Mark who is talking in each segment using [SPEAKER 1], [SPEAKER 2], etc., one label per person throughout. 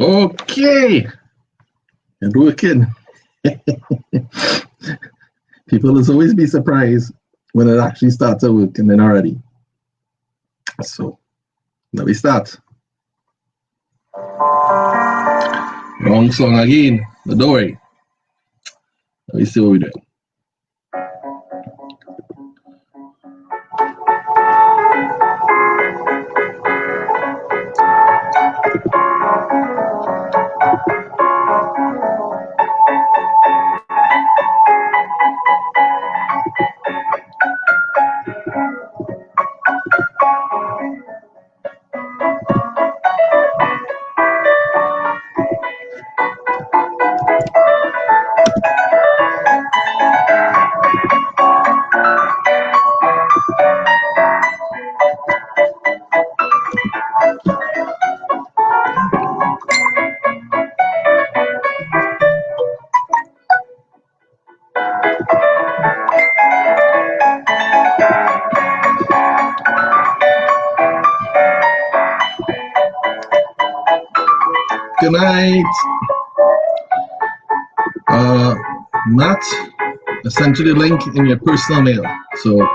[SPEAKER 1] Okay, and working. People will always be surprised when it actually starts to work and then already. So, now we start. Wrong song again, but don't worry. Let me see what we do. Good night. Matt, I sent you the link in your personal mail. So,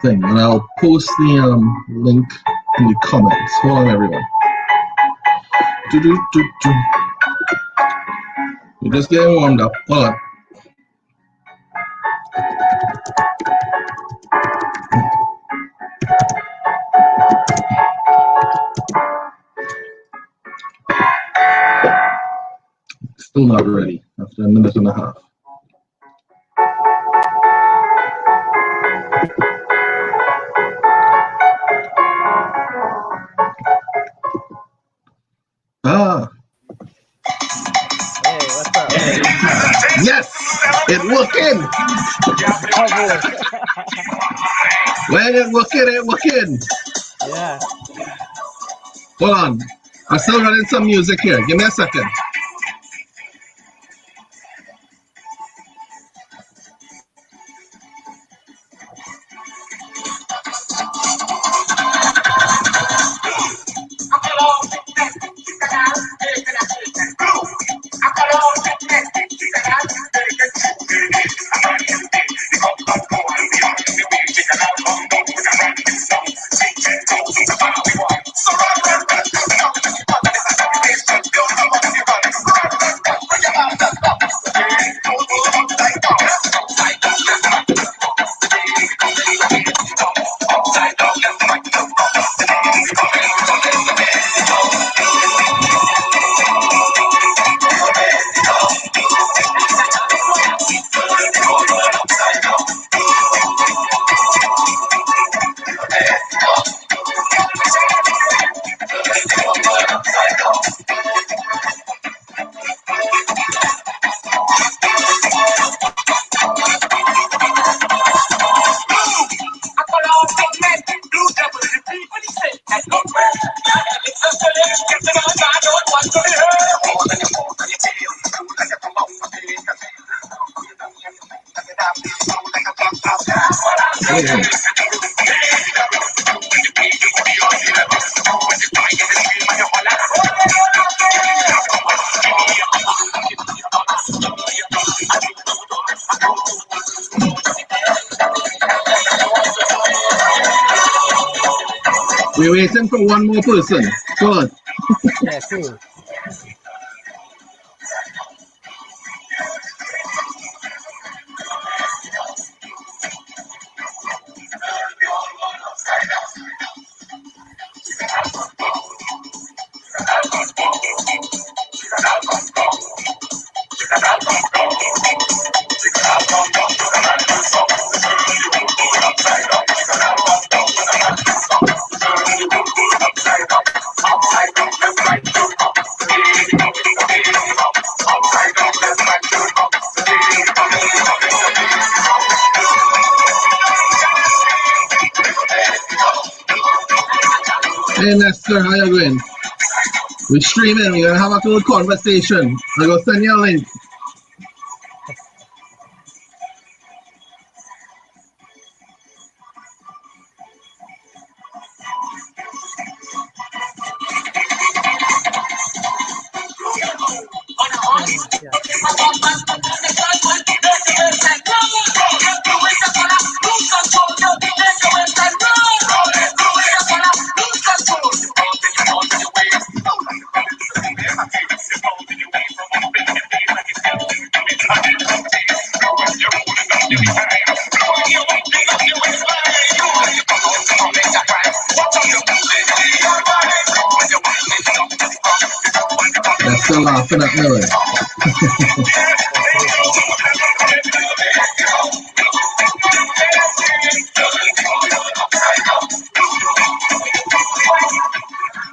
[SPEAKER 1] and I'll post the link in the comments. Hold on, everyone. We're just getting warmed up. Hold on. Still not ready after a minute and a half.
[SPEAKER 2] Hey, what's up?
[SPEAKER 1] Yes, it working. When it working.
[SPEAKER 2] Yeah.
[SPEAKER 1] Hold on. I'm still running some music here. Give me a second. We're waiting for one more person. Go on.
[SPEAKER 2] Yeah, cool.
[SPEAKER 1] Hey Nestor, how you doing? We're streaming, we're gonna have a good conversation. I'm gonna send you a link. They're still laughing at me. Right?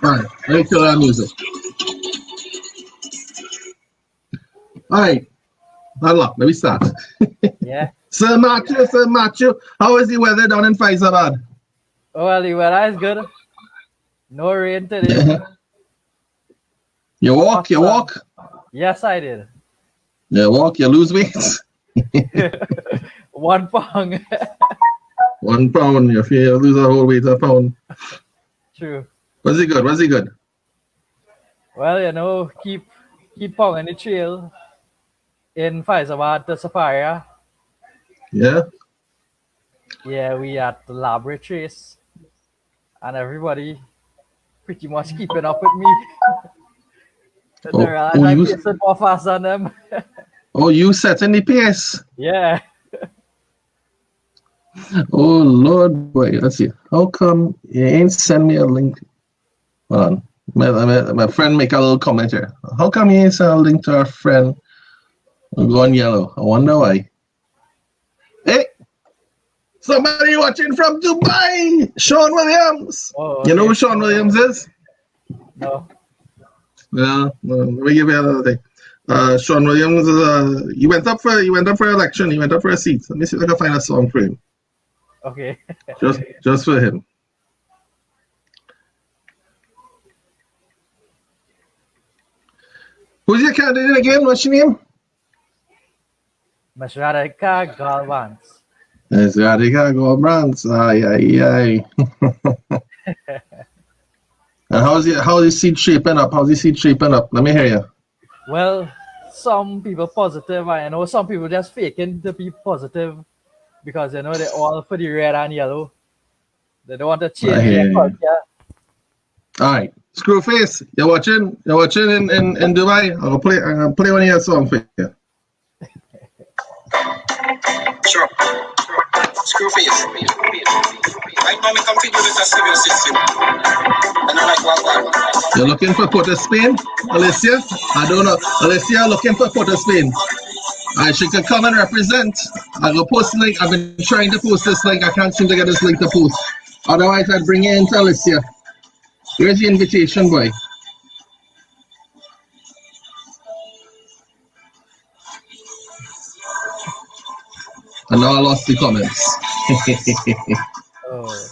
[SPEAKER 1] Alright, let me kill that music. Alright, let me start.
[SPEAKER 2] Yeah.
[SPEAKER 1] Sir Matthew, how is the weather down in Faizabad?
[SPEAKER 2] Well, the weather is good. No rain today.
[SPEAKER 1] Yeah. You walk?
[SPEAKER 2] Yes, I did.
[SPEAKER 1] You walk, you lose weight.
[SPEAKER 2] 1 pound.
[SPEAKER 1] 1 pound, if you lose a whole weight, a pound.
[SPEAKER 2] True.
[SPEAKER 1] Was he good?
[SPEAKER 2] Well, you know, keep on the trail in Faizabad to Safari.
[SPEAKER 1] Yeah?
[SPEAKER 2] Yeah, we at the laboratories, and everybody pretty much keeping up with me. They're I'm pacing more fast than them.
[SPEAKER 1] Oh, you setting the pace?
[SPEAKER 2] Yeah.
[SPEAKER 1] Oh, Lord, wait, let's see. How come you ain't send me a link? Hold on. My friend make a little comment here. How come you ain't send a link to our friend going yellow? I wonder why. Hey! Somebody watching from Dubai! Sean Williams!
[SPEAKER 2] Oh, okay.
[SPEAKER 1] You know who Sean Williams is?
[SPEAKER 2] No.
[SPEAKER 1] Yeah, let me give you another thing. Sean Williams is he went up for election. He went up for a seat. Let me see if I can find a song for him.
[SPEAKER 2] Okay.
[SPEAKER 1] just for him. Who's your candidate again? What's your name?
[SPEAKER 2] Ms. Radhika Galvans.
[SPEAKER 1] Ms. Radhika Galvans. Aye. And how's the seat shaping up? Let me hear you.
[SPEAKER 2] Well, some people positive. I know some people just faking to be positive because you know they're all for the red and yellow. They don't want to change their culture.
[SPEAKER 1] All right, Screwface, you're watching in Dubai. I'm gonna play one of your songs for you.
[SPEAKER 3] Sure. Screwface. Right now, me compete with the civil system. And I'm like, well.
[SPEAKER 1] You're looking for Port of Spain, Alicia? I don't know. Alicia, looking for Port of Spain. She could come and represent. I'll go post the link. I've been trying to post this link. I can't seem to get this link to post. Otherwise, I'd bring you into Alicia. Here's the invitation, boy. And now I lost the comments.
[SPEAKER 2] Oh.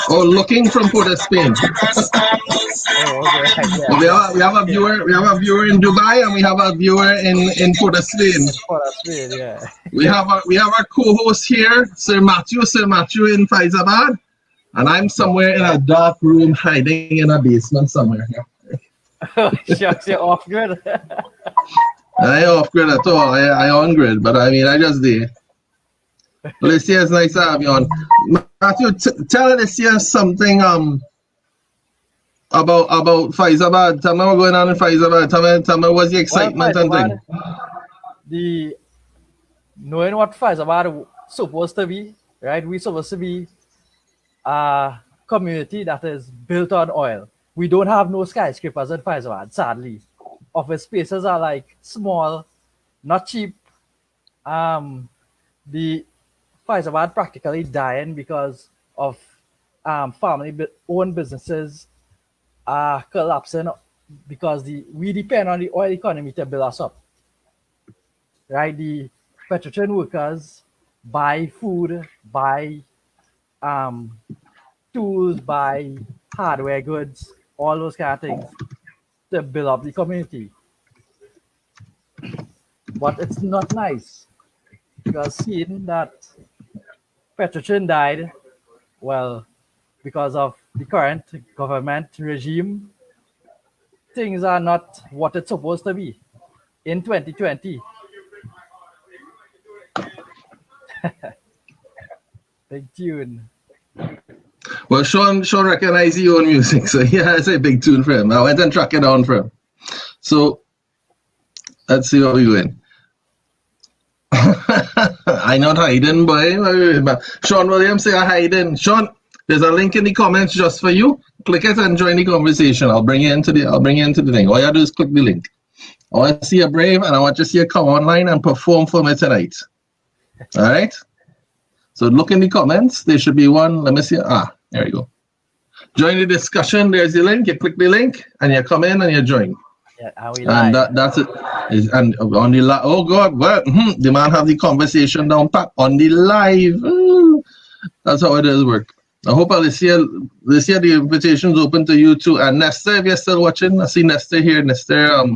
[SPEAKER 1] Oh, looking from Port of Spain.
[SPEAKER 2] Okay.
[SPEAKER 1] Yeah. We have a viewer in Dubai, and we have a viewer in Port of Spain.
[SPEAKER 2] Port of Spain, yeah.
[SPEAKER 1] We have our co-host here, Sir Matthew in Faizabad, and I'm somewhere in a dark room hiding in a basement somewhere.
[SPEAKER 2] Shucks, you're off grid.
[SPEAKER 1] I ain't off grid at all. I on grid, but I mean I just did. Alicia, it's nice to have you on. Matthew, tell Alicia something about Faizabad. Tell me what's going on in Faizabad. Tell me what's the excitement and thing.
[SPEAKER 2] Knowing what Faizabad supposed to be, right? We're supposed to be a community that is built on oil. We don't have no skyscrapers in Faizabad, sadly. Office spaces are like small, not cheap. The Faizabad practically dying because of family-owned businesses are collapsing because we depend on the oil economy to build us up. Right? The petroleum workers buy food, buy tools, buy hardware goods, all those kind of things to build up the community. But it's not nice because seeing that petroleum died, well, because of the current government regime, things are not what it's supposed to be in 2020. Big tune.
[SPEAKER 1] Well, Sean recognized his own music, so yeah, it's a big tune for him. I went and tracked it down for him. So let's see what we're doing. I not hiding, boy. Sean Williams say I hiding. Sean, there's a link in the comments just for you. Click it and join the conversation. I'll bring you into the thing. All you do is click the link. I want to see you brave, and I want to see you come online and perform for me tonight. All right. So look in the comments. There should be one. Let me see. There you go. Join the discussion. There's the link. You click the link, and you come in and you join.
[SPEAKER 2] Yeah,
[SPEAKER 1] and that's it. And on the oh God, well, the man have the conversation down pat on the live. That's how it does work. I hope Alicia, the invitation's open to you too. And Nestor, if you're still watching, I see Nestor here. Nestor,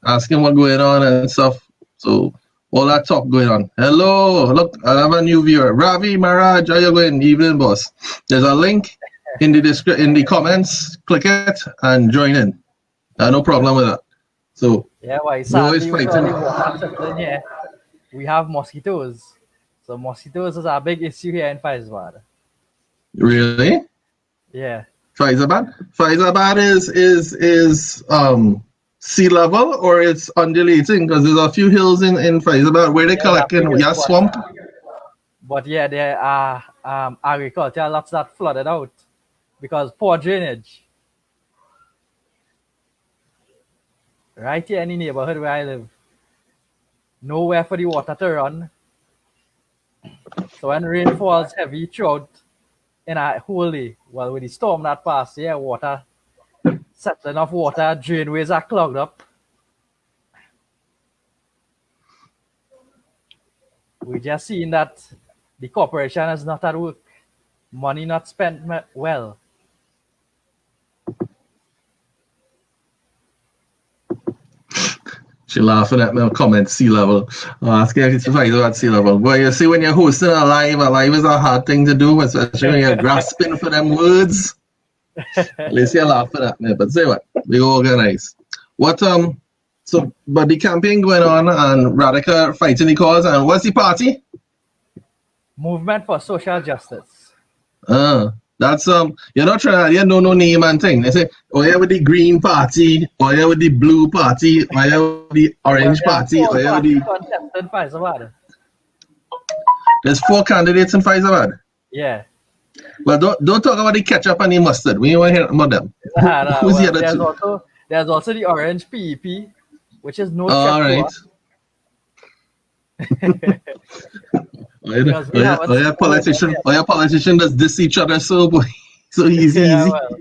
[SPEAKER 1] asking what's going on and stuff. So all that talk going on. Hello, look, I have a new viewer. Ravi Maharaj, how you going? Evening, boss. There's a link in the comments. Click it and join in. No problem with that. So
[SPEAKER 2] yeah, why sadly yeah, we have mosquitoes. So mosquitoes is a big issue here in Faizabad.
[SPEAKER 1] Really?
[SPEAKER 2] Yeah.
[SPEAKER 1] Faizabad is sea level or it's undulating because there's a few hills in Faizabad where they collecting swamp.
[SPEAKER 2] But yeah, there are agriculture lots that flooded out because poor drainage. Right here in the neighborhood where I live, nowhere for the water to run. So when rain falls heavy throughout in a whole day, well, with the storm that passed, yeah, water, settling of water, drainways are clogged up. We just seen that the corporation is not at work, money not spent well.
[SPEAKER 1] She laughing at my comment sea level. Asking if it's Faizabad sea level. Boy, you see when you're hosting a live is a hard thing to do, especially when you're grasping for them words. At least you're laughing at me. But say what? We organize. What so but the campaign going on and Radical fighting the cause, and what's the party?
[SPEAKER 2] Movement for Social Justice.
[SPEAKER 1] That's you're not trying to no name and thing. They say, oh yeah, with the green party, or yeah with the blue party, or yeah with the orange party, or yeah with the There's 4 candidates in Faizabad.
[SPEAKER 2] Yeah.
[SPEAKER 1] Well, don't talk about the ketchup and the mustard. We want to hear about them. Who's the other two?
[SPEAKER 2] There's also the orange PEP, which is no
[SPEAKER 1] all right. Politician does diss each other so easy.
[SPEAKER 2] Well.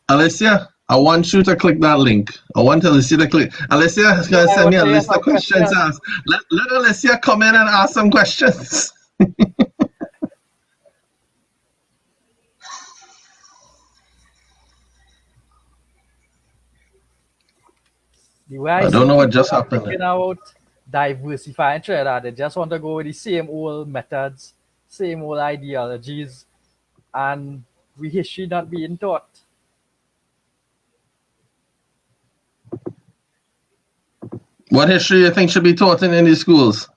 [SPEAKER 1] Alicia, I want you to click that link. I want Alicia to click. Alicia is going to send me a list of questions to ask. Let Alicia come in and ask some questions. I don't know what just happened.
[SPEAKER 2] Diversifying Trinidad. They just want to go with the same old methods, same old ideologies, and we history not being taught.
[SPEAKER 1] What history do you think should be taught in any schools?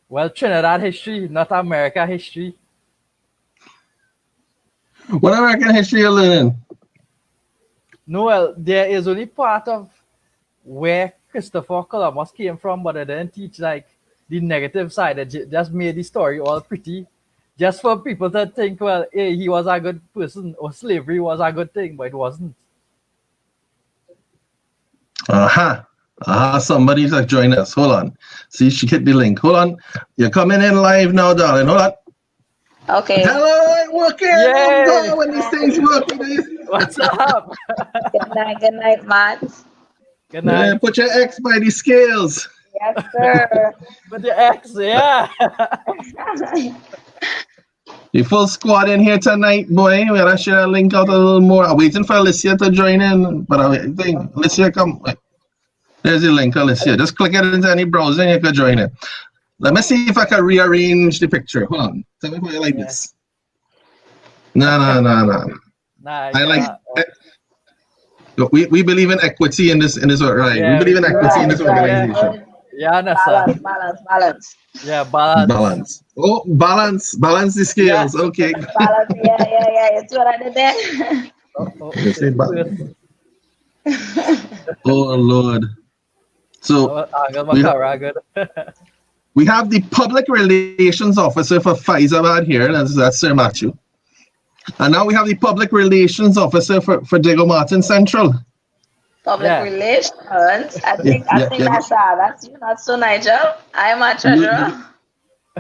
[SPEAKER 2] Well, Trinidad history, not America history.
[SPEAKER 1] What American history are you learning?
[SPEAKER 2] No, well, there is only part of where Christopher Columbus came from, but they didn't teach like the negative side. They just made the story all pretty, just for people to think, well, hey, he was a good person or slavery was a good thing, but it wasn't.
[SPEAKER 1] Somebody's like join us. Hold on. See, she hit the link. Hold on. You're coming in live now, darling. Hold on.
[SPEAKER 4] Okay.
[SPEAKER 1] Hello, working. Oh, when these things working.
[SPEAKER 2] What's up?
[SPEAKER 4] Good night, Matt.
[SPEAKER 2] Good night.
[SPEAKER 1] Yeah, put your X by the scales.
[SPEAKER 4] Yes, sir.
[SPEAKER 2] Put your X, yeah.
[SPEAKER 1] The full squad in here tonight, boy. We're gonna share a link out a little more. I'm waiting for Alicia to join in, but I think Alicia come. There's the link, Alicia. Just click it into any browser and you can join it. Let me see if I can rearrange the picture. Hold on. Tell me if I like this. No.
[SPEAKER 2] Nah,
[SPEAKER 1] I like.
[SPEAKER 2] yeah.
[SPEAKER 1] We believe in equity in this right.
[SPEAKER 2] Yeah,
[SPEAKER 1] we believe in equity in
[SPEAKER 4] Right,
[SPEAKER 1] this
[SPEAKER 4] right.
[SPEAKER 1] organization.
[SPEAKER 2] Yeah, Nessa.
[SPEAKER 4] Balance.
[SPEAKER 2] Yeah, balance.
[SPEAKER 1] Balance. Oh, balance the
[SPEAKER 2] Yeah.
[SPEAKER 1] scales. Okay.
[SPEAKER 4] Balance. Yeah. You see what I did there?
[SPEAKER 1] You say oh Lord. So we have the public relations officer for Faizabad here. That's Sir Matthew. And now we have the public relations officer for Diego Martin Central.
[SPEAKER 4] Public relations. I think that's you, not so Nigel. I'm a treasurer.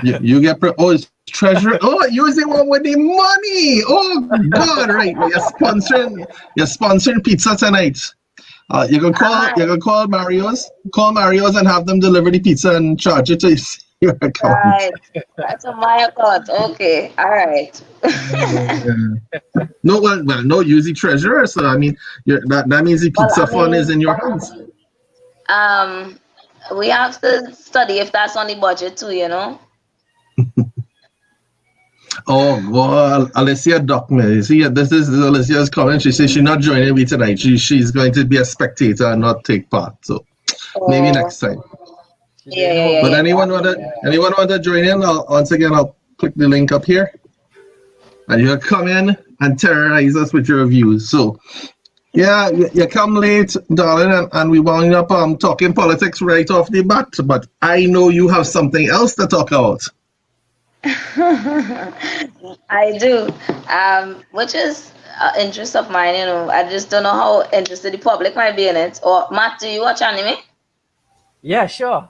[SPEAKER 1] You get it's treasurer. Oh, you're the one with the money. Oh God, right. You're sponsoring pizza tonight. You can call Mario's and have them deliver the pizza and charge it to your account.
[SPEAKER 4] Right. That's on my account. Okay. All right.
[SPEAKER 1] No, use the treasurer. So I mean, that means the pizza fund is in your hands.
[SPEAKER 4] We have to study if that's on the budget too, you know.
[SPEAKER 1] Oh well, Alicia Duckman. You see, this is Alicia's comment. She says she's not joining me tonight. She's going to be a spectator and not take part. So maybe next time.
[SPEAKER 4] Yeah.
[SPEAKER 1] But anyone want to join in? Once again, I'll click the link up here, and you'll come in and terrorize us with your views. So yeah, you come late, darling, and we wound up talking politics right off the bat. But I know you have something else to talk about.
[SPEAKER 4] I do, which is interest of mine. You know, I just don't know how interested the public might be in it. Or Matt, do you watch anime?
[SPEAKER 2] Yeah, sure.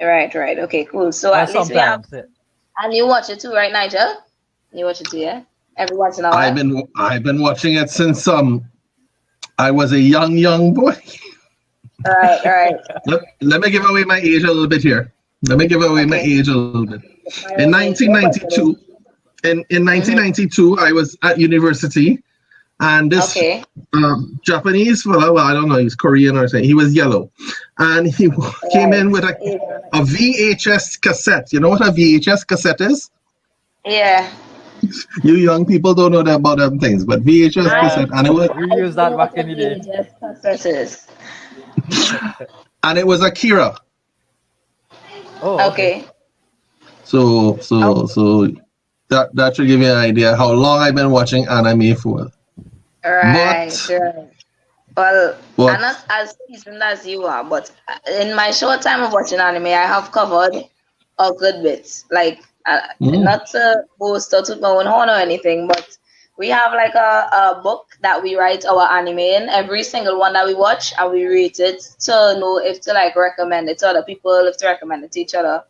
[SPEAKER 4] Right. Okay, cool. So at least we have, and you watch it too, right, Nigel? You watch it too, yeah? Every once in a while.
[SPEAKER 1] I've been watching it since I was a young boy.
[SPEAKER 4] Right.
[SPEAKER 1] Let me give away my age a little bit here. My age a little bit. In 1992, in 1992, I was at university, and this Japanese fellow, well, I don't know, he's Korean or something. He was yellow, and he came in with a VHS cassette. You know what a VHS cassette is?
[SPEAKER 4] Yeah.
[SPEAKER 1] You young people don't know about them things, but VHS cassette, and
[SPEAKER 2] we used that back in the day.
[SPEAKER 1] And it was Akira.
[SPEAKER 4] Oh, okay.
[SPEAKER 1] So that should give you an idea how long I've been watching anime for.
[SPEAKER 4] Right. Well, I'm not as seasoned as you are, but in my short time of watching anime, I have covered a good bit. Like, not to boast or toot my own horn or anything, but we have like a book that we write our anime in, every single one that we watch, and we rate it to know if to like recommend it to other people, if to recommend it to each other.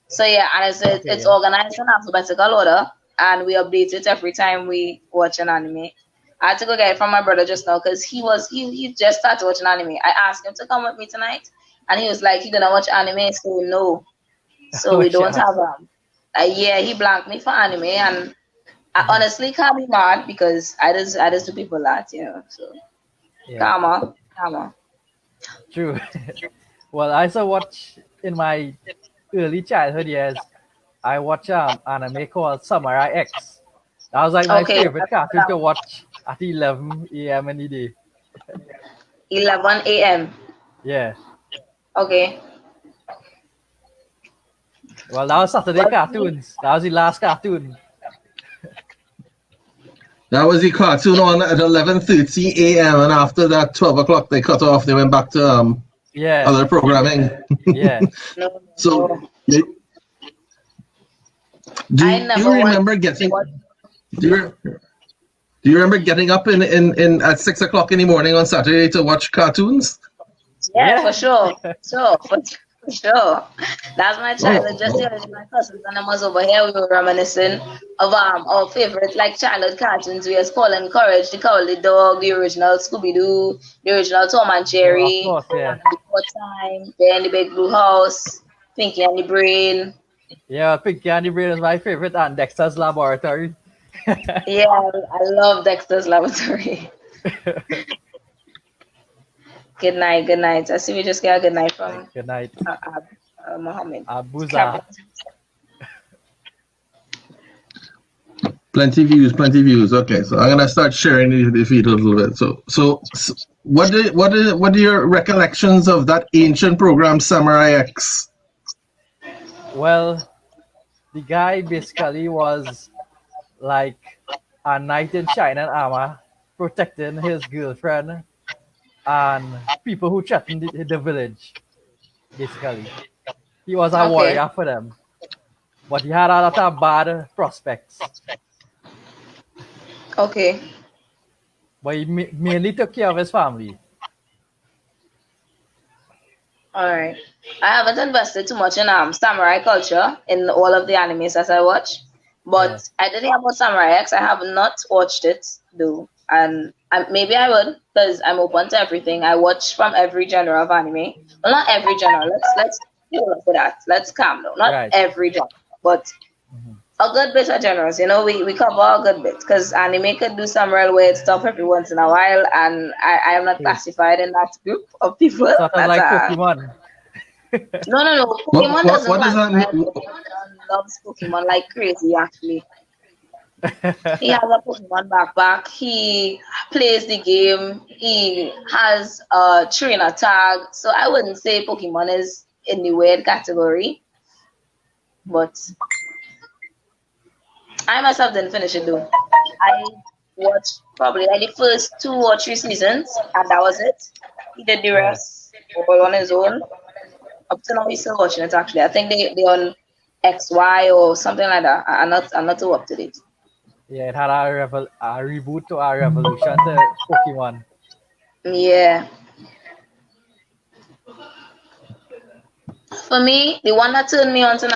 [SPEAKER 4] So yeah, and it's organized in alphabetical order, and we update it every time we watch an anime. I had to go get it from my brother just now because he just started watching anime. I asked him to come with me tonight, and he was like, "You're gonna watch anime?" So no, so we don't have he blanked me for anime, and I honestly can't be mad because I just do people that, you know. So karma.
[SPEAKER 2] True. Well, I also watch in my early childhood years. I watch anime called Samurai X. That was like my favorite cartoon to watch at 11 a.m. in the day.
[SPEAKER 4] 11 a.m.
[SPEAKER 2] Yeah.
[SPEAKER 4] Okay.
[SPEAKER 2] Well, that was Saturday cartoons. That was the last cartoon.
[SPEAKER 1] That was the cartoon on at 11:30 a.m. and after that 12 o'clock they cut off. They went back to other programming.
[SPEAKER 2] Yeah.
[SPEAKER 1] So do you remember getting up in at 6 o'clock in the morning on Saturday to watch cartoons?
[SPEAKER 4] Yeah, for sure. For sure. That's my childhood. Just the other day, my cousins and I was over here. We were reminiscing of our favorite like childhood cartoons. We was calling Courage the Cowardly Dog, the original Scooby Doo, the original Tom and Jerry, Before Time, Bear in the Big Blue House, Pinky and the Brain.
[SPEAKER 2] Yeah, Pinky and the Brain is my favorite, and Dexter's Laboratory.
[SPEAKER 4] Yeah, I love Dexter's Laboratory. Good night. I see we just got a good night from.
[SPEAKER 2] Good night.
[SPEAKER 4] Mohammed.
[SPEAKER 2] Abuza.
[SPEAKER 1] Plenty views. Okay, so I'm gonna start sharing the feed a little bit. So what are your recollections of that ancient program, Samurai X?
[SPEAKER 2] Well, the guy basically was like a knight in shining armor, protecting his girlfriend and people who threatened the village. Basically, he was a warrior for them, but he had a lot of bad prospects.
[SPEAKER 4] Okay.
[SPEAKER 2] But he mainly took care of his family.
[SPEAKER 4] All right. I haven't invested too much in samurai culture in all of the animes that I watch, but I did hear about Samurai X. I have not watched it though, and maybe I would because I'm open to everything. I watch from every genre of anime. Well, not every genre. Let's hold up for that. Let's calm down. Not every genre, but a good bit of genres. You know, we cover a good bit because anime could do some real weird stuff every once in a while, and I am not classified in that group of people.
[SPEAKER 2] Sort of like Pokemon.
[SPEAKER 4] No. Pokemon doesn't loves Pokemon like crazy, actually. He has a Pokemon backpack. He plays the game. He has a trainer tag. So I wouldn't say Pokemon is in the weird category. But I myself didn't finish it though. I watched probably like the first 2 or 3 seasons, and that was it. He did the rest all on his own. Up to now, he's still watching it. Actually, I think they're on XY or something like that. I'm not too up to date.
[SPEAKER 2] Yeah, it had a reboot to a revolution to Pokemon.
[SPEAKER 4] Yeah. For me, the one that turned me on to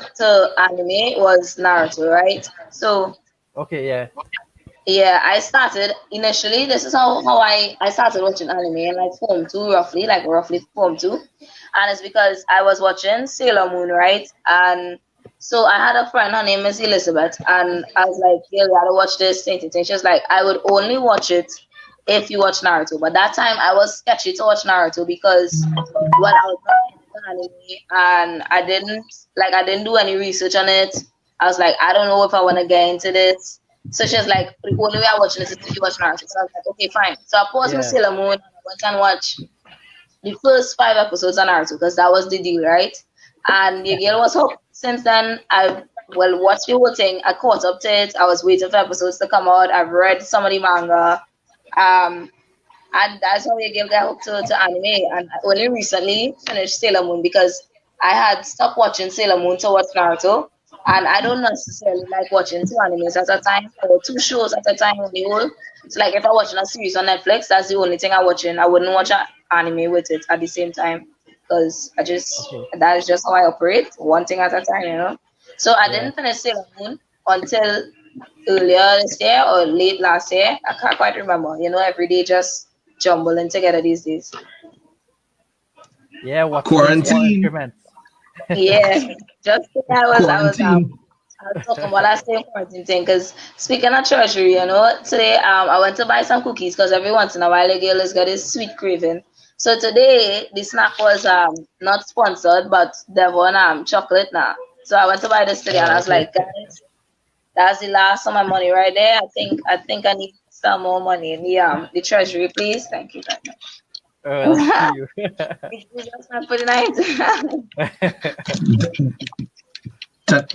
[SPEAKER 4] anime was Naruto, right? So.
[SPEAKER 2] Okay, yeah.
[SPEAKER 4] Yeah, I started initially. This is how I started watching anime in like Form 2, roughly Form 2, and it's because I was watching Sailor Moon, right? And so I had a friend, her name is Elizabeth, and I was like, "Yeah, we gotta watch this thing." She was like, "I would only watch it if you watch Naruto." But that time I was sketchy to watch Naruto because when I was watching anime and I didn't do any research on it. I was like, I don't know if I want to get into this. So she was like, the only way I watch this is if you watch Naruto. So I was like, okay, fine. So I paused my Sailor Moon and I went and watched the first 5 episodes of Naruto because that was the deal, right? And the girl was hooked. Since then, I've watched the whole thing. I caught up to it. I was waiting for episodes to come out. I've read some of the manga. And that's how we get hooked to anime. And I only recently finished Sailor Moon because I had stopped watching Sailor Moon to watch Naruto. And I don't necessarily like watching 2 animes at a time or 2 shows at a time on the whole. So like if I'm watching a series on Netflix, that's the only thing I'm watching. I wouldn't watch an anime with it at the same time because that is just how I operate, one thing at a time, you know. So I didn't finish Sailor Moon until earlier this year or late last year. I can't quite remember. You know, every day just jumbling together these days.
[SPEAKER 2] Yeah, what
[SPEAKER 1] quarantine?
[SPEAKER 4] Yeah, just I was talking about that same quarantine thing. Because speaking of treasury, you know, today I went to buy some cookies because every once in a while a girl has got this sweet craving. So today the snack was not sponsored, but Devon chocolate now. So I went to buy this today, and I was like, guys, that's the last of my money right there. I think I need some more money in the treasury, please. Thank you very much.
[SPEAKER 2] Thank you.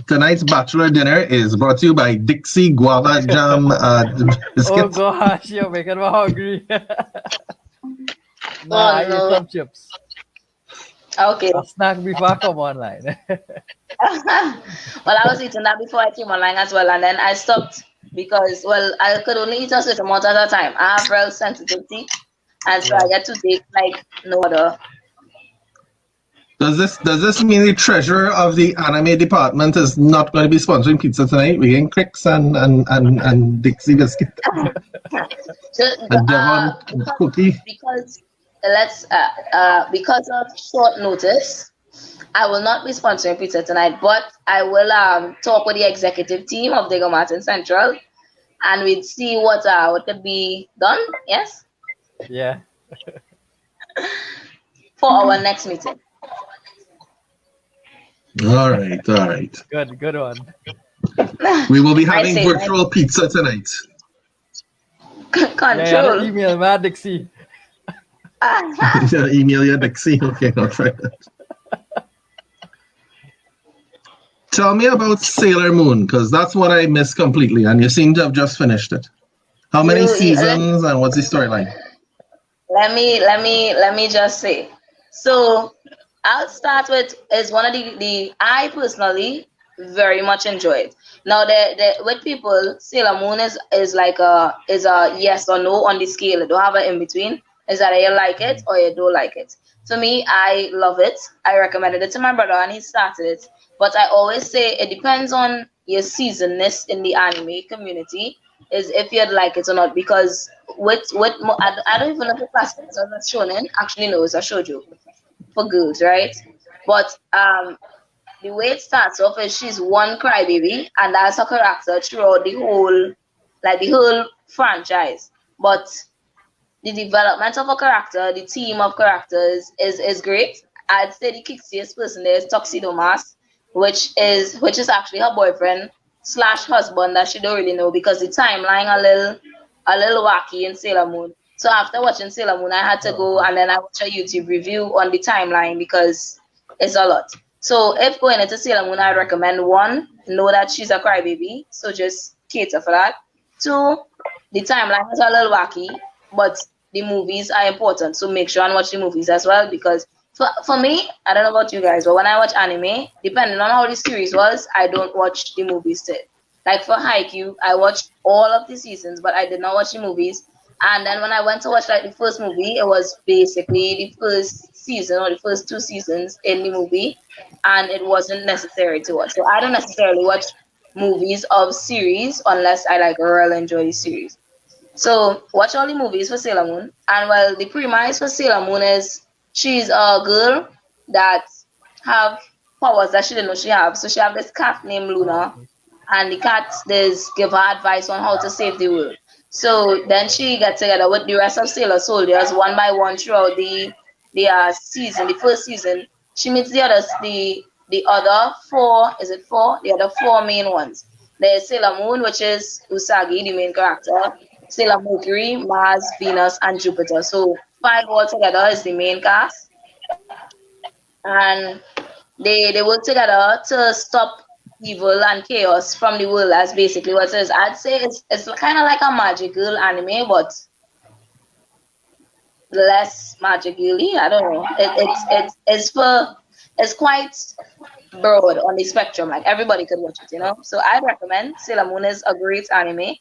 [SPEAKER 1] Tonight's bachelor dinner is brought to you by Dixie Guava Jam biscuits.
[SPEAKER 2] Oh gosh, you're making me hungry. I ate some chips.
[SPEAKER 4] Okay.
[SPEAKER 2] A snack before I come online.
[SPEAKER 4] Well, I was eating that before I came online as well, and then I stopped because, I could only eat a certain amount at a time. I have real sensitivity, and so I get to take like no other.
[SPEAKER 1] Does this mean the treasurer of the anime department is not going to be sponsoring pizza tonight? We're getting Cricks and Dixie biscuit. Cookie.
[SPEAKER 4] Because of short notice, I will not be sponsoring pizza tonight, but I will talk with the executive team of Diego Martin Central, and we'll see what could be done. Yes.
[SPEAKER 2] Yeah.
[SPEAKER 4] For our next meeting.
[SPEAKER 1] All right.
[SPEAKER 2] Good one.
[SPEAKER 1] We will be having virtual pizza tonight.
[SPEAKER 4] Control.
[SPEAKER 2] Email me, Dixie.
[SPEAKER 1] Email you, Dixie. Okay, I'll try that. Tell me about Sailor Moon, because that's what I missed completely, and you seem to have just finished it. How many seasons and what's the storyline?
[SPEAKER 4] Let me just say. So I'll start with is one of the I personally very much enjoyed. Now the with people, Sailor Moon is like a yes or no on the scale. It don't have an in between. Is that you like it or you don't like it. For me, I love it. I recommended it to my brother and he started it. But I always say it depends on your seasonness in the anime community, is if you'd like it or not. Because I don't even know if the class is a shonen. Actually, no, it's a shoujo for girls, right? But the way it starts off is she's one crybaby, and that's her character throughout the whole franchise. But the development of a character, the team of characters is great. I'd say the kixiest person there is Tuxedo Mask, which is actually her boyfriend slash husband that she don't really know, because the timeline a little wacky in Sailor Moon. So after watching Sailor Moon, I had to go and then I watched a YouTube review on the timeline because it's a lot. So if going into Sailor Moon, I'd recommend one, know that she's a crybaby, so just cater for that. Two, the timeline is a little wacky, but the movies are important, so make sure and watch the movies as well, because for me, I don't know about you guys, but when I watch anime, depending on how the series was, I don't watch the movies still. Like for Haikyuu, I watched all of the seasons, but I did not watch the movies. And then when I went to watch like the first movie, it was basically the first season or the first two seasons in the movie, and it wasn't necessary to watch. So I don't necessarily watch movies of series unless I like really enjoy the series. So watch all the movies for Sailor Moon. And well, the premise for Sailor Moon is she's a girl that have powers that she didn't know she have. So she have this cat named Luna, and the cat does give her advice on how to save the world. So then she got together with the rest of Sailor Soldiers one by one throughout the season, the first season. She meets the other four, is it four? The other four main ones. There's Sailor Moon, which is Usagi, the main character. Sailor Mercury, Mars, Venus, and Jupiter. So 5 altogether is the main cast. And they work together to stop evil and chaos from the world. That's basically what it is. I'd say it's kind of like a magical anime, but less magical-y. I don't know. It's quite broad on the spectrum. Like everybody could watch it, you know. So I'd recommend Sailor Moon is a great anime.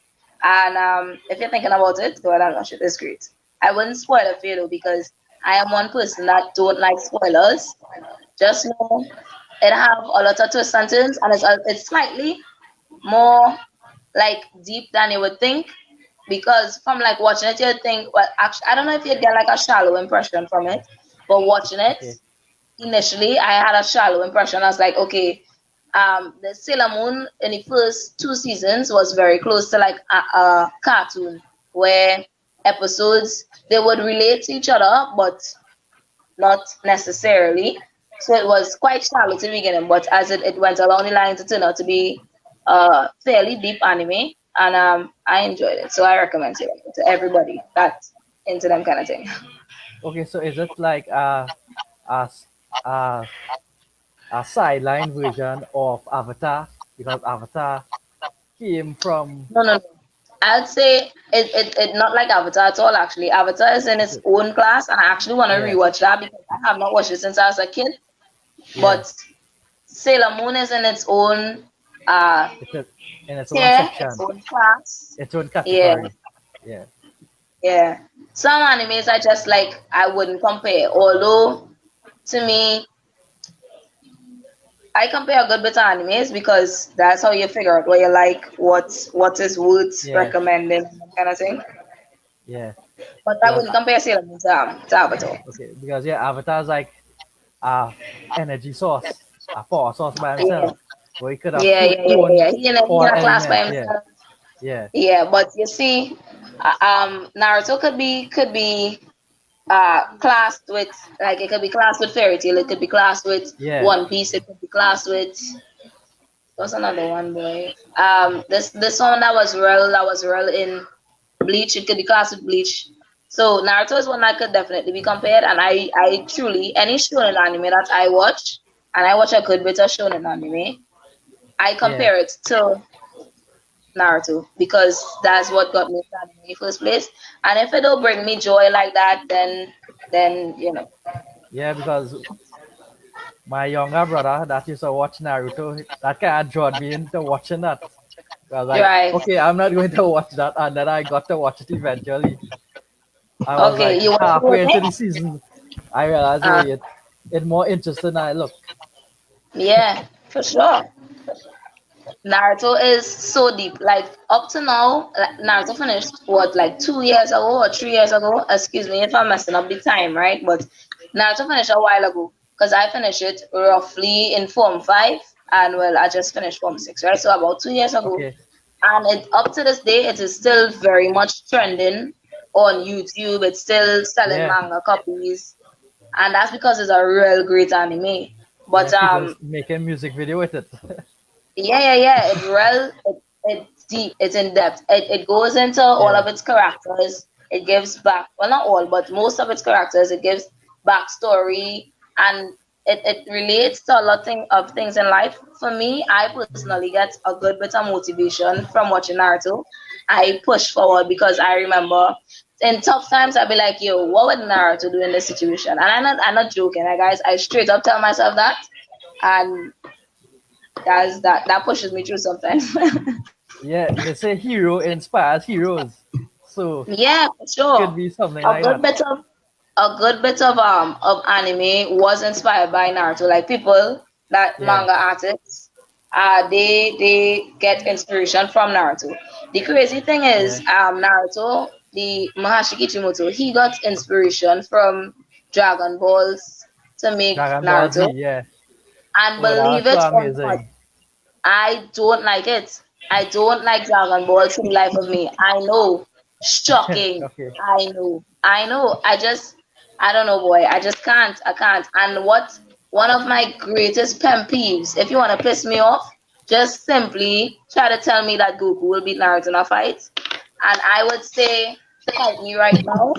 [SPEAKER 4] And if you're thinking about it, go ahead and watch it. It's great. I wouldn't spoil it for you though, because I am one person that don't like spoilers. Just know it have a lot of twists and turns, and it's slightly more like deep than you would think. Because from like watching it, you think, well, actually, I don't know if you get like a shallow impression from it, but watching it initially, I had a shallow impression. I was like, okay. The Sailor Moon in the first 2 seasons was very close to like a cartoon where episodes they would relate to each other but not necessarily. So it was quite shallow to the beginning, but as it went along the line, it turned out to be a fairly deep anime, and I enjoyed it. So I recommend it to everybody that's into them kind of thing.
[SPEAKER 2] Okay, so is it like a sideline version of Avatar, because Avatar came from.
[SPEAKER 4] No. I'd say it not like Avatar at all. Actually, Avatar is in its own class, and I actually want to rewatch that because I have not watched it since I was a kid. Yeah. But Sailor Moon is in its own
[SPEAKER 2] in its own section,
[SPEAKER 4] its own class,
[SPEAKER 2] its own category.
[SPEAKER 4] Yeah. Some animes I just like I wouldn't compare. Although to me, I compare a good bit of animes because that's how you figure out what you like, what is worth recommending, kind of thing.
[SPEAKER 2] Yeah.
[SPEAKER 4] But I wouldn't compare Sailor Moon to Avatar.
[SPEAKER 2] Okay, because Avatar's like energy source, a power source by himself. Where he could have
[SPEAKER 4] He in a class by himself.
[SPEAKER 2] Yeah.
[SPEAKER 4] Yeah, but you see, Naruto could be classed with, like, it could be classed with Fairy Tail, it could be classed with One Piece, it could be classed with, what's another one, boy? This one that was real in Bleach, it could be classed with Bleach. So Naruto is one that could definitely be compared, and I truly, any shonen anime that I watch, and I watch a good bit of shonen anime, I compare it to Naruto because that's what got me started in the first place. And if it don't bring me joy like that, then
[SPEAKER 2] Yeah, because my younger brother that used to watch Naruto, that kind of drawn me into watching that. I was like,
[SPEAKER 4] right.
[SPEAKER 2] okay, I'm not going to watch that, and then I got to watch it eventually. I was
[SPEAKER 4] Okay,
[SPEAKER 2] like
[SPEAKER 4] you want to do
[SPEAKER 2] halfway into the
[SPEAKER 4] it?
[SPEAKER 2] season, I realized it's more interesting than I look.
[SPEAKER 4] Yeah, for sure. Naruto is so deep. Like up to now, Naruto finished what, like 2 years ago or 3 years ago. Excuse me if I'm messing up the time, right? But Naruto finished a while ago because I finished it roughly in Form 5, and well, I just finished Form 6, right? So about 2 years ago,
[SPEAKER 2] Okay,
[SPEAKER 4] and it up to this day, it is still very much trending on YouTube. It's still selling
[SPEAKER 2] yeah,
[SPEAKER 4] manga copies, and that's because it's a real great anime.
[SPEAKER 2] yeah,
[SPEAKER 4] But
[SPEAKER 2] people making music video with it.
[SPEAKER 4] yeah. It's deep. It's in depth. It goes into all
[SPEAKER 2] Yeah,
[SPEAKER 4] of its characters. It gives back, well, not all, but most of its characters. It gives backstory, and it relates to a lot of things in life. For me, I personally get a good bit of motivation from watching Naruto. I push forward because I remember in tough times I'd be like, yo, what would Naruto do in this situation? And I'm not joking, guys. I straight up tell myself that, and that pushes me through sometimes.
[SPEAKER 2] yeah. They say hero inspires heroes, so
[SPEAKER 4] Yeah, for
[SPEAKER 2] could
[SPEAKER 4] sure.
[SPEAKER 2] be something
[SPEAKER 4] A
[SPEAKER 2] like
[SPEAKER 4] good
[SPEAKER 2] that.
[SPEAKER 4] bit of a good bit of anime was inspired by Naruto. Like people that
[SPEAKER 2] Yeah,
[SPEAKER 4] manga artists, they get inspiration from Naruto. The crazy thing is,
[SPEAKER 2] yeah.
[SPEAKER 4] Naruto, the Mahashi Kishimoto, he got inspiration from Dragon Balls to make
[SPEAKER 2] Dragon Ball Z,
[SPEAKER 4] Naruto.
[SPEAKER 2] yeah.
[SPEAKER 4] And
[SPEAKER 2] Oh, that
[SPEAKER 4] believe
[SPEAKER 2] was so
[SPEAKER 4] it or not,
[SPEAKER 2] amazing.
[SPEAKER 4] I don't like it. I don't like Dragon Ball to the life of me. I know. Shocking.
[SPEAKER 2] Okay,
[SPEAKER 4] I know. I know. I don't know, boy. I just can't. I can't. And what one of my greatest pen peeves, if you want to piss me off, just simply try to tell me that Goku will beat Naruto in a fight. And I would say, fight me right now.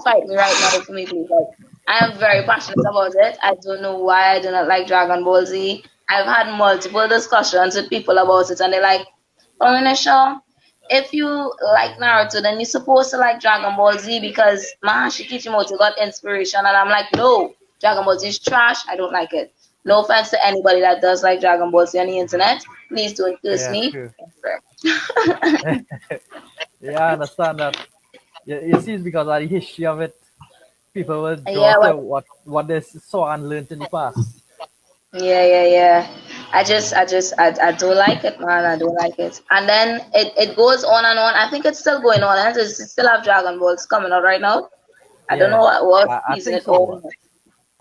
[SPEAKER 4] Fight me right now for me, please. Like, I am very passionate about it. I don't know why I do not like Dragon Ball Z. I've had multiple discussions with people about it, and they're like, "Oh, Renisha, if you like Naruto, then you're supposed to like Dragon Ball Z because Mahashi Kishimoto got inspiration." And I'm like, "No, Dragon Ball Z is trash. I don't like it." No offense to anybody that does like Dragon Ball Z on the internet. Please don't curse
[SPEAKER 2] yeah,
[SPEAKER 4] me.
[SPEAKER 2] true. Yeah, I understand that. Yeah, you see, it's because of the history of it. People will draw
[SPEAKER 4] Yeah,
[SPEAKER 2] to
[SPEAKER 4] well,
[SPEAKER 2] what they saw and learned in the past.
[SPEAKER 4] yeah. I don't like it, man. I don't like it. And then it goes on and on. I think it's still going on. And it still have Dragon Balls coming out right now. I don't know
[SPEAKER 2] Yeah,
[SPEAKER 4] what
[SPEAKER 2] I
[SPEAKER 4] season
[SPEAKER 2] think
[SPEAKER 4] it
[SPEAKER 2] so,
[SPEAKER 4] all.
[SPEAKER 2] but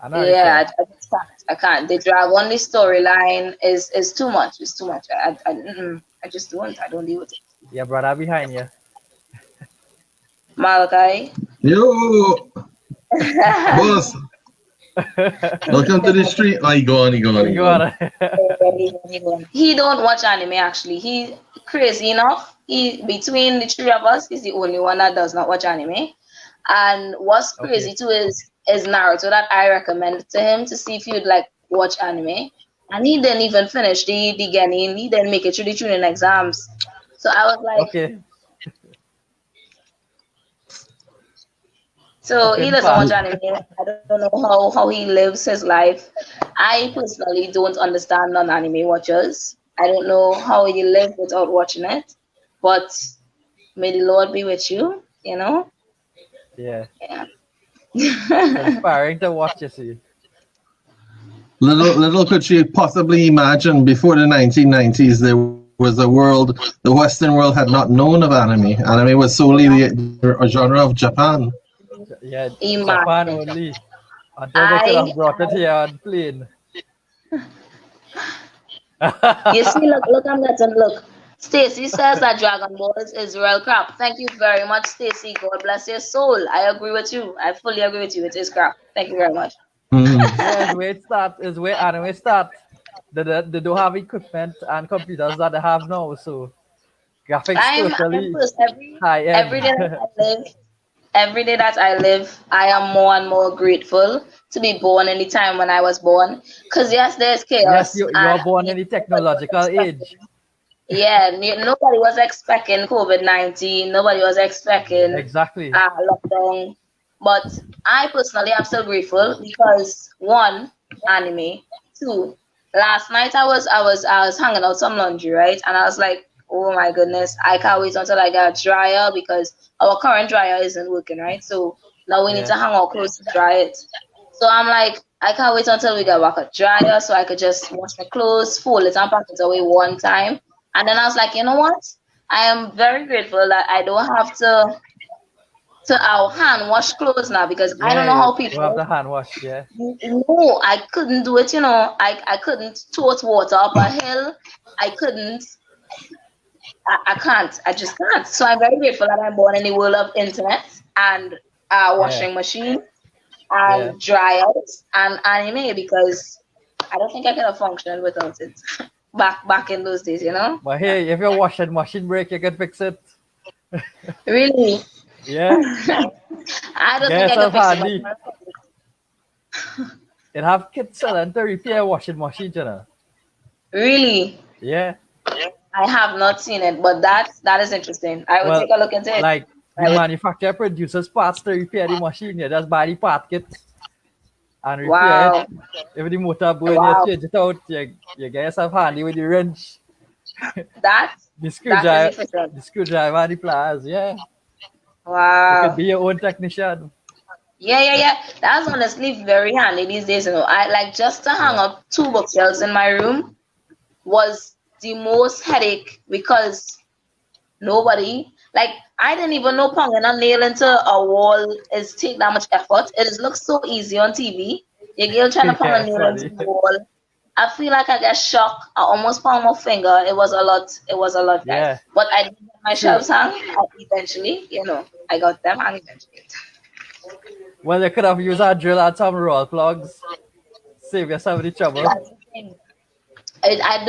[SPEAKER 2] I'm not really
[SPEAKER 4] Yeah,
[SPEAKER 2] sure.
[SPEAKER 4] I just can't. I can't. The Dragon, the storyline is too much. It's too much. I just don't. I don't deal with it.
[SPEAKER 2] Yeah, brother behind you.
[SPEAKER 4] Malachi.
[SPEAKER 1] Yo, boss, welcome to the street. Oh, he
[SPEAKER 2] You
[SPEAKER 1] gone.
[SPEAKER 2] gotta.
[SPEAKER 4] He don't watch anime actually. He crazy enough. He between the three of us, he's the only one that does not watch anime. And what's
[SPEAKER 2] Okay,
[SPEAKER 4] crazy too is Naruto that I recommended to him to see if he'd like watch anime. And he didn't even finish the Genin. He didn't make it through the tuning exams. So I was like,
[SPEAKER 2] okay,
[SPEAKER 4] so he
[SPEAKER 2] couldn't
[SPEAKER 4] doesn't
[SPEAKER 2] pass.
[SPEAKER 4] watch anime. I don't know how he lives his life. I personally don't understand non-anime watchers. I don't know how you live without watching it. But may the Lord be with you, you know?
[SPEAKER 2] Yeah,
[SPEAKER 4] Yeah.
[SPEAKER 2] it's inspiring to watch. You see.
[SPEAKER 1] Little could she possibly imagine before the 1990s there was a world the Western world had not known of anime. Anime was solely a genre of Japan.
[SPEAKER 2] Yeah, Japan
[SPEAKER 4] Imagine.
[SPEAKER 2] only. Until they could
[SPEAKER 4] I
[SPEAKER 2] have brought it here on plane.
[SPEAKER 4] You see, look, I'm getting look. Stacy says that Dragon Ball is real crap. Thank you very much, Stacy. God bless your soul. I agree with you. I fully agree with you. It is crap. Thank you very much.
[SPEAKER 2] Yeah, it's where it start. Is where anime start. They don't have equipment and computers that they have now, so graphics
[SPEAKER 4] I'm
[SPEAKER 2] totally
[SPEAKER 4] first
[SPEAKER 2] high end.
[SPEAKER 4] every day that I live, I am more and more grateful to be born in the time when I was born. Because yes, there's
[SPEAKER 2] Yes,
[SPEAKER 4] chaos.
[SPEAKER 2] you're born in the technological age.
[SPEAKER 4] Yeah, nobody was expecting COVID-19. Nobody was expecting
[SPEAKER 2] Exactly.
[SPEAKER 4] lockdown. But I personally am still grateful because one, anime. Two, last night I was hanging out some laundry, right? And I was like, oh my goodness, I can't wait until I get a dryer because our current dryer isn't working, right? So now we need to hang our clothes to dry it. So I'm like, I can't wait until we get back a dryer so I could just wash my clothes, fold it, and pack it away one time. And then I was like, you know what? I am very grateful that I don't have to our hand wash clothes now because I don't know how
[SPEAKER 2] you have
[SPEAKER 4] people.
[SPEAKER 2] the hand wash, yeah.
[SPEAKER 4] No, I couldn't do it. I couldn't tote water up a hill. I couldn't. I can't. I just can't. So I'm very grateful that I'm born in the world of internet and washing machine and dryers and anime because I don't think I could have functioned without it back in those days,
[SPEAKER 2] But hey, if your washing machine break, you can fix it.
[SPEAKER 4] Really?
[SPEAKER 2] Yeah.
[SPEAKER 4] I don't think I could fix it.
[SPEAKER 2] It have kids selling to repair washing machine,
[SPEAKER 4] Really?
[SPEAKER 2] Yeah.
[SPEAKER 4] I have not seen it, but that is interesting. I will take a look into it.
[SPEAKER 2] Like the manufacturer produces parts to repair the machine. You just buy the part kit and repair it. If the motor burn, you change it out. You get yourself handy with the wrench. The screwdriver and the pliers, yeah.
[SPEAKER 4] Wow.
[SPEAKER 2] You could be your own technician.
[SPEAKER 4] Yeah. That's honestly very handy these days. I like just to hang up 2 bookshelves in my room was the most headache because nobody, like, I didn't even know pounding a nail into a wall is take that much effort. It looks so easy on TV. Your girl trying to pound a nail into the wall. I feel like I get shocked. I almost pound my finger. It was a lot, guys.
[SPEAKER 2] Yeah.
[SPEAKER 4] But I did get my shelves hung eventually. I got them hung eventually.
[SPEAKER 2] Well, you could have used a drill and some roll plugs. Save yourself the trouble.
[SPEAKER 4] I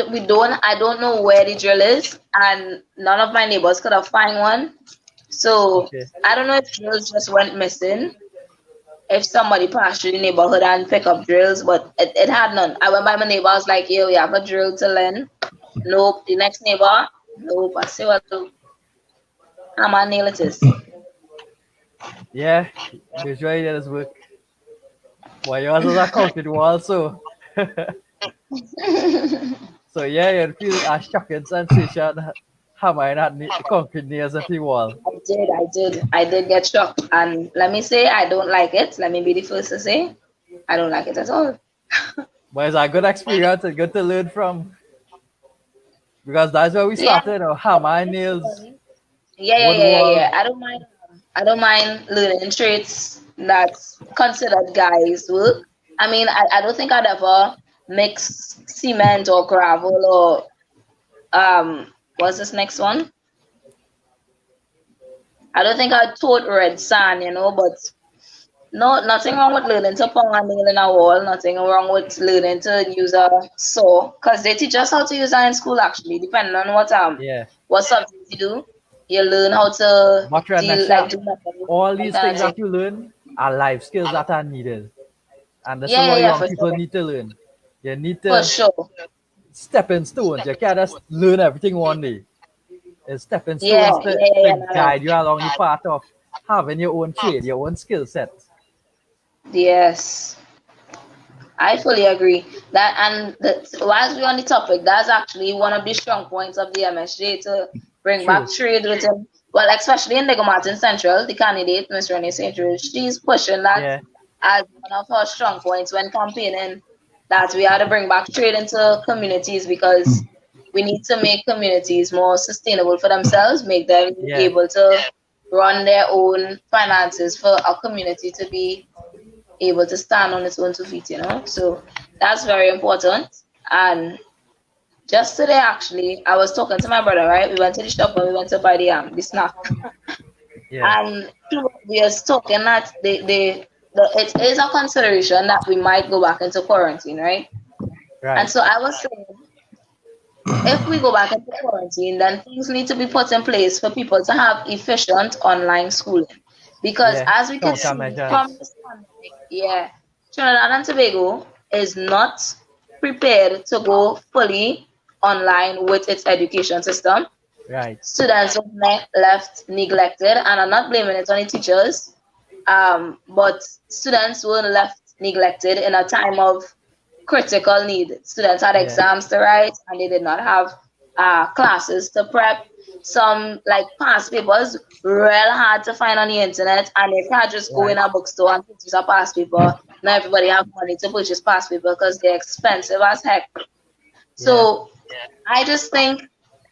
[SPEAKER 4] don't know where the drill is, and none of my neighbors could have find one. So I don't know if drills just went missing. If somebody passed through the neighborhood and pick up drills, but it had none. I went by my neighbor, I was like, yo, we have a drill to learn. Nope. The next neighbor, nope. I say, well, how my nail it is.
[SPEAKER 2] Yeah, usually that is work. Well, yours is a concrete wall, so. So yeah, you feel a shocking sensation hammering at the concrete nails at the wall.
[SPEAKER 4] I did get shocked, and let me say I don't like it. Let me be the first to say I don't like it at all.
[SPEAKER 2] But it's a good experience and good to learn from, because that's where we started. Hammering nails.
[SPEAKER 4] Yeah. I don't mind learning traits that's considered guys' work. I mean, I don't think I'd ever mix cement or gravel or what's this next one? I don't think I'd tote red sand, but no, nothing wrong with learning to pound a nail in a wall. Nothing wrong with learning to use a saw, because they teach us how to use that in school. Actually, depending on what subject you do, you learn how to
[SPEAKER 2] all these things that you learn are life skills that are needed, and that's what young people need to learn. You need to stepping stones. You can't just learn everything one day. It's stepping stones to guide you along the path of having your own trade, your own skill set.
[SPEAKER 4] Yes, I fully agree. Whilst we're on the topic, that's actually one of the strong points of the MSJ to bring back trade within. Well, especially in Lego Martin Central, the candidate, Ms. Renee St. Rose, she's pushing that as one of her strong points when campaigning, that we have to bring back trade into communities because we need to make communities more sustainable for themselves, make them able to run their own finances for our community to be able to stand on its own 2 feet, So that's very important. And just today actually, I was talking to my brother, right? We went to the shop and we went to buy the snack.
[SPEAKER 2] Yeah.
[SPEAKER 4] And we are talking that it is a consideration that we might go back into quarantine, right? And
[SPEAKER 2] Right.
[SPEAKER 4] so I was saying, if we go back into quarantine, then things need to be put in place for people to have efficient online schooling. Because
[SPEAKER 2] Yeah.
[SPEAKER 4] as we can see from
[SPEAKER 2] Countermeasures.
[SPEAKER 4] this pandemic, yeah, Trinidad and Tobago is not prepared to go fully online with its education system.
[SPEAKER 2] Right.
[SPEAKER 4] Students were left neglected, and I'm not blaming it on the teachers, but students were left neglected in a time of critical need. Students had
[SPEAKER 2] Yeah.
[SPEAKER 4] exams to write, and they did not have classes to prep. Some like past papers real hard to find on the internet, and they can't just go in
[SPEAKER 2] Right.
[SPEAKER 4] a bookstore and purchase a past paper. Not everybody have money to purchase past paper because they're expensive as heck.
[SPEAKER 2] Yeah.
[SPEAKER 4] So I just think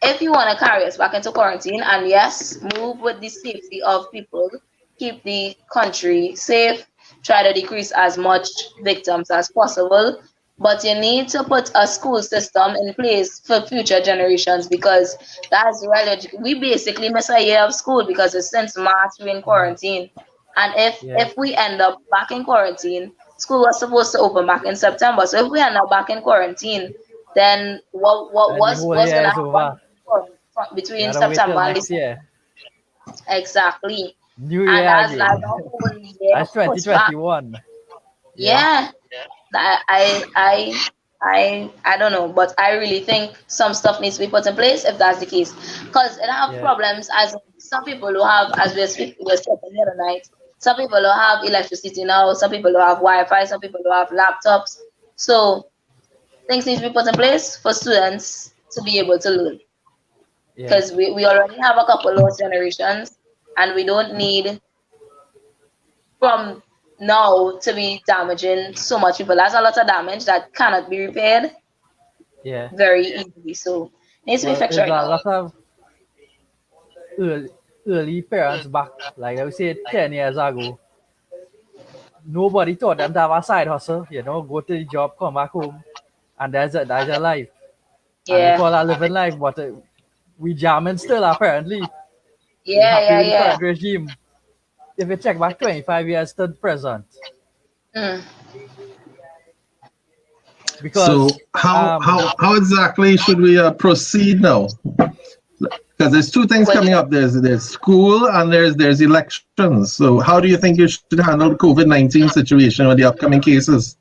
[SPEAKER 4] if you want to carry us back into quarantine, and yes, move with the safety of people, keep the country safe, try to decrease as much victims as possible. But you need to put a school system in place for future generations because that's really we basically miss a year of school because it's since March we're in quarantine. And
[SPEAKER 2] Yeah.
[SPEAKER 4] if we end up back in quarantine, school was supposed to open back in September. So if we end up back in quarantine, then what
[SPEAKER 2] And the
[SPEAKER 4] was
[SPEAKER 2] whole
[SPEAKER 4] what's
[SPEAKER 2] year
[SPEAKER 4] gonna
[SPEAKER 2] is
[SPEAKER 4] happen
[SPEAKER 2] over. You
[SPEAKER 4] between
[SPEAKER 2] gotta wait
[SPEAKER 4] September
[SPEAKER 2] till
[SPEAKER 4] and
[SPEAKER 2] next
[SPEAKER 4] December?
[SPEAKER 2] year.
[SPEAKER 4] Exactly.
[SPEAKER 2] New
[SPEAKER 4] And
[SPEAKER 2] year
[SPEAKER 4] that's
[SPEAKER 2] again.
[SPEAKER 4] like a whole year
[SPEAKER 2] That's
[SPEAKER 4] pushed back.
[SPEAKER 2] 2021. Yeah.
[SPEAKER 4] Yeah. I don't know, but I really think some stuff needs to be put in place if that's the case. Because it have
[SPEAKER 2] Yeah.
[SPEAKER 4] problems as some people who have, as we're speaking here tonight, some people who have electricity now, some people who have Wi-Fi, some people who have laptops. So things need to be put in place for students to be able to learn.
[SPEAKER 2] Yeah.
[SPEAKER 4] Because we already have a couple lost generations and we don't need from now to be damaging so much people. That's a lot of damage that cannot be repaired
[SPEAKER 2] Yeah.
[SPEAKER 4] very easily. So needs to be
[SPEAKER 2] Well,
[SPEAKER 4] fixed
[SPEAKER 2] there's
[SPEAKER 4] right
[SPEAKER 2] a
[SPEAKER 4] now.
[SPEAKER 2] lot of early parents back, like I would say 10 years ago. Nobody taught them to have a side hustle, go to the job, come back home, and that's your life. And we
[SPEAKER 4] Yeah.
[SPEAKER 2] call that living life, but we jamming still apparently. We
[SPEAKER 4] Yeah,
[SPEAKER 2] happy
[SPEAKER 4] yeah,
[SPEAKER 2] with the
[SPEAKER 4] yeah.
[SPEAKER 2] current regime. If you check back 25 years to the present,
[SPEAKER 4] Mm.
[SPEAKER 1] So
[SPEAKER 2] because
[SPEAKER 1] how exactly should we proceed now? Because there's two things
[SPEAKER 4] Well,
[SPEAKER 1] coming up. There's school and there's elections. So how do you think you should handle the COVID-19 situation with the upcoming cases?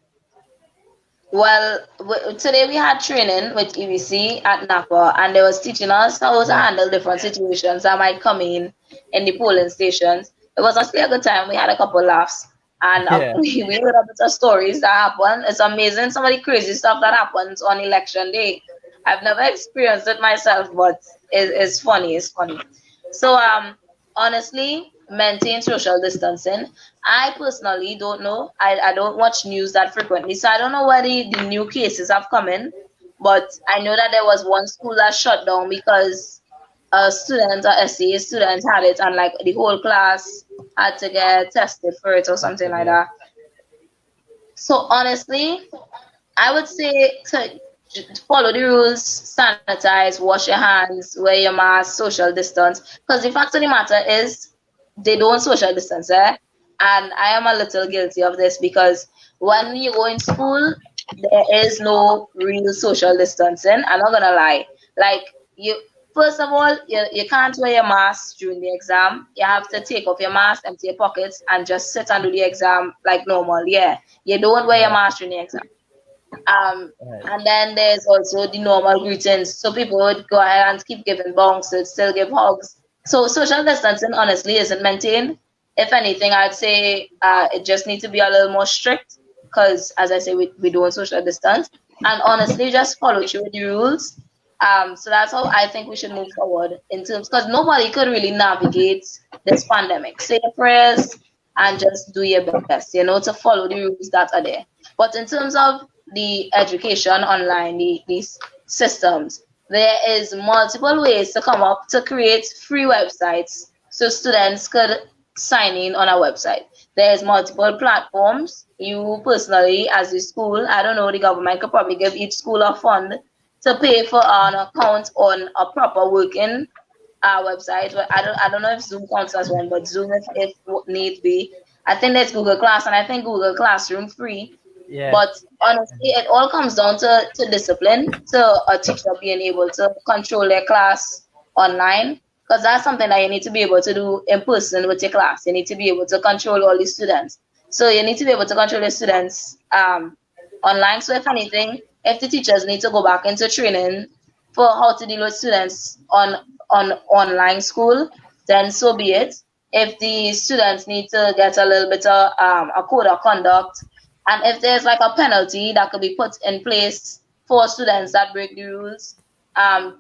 [SPEAKER 4] well, today we had training with EBC at Napa, and they was teaching us how to
[SPEAKER 2] yeah,
[SPEAKER 4] handle different situations that might come in the polling stations. It was honestly a good time. We had a couple laughs, and
[SPEAKER 2] yeah,
[SPEAKER 4] we heard a bit of stories that happen. It's amazing some of the crazy stuff that happens on election day. I've never experienced it myself, but it's funny. It's funny. So honestly, maintain social distancing. I personally don't know. I don't watch news that frequently, so I don't know where the new cases have come in. But I know that there was one school that shut down because a student, a SCA student, had it, and like the whole class had to get tested for it or something
[SPEAKER 2] tested,
[SPEAKER 4] like
[SPEAKER 2] yeah,
[SPEAKER 4] that. So honestly, I would say to follow the rules, sanitize, wash your hands, wear your mask, social distance. Because the fact of the matter is, they don't social distance, eh? And I am a little guilty of this because when you go in school, there is no real social distancing. I'm not gonna lie. Like you, first of all, you can't wear your mask during the exam. You have to take off your mask, empty your pockets, and just sit and do the exam like normal. Yeah, you don't wear your
[SPEAKER 2] yeah,
[SPEAKER 4] mask during the exam. Um,
[SPEAKER 2] right,
[SPEAKER 4] and then there's also the normal greetings. So people would go ahead and keep giving bonks, they'd still give hugs. So social distancing honestly isn't maintained. If anything, I'd say it just needs to be a little more strict because, as I say, we don't social distance. And honestly, just follow through the rules. So that's how I think we should move forward in terms because nobody could really navigate this pandemic. Say your prayers and just do your best, to follow the rules that are there. But in terms of the education online, these systems, there is multiple ways to come up to create free websites so students could sign in on a website. There's multiple platforms. You personally, as a school, I don't know, the government could probably give each school a fund to pay for an account on a proper working website. But I don't know if Zoom counts as one, but Zoom if need be. I think there's Google Class, and I think Google Classroom free.
[SPEAKER 2] Yeah.
[SPEAKER 4] But honestly, it all comes down to discipline, to a teacher being able to control their class online, because that's something that you need to be able to do in person with your class. You need to be able to control all the students. So you need to be able to control the students online. So if anything, if the teachers need to go back into training for how to deal with students on online school, then so be it. If the students need to get a little bit of a code of conduct, and if there's like a penalty that could be put in place for students that break the rules,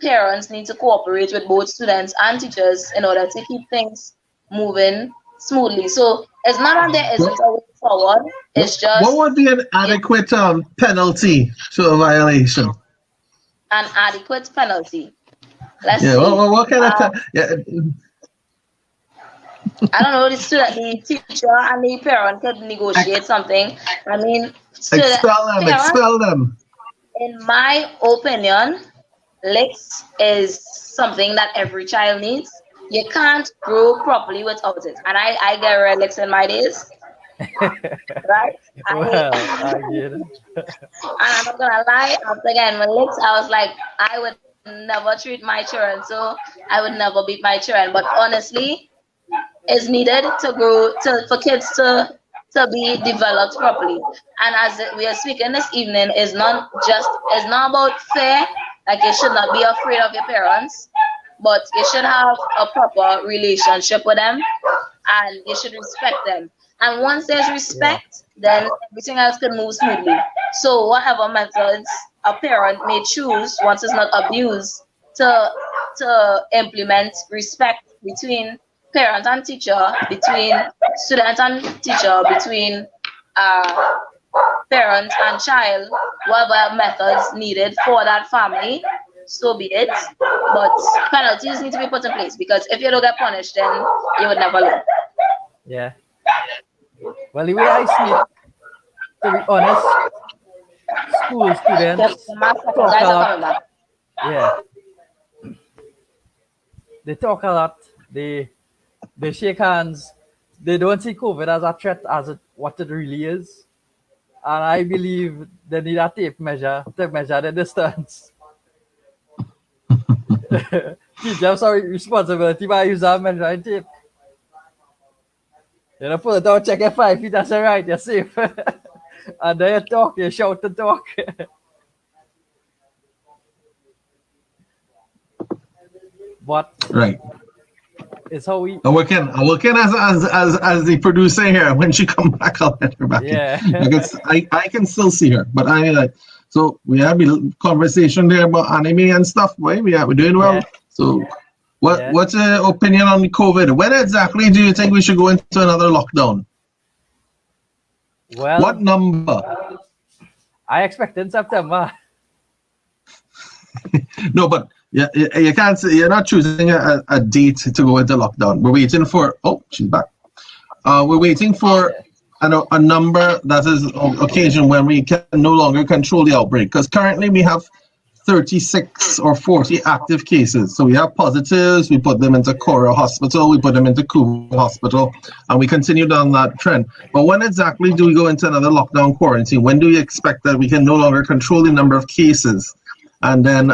[SPEAKER 4] parents need to cooperate with both students and teachers in order to keep things moving smoothly. So it's not that there isn't a way forward. It's just
[SPEAKER 1] what would be an adequate penalty to a violation?
[SPEAKER 4] An adequate penalty. Let's
[SPEAKER 1] see. What kind of
[SPEAKER 4] I don't know, the teacher and the parent could negotiate something. I mean,
[SPEAKER 1] expel them.
[SPEAKER 4] In my opinion, licks is something that every child needs. You can't grow properly without it. And I get red licks in my days. Right?
[SPEAKER 2] I get it.
[SPEAKER 4] And I'm not gonna lie, after getting my licks, I was like, I would never treat my children, so I would never beat my children. But honestly, it's needed to grow, for kids to be developed properly. And as we are speaking this evening, it's not about fear. Like, you should not be afraid of your parents, but you should have a proper relationship with them, and you should respect them. And once there's respect, then everything else can move smoothly. So whatever methods a parent may choose, once it's not abused, to implement respect between parent and teacher, between student and teacher, between parent and child, whatever methods needed for that family, so be it. But penalties need to be put in place, because if you don't get punished, then you would never learn.
[SPEAKER 2] Yeah. Well, the way I see it, to be honest, school students talk a lot. Yeah. They talk a lot. They shake hands. They don't see COVID as a threat as what it really is. And I believe they need a tape measure to measure the distance. Teachers have some responsibility by using a measuring tape. You know, put it down, check it 5 feet, that's all right, you're safe. And then you talk, you shout and talk. But
[SPEAKER 1] right.
[SPEAKER 2] It's how we.
[SPEAKER 1] I'm working as the producer here. When she come back, I'll let her back.
[SPEAKER 2] Yeah.
[SPEAKER 1] Because I can still see her, but I like. So we have a conversation there about anime and stuff. Right? We're doing well. Yeah. So what's your opinion on COVID? When exactly do you think we should go into another lockdown?
[SPEAKER 2] Well,
[SPEAKER 1] what number?
[SPEAKER 2] I expect in September.
[SPEAKER 1] No, but you can't say, you're not choosing a date to go into lockdown. We're waiting for, she's back. We're waiting for a number that is on occasion when we can no longer control the outbreak. Because currently we have 36 or 40 active cases. So we have positives, we put them into Cora Hospital, we put them into Cuba Hospital, and we continue down that trend. But when exactly do we go into another lockdown quarantine? When do we expect that we can no longer control the number of cases and then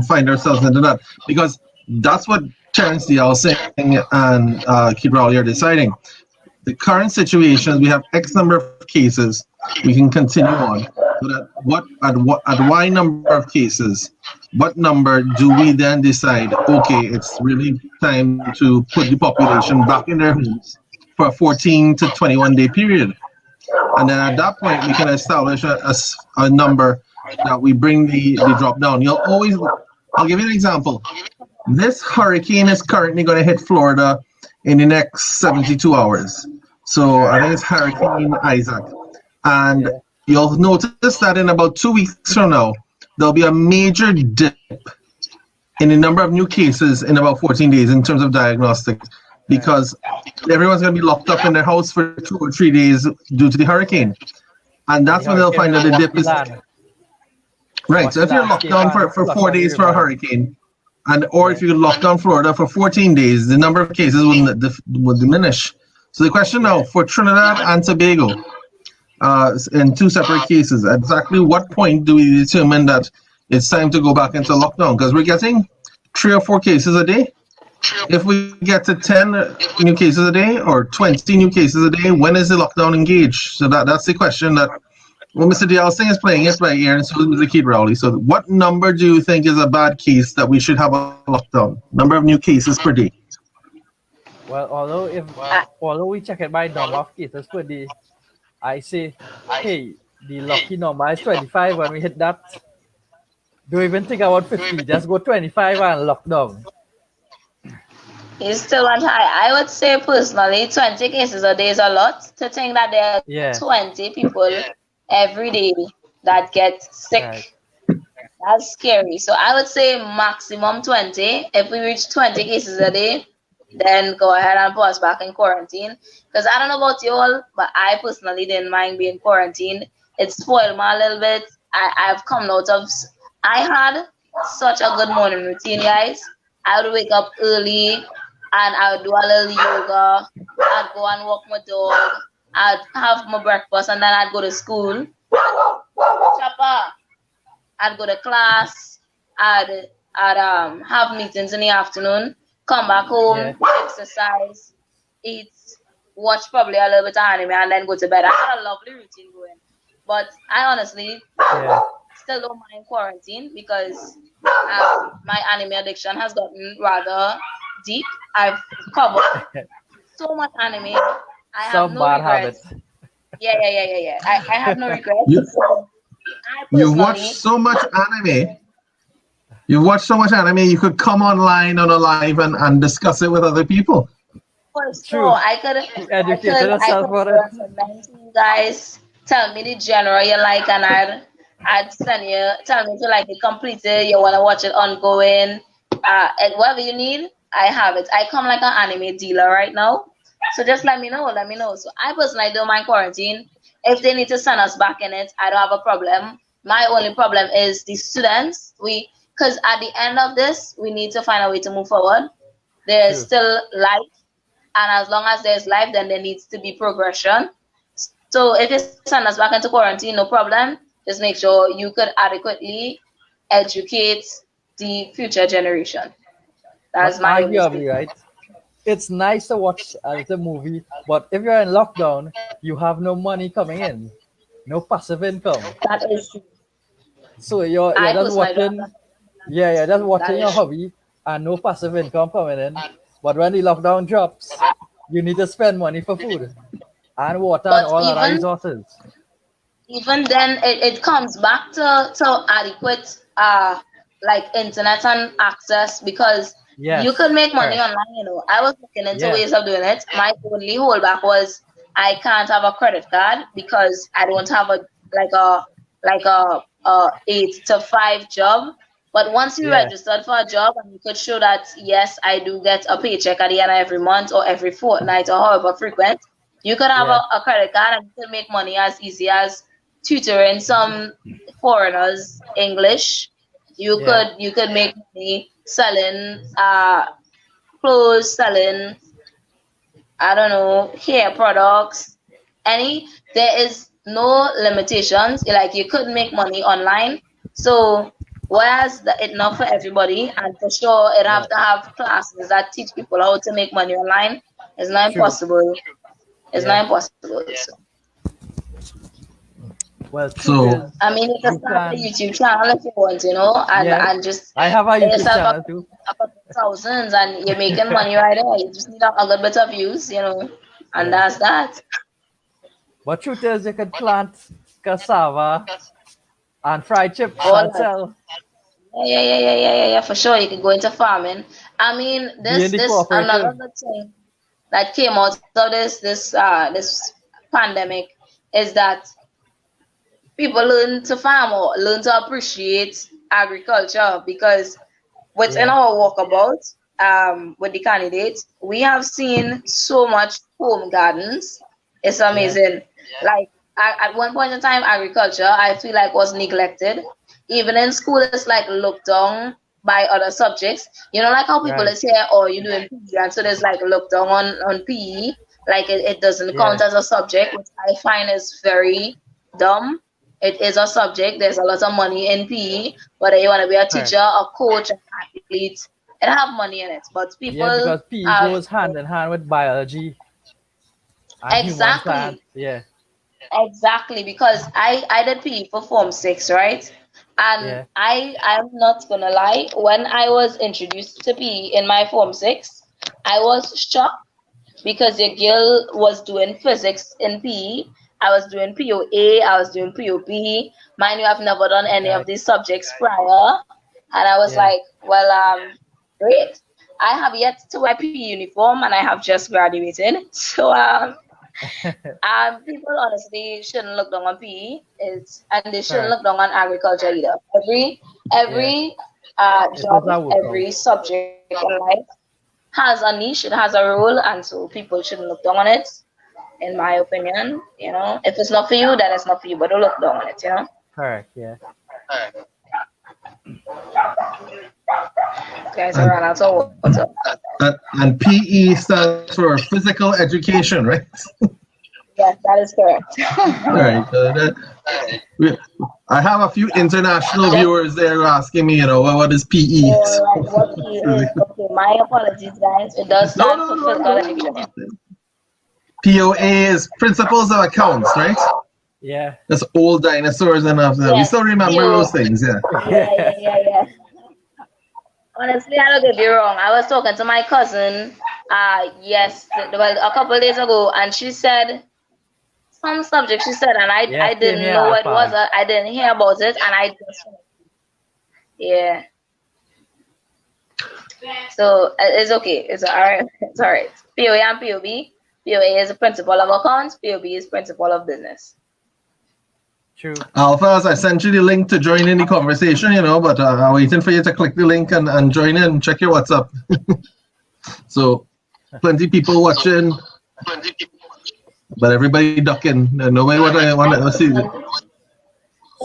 [SPEAKER 1] find ourselves into that? Because that's what Terrence D. was saying and Keith Rowley are deciding. The current situation is we have X number of cases, we can continue on. So that at Y number of cases, what number do we then decide, okay, it's really time to put the population back in their homes for a 14 to 21 day period. And then at that point, we can establish a number that we bring the drop down. I'll give you an example. This hurricane is currently going to hit Florida in the next 72 hours. So I think it's Hurricane Isaac. And you'll notice that in about 2 weeks from now, there'll be a major dip in the number of new cases in about 14 days in terms of diagnostics, because everyone's going to be locked up in their house for 2 or 3 days due to the hurricane. And that's when they'll find that the dip is... Right. So if you're locked down for 4 days for a hurricane, or if you lock down Florida for 14 days, the number of cases would diminish. So the question now for Trinidad and Tobago, in two separate cases, exactly what point do we determine that it's time to go back into lockdown? Because we're getting 3 or 4 cases a day. If we get to 10 new cases a day or 20 new cases a day, when is the lockdown engaged? So that's the question that, well, Mr. Dial Singh is playing it by ear, and so is Mr. Keith Rowley. So what number do you think is a bad case that we should have a lockdown? Number of new cases per day?
[SPEAKER 2] Well, although we check it by number of cases per day, I say, hey, the lucky number is 25. When we hit that, don't even think about 50. Just go 25 and lockdown.
[SPEAKER 4] It's still on high. I would say personally, 20 cases a day is a lot. To think that there are 20 people every day that get sick, that's scary. So I would say maximum 20. If we reach 20 cases a day, then go ahead and put us back in quarantine. Because I don't know about you all, but I personally didn't mind being quarantined. It spoiled me a little bit. I've come out of... I had such a good morning routine, guys. I would wake up early and I would do a little yoga. I'd go and walk my dog. I'd have my breakfast and then I'd go to school. I'd go to class. I'd have meetings in the afternoon. Come back home, exercise, eat, watch probably a little bit of anime, and then go to bed. I had a lovely routine going. But I honestly still don't mind quarantine because my anime addiction has gotten rather deep. I've covered so much anime. I have no regrets. Yeah. I have no regrets.
[SPEAKER 1] You watch so much anime. You watch so much anime, you could come online on a live and discuss it with other people.
[SPEAKER 4] True. I could recommend you guys. Tell me the genre you like, and I'd send you. Tell me if you like it completed. You want to watch it ongoing. And whatever you need, I have it. I come like an anime dealer right now. So just let me know. So I personally don't mind quarantine. If they need to send us back in it, I don't have a problem. My only problem is the students. Because at the end of this, we need to find a way to move forward. There's still life. And as long as there's life, then there needs to be progression. So if you send us back into quarantine, no problem. Just make sure you could adequately educate the future generation. That's my
[SPEAKER 2] arguably, right? It's nice to watch the movie, but if you're in lockdown, you have no money coming in. No passive income.
[SPEAKER 4] That is true.
[SPEAKER 2] So you're just watching... Yeah, just watching your hobby and no passive income coming in. But when the lockdown drops, you need to spend money for food and water and all other resources.
[SPEAKER 4] Even then, it comes back to adequate like internet and access, because you could make money online. I was looking into ways of doing it. My only holdback was I can't have a credit card because I don't have a 8 to 5 job. But once you registered for a job and you could show that, yes, I do get a paycheck at the end of every month or every fortnight or however frequent, you could have a credit card and you could make money as easy as tutoring some foreigners English. You could make money selling clothes, selling, I don't know, hair products. There is no limitations. Like, you could make money online. So whereas it's not for everybody, and for sure it have to have classes that teach people how to make money online. It's not impossible. It's not impossible.
[SPEAKER 2] Well,
[SPEAKER 4] I mean, you can start a YouTube channel if you want, and just
[SPEAKER 2] I have a YouTube channel too.
[SPEAKER 4] A couple thousands, and you're making money right there. You just need a good bit of views, and that's that.
[SPEAKER 2] But truth is, you could plant cassava and fried chips and sell.
[SPEAKER 4] Yeah, for sure. You could go into farming. I mean, this another good thing that came out of this pandemic is that people learn to farm or learn to appreciate agriculture, because within our walkabout with the candidates, we have seen so much home gardens. It's amazing. Like, at one point in time, agriculture, I feel like, was neglected. Even in school, it's like looked down by other subjects. You know, like how people is here, oh, you're doing PE, and so there's like looked down on PE, like it doesn't count as a subject, which I find is very dumb. It is a subject. There's a lot of money in PE, whether you want to be a teacher, a coach, an athlete, it have money in it. But people,
[SPEAKER 2] because PE goes hand in hand with biology and human science. Yeah.
[SPEAKER 4] Exactly, because I did PE for Form 6, right? And I'm not gonna lie, when I was introduced to PE in my Form 6, I was shocked because the girl was doing physics in PE. I was doing POA, I was doing POP. Mind you, I've never done any of these subjects prior. And I was like, well, great. I have yet to wear PE uniform and I have just graduated. So people honestly shouldn't look down on PE, and they shouldn't look down on agriculture either. Every job, every subject in life has a niche, it has a role, and so people shouldn't look down on it. In my opinion, you know, if it's not for you, then it's not for you, but don't look down on it, you know.
[SPEAKER 2] Correct. Yeah.
[SPEAKER 4] Guys, I ran out of water.
[SPEAKER 1] And PE stands for physical education, right?
[SPEAKER 4] Yes, that is correct.
[SPEAKER 1] All right. I have a few international viewers there asking me, you know, what is PE?
[SPEAKER 4] What PE is. Okay, my apologies, guys. It does stand for physical education.
[SPEAKER 1] POA is Principles of Accounts, right?
[SPEAKER 2] Yeah.
[SPEAKER 1] That's old dinosaurs and after. We still remember those things,
[SPEAKER 4] Yeah. Honestly, I don't get you wrong. I was talking to my cousin, a couple of days ago, and she said some subject. She said, and I didn't know what it was. I didn't hear about it, and I just So it's okay. It's all right. It's all right. POA and POB. POA is a principle of accounts. POB is principle of business.
[SPEAKER 2] True.
[SPEAKER 1] Alpha, I sent you the link to join in the conversation, you know, but I'm waiting for you to click the link and join in. Check your WhatsApp. So, plenty people watching, but everybody ducking. Nobody want to see.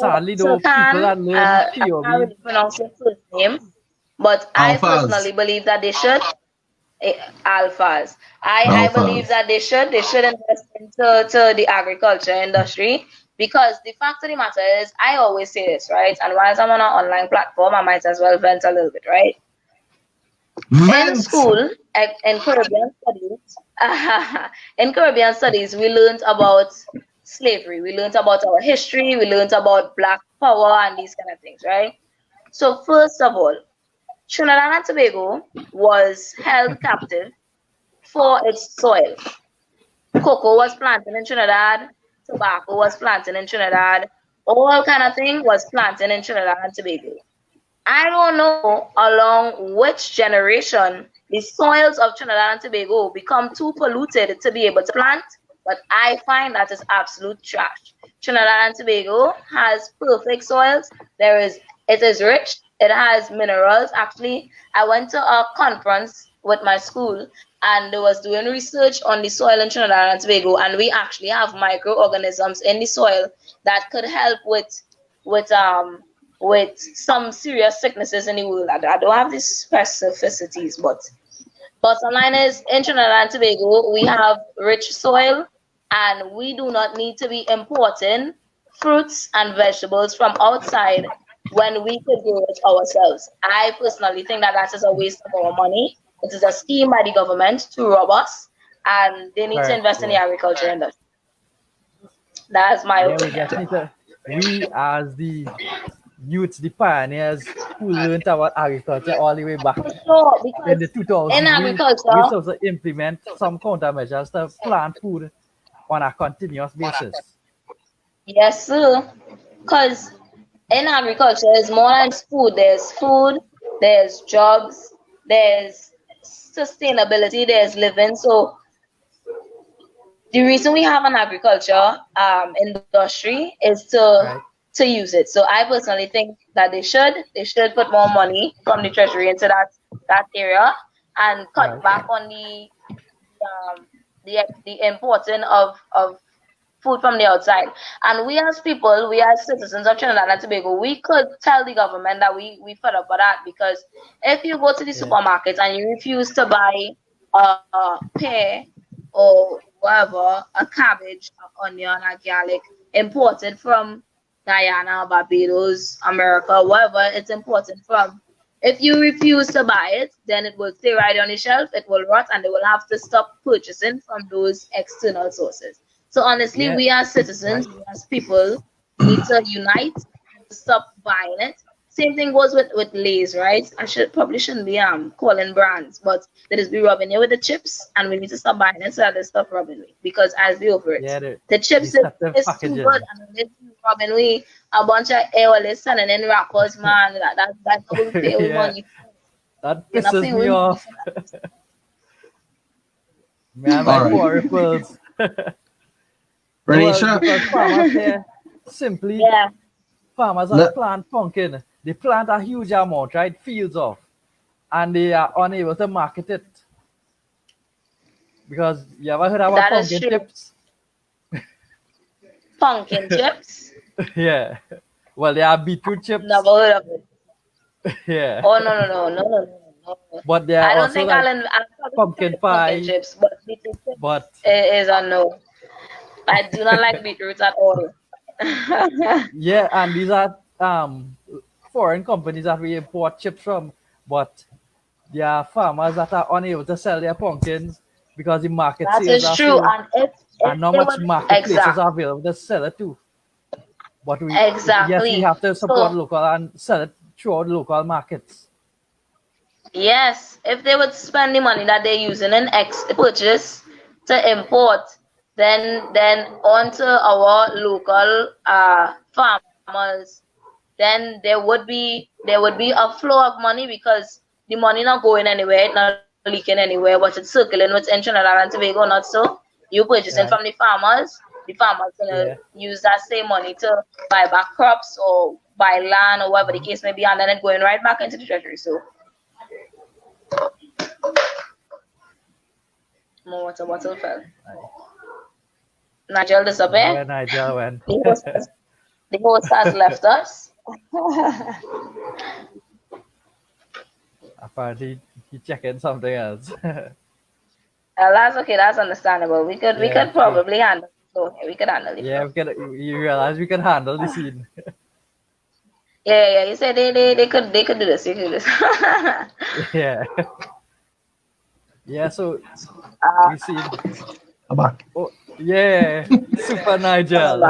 [SPEAKER 2] Sadly, though, people that learn POB.
[SPEAKER 4] I can't really pronounce your first name, but I personally believe that they should. Alphas. I believe that they should invest into the agriculture industry, because the fact of the matter is, I always say this, right? And whilst I'm on an online platform, I might as well vent a little bit, right? In school, in Caribbean studies, we learned about slavery. We learned about our history. We learned about Black power and these kind of things, right? So first of all, Trinidad and Tobago was held captive for its soil. Cocoa was planted in Trinidad, tobacco was planted in Trinidad, all kind of thing was planted in Trinidad and Tobago. I don't know along which generation the soils of Trinidad and Tobago become too polluted to be able to plant, but I find that is absolute trash. Trinidad and Tobago has perfect soils. It is rich. It has minerals. Actually, I went to a conference with my school and they was doing research on the soil in Trinidad and Tobago, and we actually have microorganisms in the soil that could help with some serious sicknesses in the world. I don't have these specificities, but bottom line is, in Trinidad and Tobago, we have rich soil, and we do not need to be importing fruits and vegetables from outside when we could grow it ourselves. I personally think that is a waste of our money. It is a scheme by the government to rob us, and they need to invest in the agriculture industry. That's my opinion.
[SPEAKER 2] We as the youths, the pioneers who learned about agriculture all the way back in the 2000s,
[SPEAKER 4] in agriculture,
[SPEAKER 2] we supposed to implement some countermeasures to plant food on a continuous basis.
[SPEAKER 4] Yes, sir. Because in agriculture, it's more than food. There's jobs, there's sustainability, there's living. So the reason we have an agriculture industry is to use it. So I personally think that they should put more money from the treasury into that area and cut back on the importing of food from the outside. And we as people, we as citizens of Trinidad and Tobago, we could tell the government that we fed up with that, because if you go to the supermarket and you refuse to buy a pear or whatever, a cabbage, a onion, a garlic imported from Guyana, Barbados, America, wherever it's imported from, if you refuse to buy it, then it will stay right on the shelf, it will rot, and they will have to stop purchasing from those external sources. So honestly, we as citizens, we as people, need to unite and stop buying it. Same thing goes with Lay's, right? I probably shouldn't be calling brands, but they just be rubbing you with the chips, and we need to stop buying it so that they stop rubbing me. Because as we over it, the chips is too good, and they rubbing we a bunch of airways selling in wrappers, man. That's what we pay with money.
[SPEAKER 2] That pisses me off. Man, my poor ripples. Because farmers there simply farmers that plant pumpkin. They plant a huge amount, right? Fields of, and they are unable to market it. Because you ever heard about pumpkin chips?
[SPEAKER 4] Pumpkin chips?
[SPEAKER 2] Yeah. Well, they are beetroot chips.
[SPEAKER 4] Never heard of it.
[SPEAKER 2] Yeah.
[SPEAKER 4] Oh no.
[SPEAKER 2] But they are
[SPEAKER 4] I don't
[SPEAKER 2] also
[SPEAKER 4] think
[SPEAKER 2] like pumpkin pie.
[SPEAKER 4] Pumpkin chips, but beetroot chips is a no. I do not like beetroots at all.
[SPEAKER 2] Yeah, and these are foreign companies that we import chips from, but there are farmers that are unable to sell their pumpkins because the market sales are
[SPEAKER 4] true,
[SPEAKER 2] and not much marketplaces are available to sell it to. But yes, we have to support local and sell it throughout local markets.
[SPEAKER 4] Yes, if they would spend the money that they're using in purchase to import, then onto our local farmers, then there would be a flow of money, because the money not going anywhere, it's not leaking anywhere, but it's circling within Trinidad and Tobago, not so. You purchasing from the farmers gonna use that same money to buy back crops or buy land or whatever the case may be, and then it's going right back into the treasury. So more water bottle fell. Nigel disappeared.
[SPEAKER 2] Where Nigel went.
[SPEAKER 4] The host has left us.
[SPEAKER 2] Apparently he checking something else.
[SPEAKER 4] That's okay, that's understandable. We could probably handle it. So we could handle it.
[SPEAKER 2] Yeah, you realize we can handle the scene.
[SPEAKER 4] Yeah. You said they could do this. You could do this.
[SPEAKER 2] Yeah. Yeah, so we see. Oh, yeah, Super Nigel.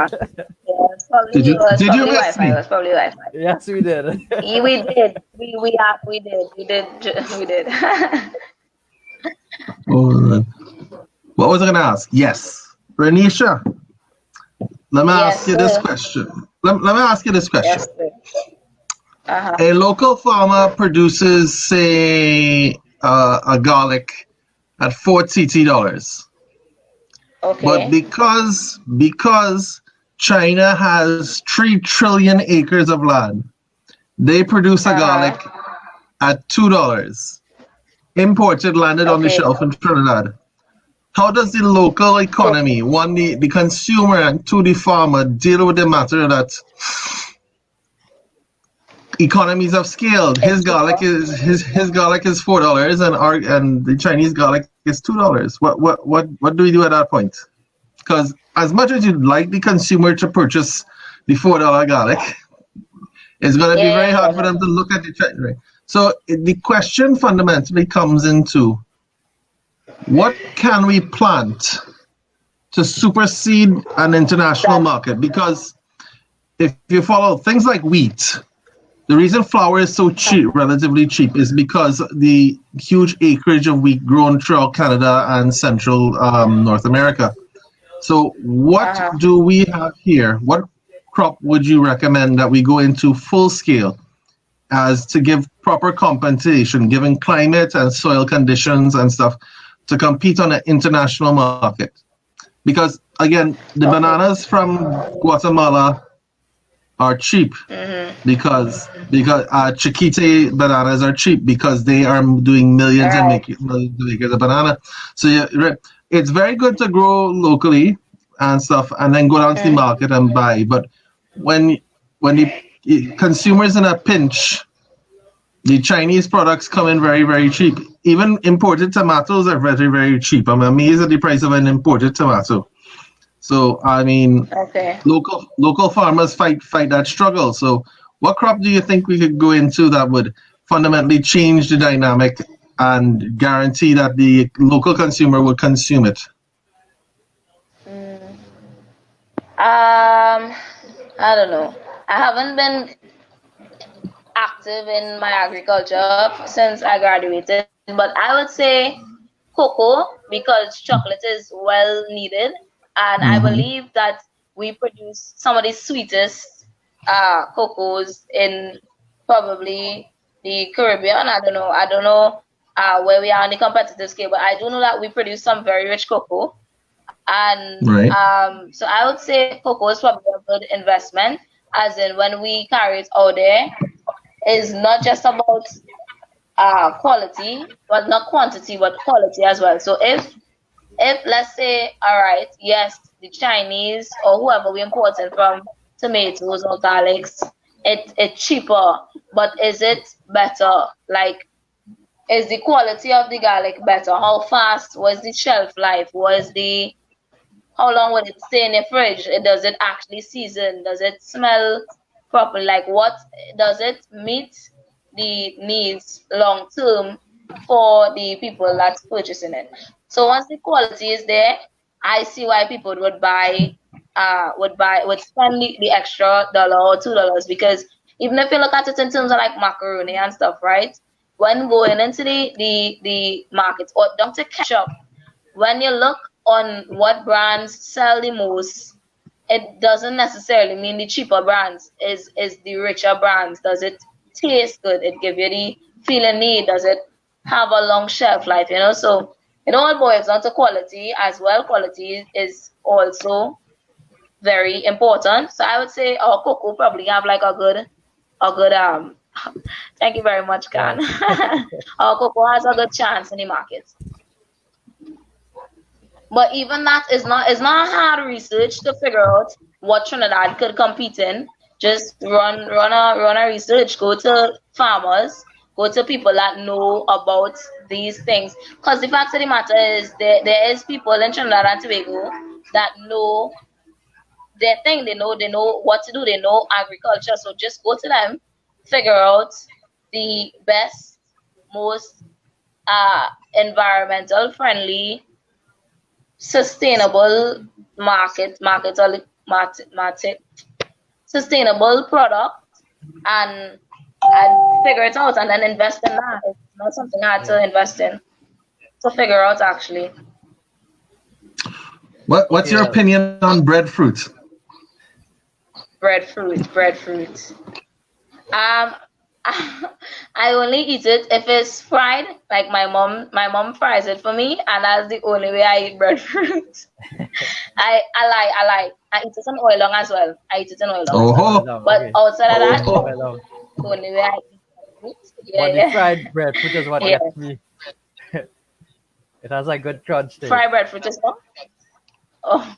[SPEAKER 1] Did you miss me?
[SPEAKER 4] It was probably Wi-Fi.
[SPEAKER 2] Yes, we did.
[SPEAKER 4] We did. We did.
[SPEAKER 1] Oh, what was I going to ask? Yes, Renisha. Let me ask you this question. Let me ask you this question.
[SPEAKER 4] Yes,
[SPEAKER 1] a local farmer produces, say, a garlic at $40.
[SPEAKER 4] Okay.
[SPEAKER 1] But because China has 3 trillion acres of land, they produce a garlic at $2. Imported, landed on the shelf in Trinidad. How does the local economy, one, the consumer, and two, the farmer, deal with the matter that economies of scale? His garlic is $4, and the Chinese garlic is $2. What do we do at that point? Because as much as you'd like the consumer to purchase the $4 garlic, it's going to be very hard for them to look at the Chinese rate. So the question fundamentally comes into, what can we plant to supersede an international market? Because if you follow things like wheat, the reason flour is so cheap, relatively cheap, is because the huge acreage of wheat grown throughout Canada and central North America. So what do we have here? What crop would you recommend that we go into full scale as to give proper compensation, given climate and soil conditions and stuff, to compete on an international market? Because again, the bananas from Guatemala are cheap because Chiquite bananas are cheap because they are doing millions and making millions of acres of banana. So it's very good to grow locally and stuff, and then go down to the market and buy. But when the consumers in a pinch, the Chinese products come in very, very cheap. Even imported tomatoes are very, very cheap. I'm amazed at the price of an imported tomato. So I mean, local farmers fight that struggle. So what crop do you think we could go into that would fundamentally change the dynamic and guarantee that the local consumer would consume it?
[SPEAKER 4] I don't know. I haven't been active in my agriculture since I graduated, but I would say cocoa, because chocolate is well needed, and I believe that we produce some of the sweetest cocoas in probably the Caribbean. I don't know where we are on the competitive scale, but I do know that we produce some very rich cocoa. And so I would say cocoa is probably a good investment, as in when we carry it out there, is not just about quality, but not quantity, but quality as well. So if let's say, all right, yes, the Chinese or whoever we import it from, tomatoes or garlics, it's cheaper, but is it better? Like, is the quality of the garlic better? How fast was the shelf life? How long would it stay in the fridge? Does it actually season? Does it smell properly? Like, what does it meet the needs long term for the people that's purchasing it? So once the quality is there, I see why people would spend the extra $1 or $2, because even if you look at it in terms of like macaroni and stuff, right? When going into the market or down to ketchup, when you look on what brands sell the most, it doesn't necessarily mean the cheaper brands is the richer brands. Does it taste good? It give you the feeling need. Does it have a long shelf life? So it all boils down to quality as well. Quality is also very important. So I would say our cocoa probably have like a good thank you very much, Khan. Our cocoa has a good chance in the market. But even that is not hard research to figure out what Trinidad could compete in. Just run a research. Go to farmers. Go to people that know about these things. Because the fact of the matter is, there is people in Trinidad and Tobago that know their thing. They know what to do. They know agriculture. So just go to them, figure out the best, most environmental friendly, sustainable sustainable product, and figure it out, and then invest in that. It's not something hard to invest in, to figure out actually.
[SPEAKER 1] What's your opinion on breadfruit?
[SPEAKER 4] Breadfruit. I only eat it if it's fried. Like my mom fries it for me, and that's the only way I eat breadfruit. I lie. I eat it in oil long as well. But outside of that, the only way I eat breadfruit.
[SPEAKER 2] But the fried breadfruit is what gets me. It has a good crunch to it.
[SPEAKER 4] Fried breadfruit is what? Oh.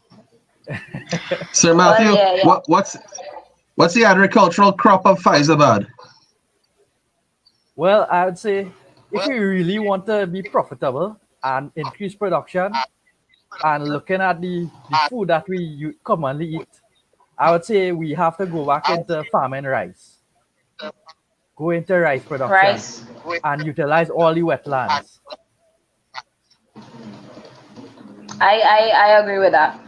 [SPEAKER 1] Sir Matthew, what's the agricultural crop of Faizabad?
[SPEAKER 2] Well, I would say if you really want to be profitable and increase production, and looking at the food that we commonly eat, I would say we have to go back into farming rice. Go into rice production and utilize all the wetlands.
[SPEAKER 4] I agree with that.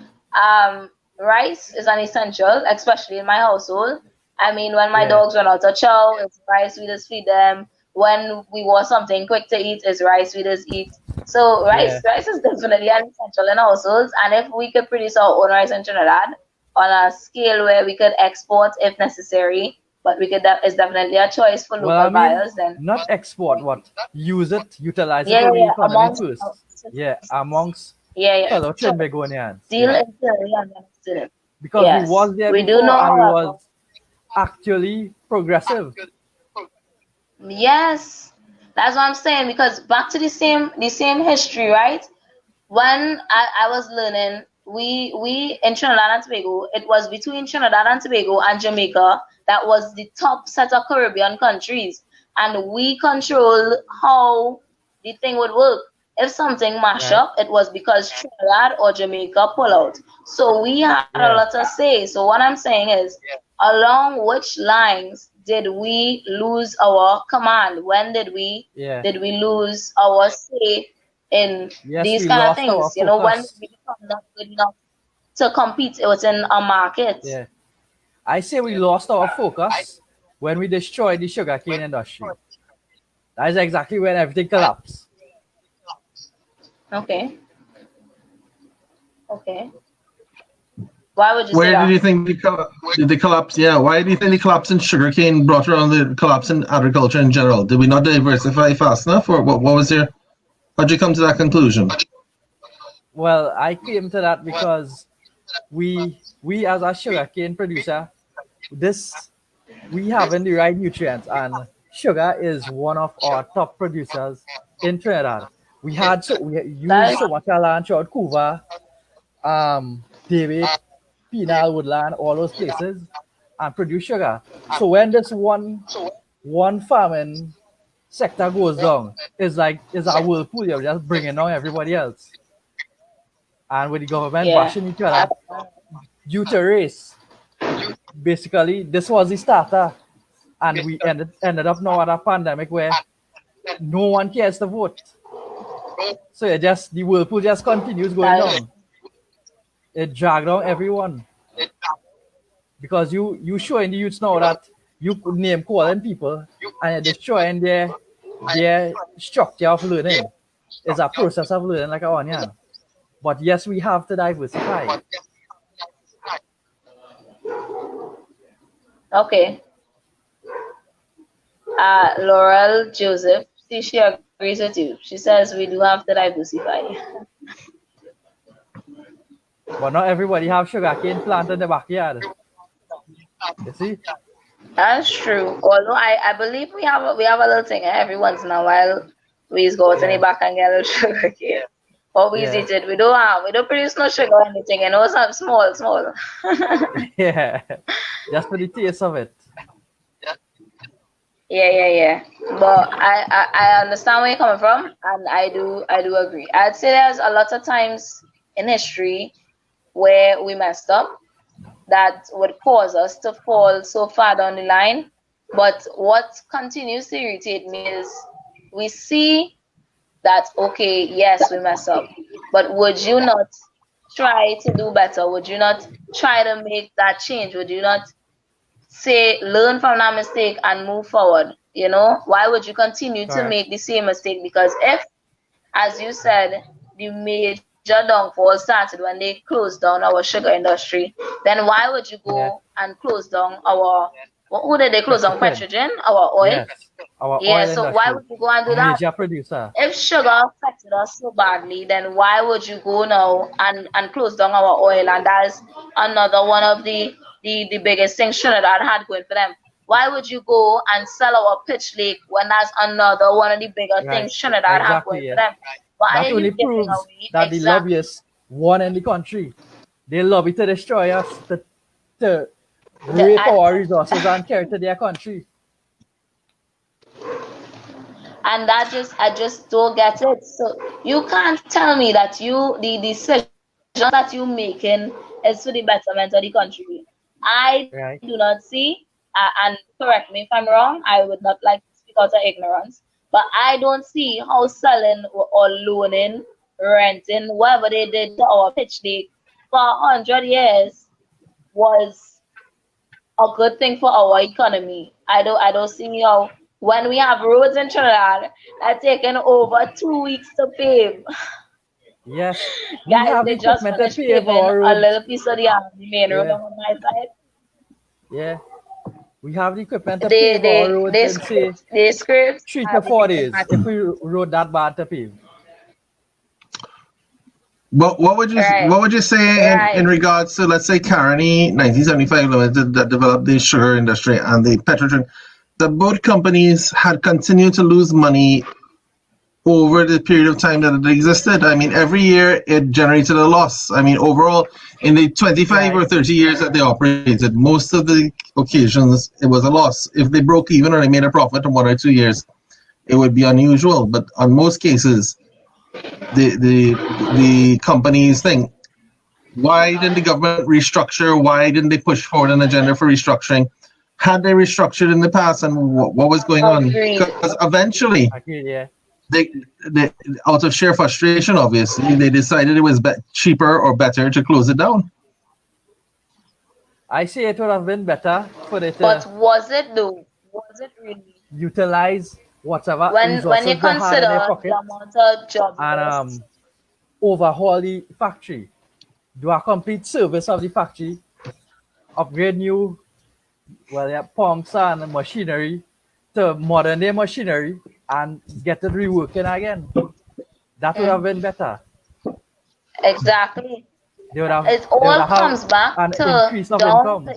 [SPEAKER 4] Rice is an essential, especially in my household. I mean, when my dogs run out of chow, it's rice, we just feed them. When we want something quick to eat, it's rice, we just eat. So rice is definitely an essential in households. And if we could produce our own rice in Trinidad on a scale where we could export if necessary, but we could, it's definitely a choice for local buyers. Then
[SPEAKER 2] not export, what? Use it, utilize it for the economy first. Amongst fellow Trinbagonians. Because we was there before and we was actually progressive.
[SPEAKER 4] Yes, that's what I'm saying. Because back to the same history, right? When I was learning we in Trinidad and Tobago, it was between Trinidad and Tobago and Jamaica that was the top set of Caribbean countries, and we control how the thing would work. If something mash up, it was because Trinidad or Jamaica pull out. So we had a lot to say. So what I'm saying is, along which lines did we lose our command? When did we lose our say in these kind of things? You know, when we become not good enough to compete within a market.
[SPEAKER 2] Yeah. I say we lost our focus when we destroyed the sugarcane industry. That is exactly when everything collapsed.
[SPEAKER 4] Okay. Why would you say
[SPEAKER 1] Where
[SPEAKER 4] that?
[SPEAKER 1] did you think the collapse? Yeah, why do you think the collapse in sugarcane brought around the collapse in agriculture in general? Did we not diversify fast enough, or what was your? How'd you come to that conclusion?
[SPEAKER 2] Well, I came to that because we as a sugarcane producer, we haven't the right nutrients, and sugar is one of our top producers in Trinidad. We used so much land throughout Cuba, David, Penal, Woodland, all those places, and produce sugar. So when this one farming sector goes down, it's a whirlpool. You're just bringing down everybody else. And with the government bashing each other due to race, basically this was the starter, and we ended up now at a pandemic where no one cares to vote. So the whirlpool just continues going down. It dragged down everyone. Because you showing the youths now that you could name calling people and you're destroying their structure of learning. It's a process of learning like a onion. But yes, we have to diversify.
[SPEAKER 4] Okay. Laurel Joseph, she agrees with you. She says we do have to diversify.
[SPEAKER 2] But not everybody have sugarcane plant in the backyard. You see?
[SPEAKER 4] That's true. Although I believe we have a little thing every once in a while. We just go to the back and get a little sugarcane. But we eat it. We don't produce no sugar or anything, you know, some small.
[SPEAKER 2] Yeah. Just for the taste of it.
[SPEAKER 4] Yeah. But I understand where you're coming from, and I do agree. I'd say there's a lot of times in history where we messed up that would cause us to fall so far down the line. But what continues to irritate me is we see that, okay, yes, we mess up, but would you not try to do better? Would you not try to make that change? Would you not say, learn from that mistake and move forward? You know, why would you continue to make the same mistake? Because if, as you said, the major downfall started when they closed down our sugar industry, then why would you go and close down our, who did they close down? Petrogen, our oil?
[SPEAKER 2] Yes, our oil
[SPEAKER 4] so
[SPEAKER 2] industry.
[SPEAKER 4] Why would you go and do that?
[SPEAKER 2] Major producer.
[SPEAKER 4] If sugar affected us so badly, then why would you go now and close down our oil? And that is another one of the biggest things Trinidad had going for them. Why would you go and sell our pitch lake when that's another one of the bigger things Trinidad had going for them? Why
[SPEAKER 2] that only proves that the lobbyists won in the country. They lobby to destroy us, to rape our resources and carry to their country.
[SPEAKER 4] And I just don't get it. So you can't tell me that the decision that you're making is for the betterment of the country. I do not see, and correct me if I'm wrong, I would not like to speak out of ignorance, but I don't see how selling or loaning, renting, whatever they did to our pitch lake for 100 years was a good thing for our economy. I don't see how, when we have roads in Trinidad that taken over 2 weeks to pave.
[SPEAKER 2] Yes,
[SPEAKER 4] guys, they just finished paving a little piece of the main road on my side.
[SPEAKER 2] Yeah, we have the equipment to pave our roads in say 3 to 4 days if we road that bad to pave.
[SPEAKER 1] What would you say in regards to, let's say, Carney 1975 Limited that developed the sugar industry and the Petrogen? The both companies had continued to lose money over the period of time that it existed. I mean, every year it generated a loss. I mean, overall, in the 25 or 30 years that they operated, most of the occasions it was a loss. If they broke even or they made a profit in 1 or 2 years, it would be unusual. But on most cases, the companies think, why didn't the government restructure? Why didn't they push forward an agenda for restructuring? Had they restructured in the past, and what was going on? Because eventually, they out of sheer frustration, obviously, they decided it was cheaper or better to close it down.
[SPEAKER 2] I say it would have been better for it.
[SPEAKER 4] But was it though? Was it really?
[SPEAKER 2] Utilize whatever
[SPEAKER 4] when
[SPEAKER 2] resources
[SPEAKER 4] you
[SPEAKER 2] they had in
[SPEAKER 4] consider
[SPEAKER 2] their pocket
[SPEAKER 4] the amount of job
[SPEAKER 2] and overhaul the factory, do a complete service of the factory, upgrade new pumps and machinery to modern day machinery and get it reworking again. That would have been better.
[SPEAKER 4] Exactly.
[SPEAKER 2] Have,
[SPEAKER 4] it all comes back to
[SPEAKER 2] increase of income.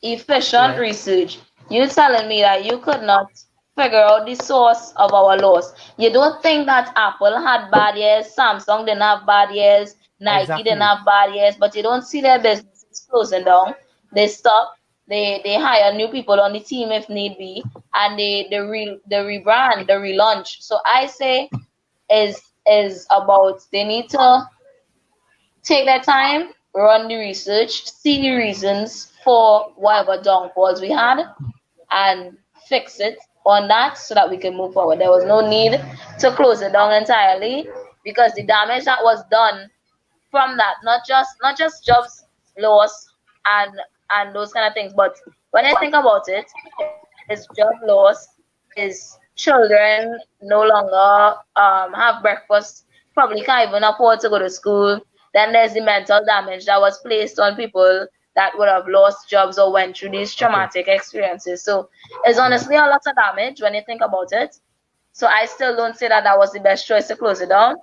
[SPEAKER 4] Efficient research. You telling me that you could not figure out the source of our loss? You don't think that Apple had bad years, Samsung didn't have bad years, Nike didn't have bad years, but you don't see their businesses closing down. They stop. They hire new people on the team if need be, and they rebrand, the relaunch. So I say is about they need to take their time, run the research, see the reasons for whatever downfalls we had, and fix it on that so that we can move forward. There was no need to close it down entirely because the damage that was done from that, not just jobs loss and those kind of things, but when I think about it, is job loss, is children no longer have breakfast, probably can't even afford to go to school. Then there's the mental damage that was placed on people that would have lost jobs or went through these traumatic experiences. So it's honestly a lot of damage when you think about it. So I still don't say that was the best choice to close it down.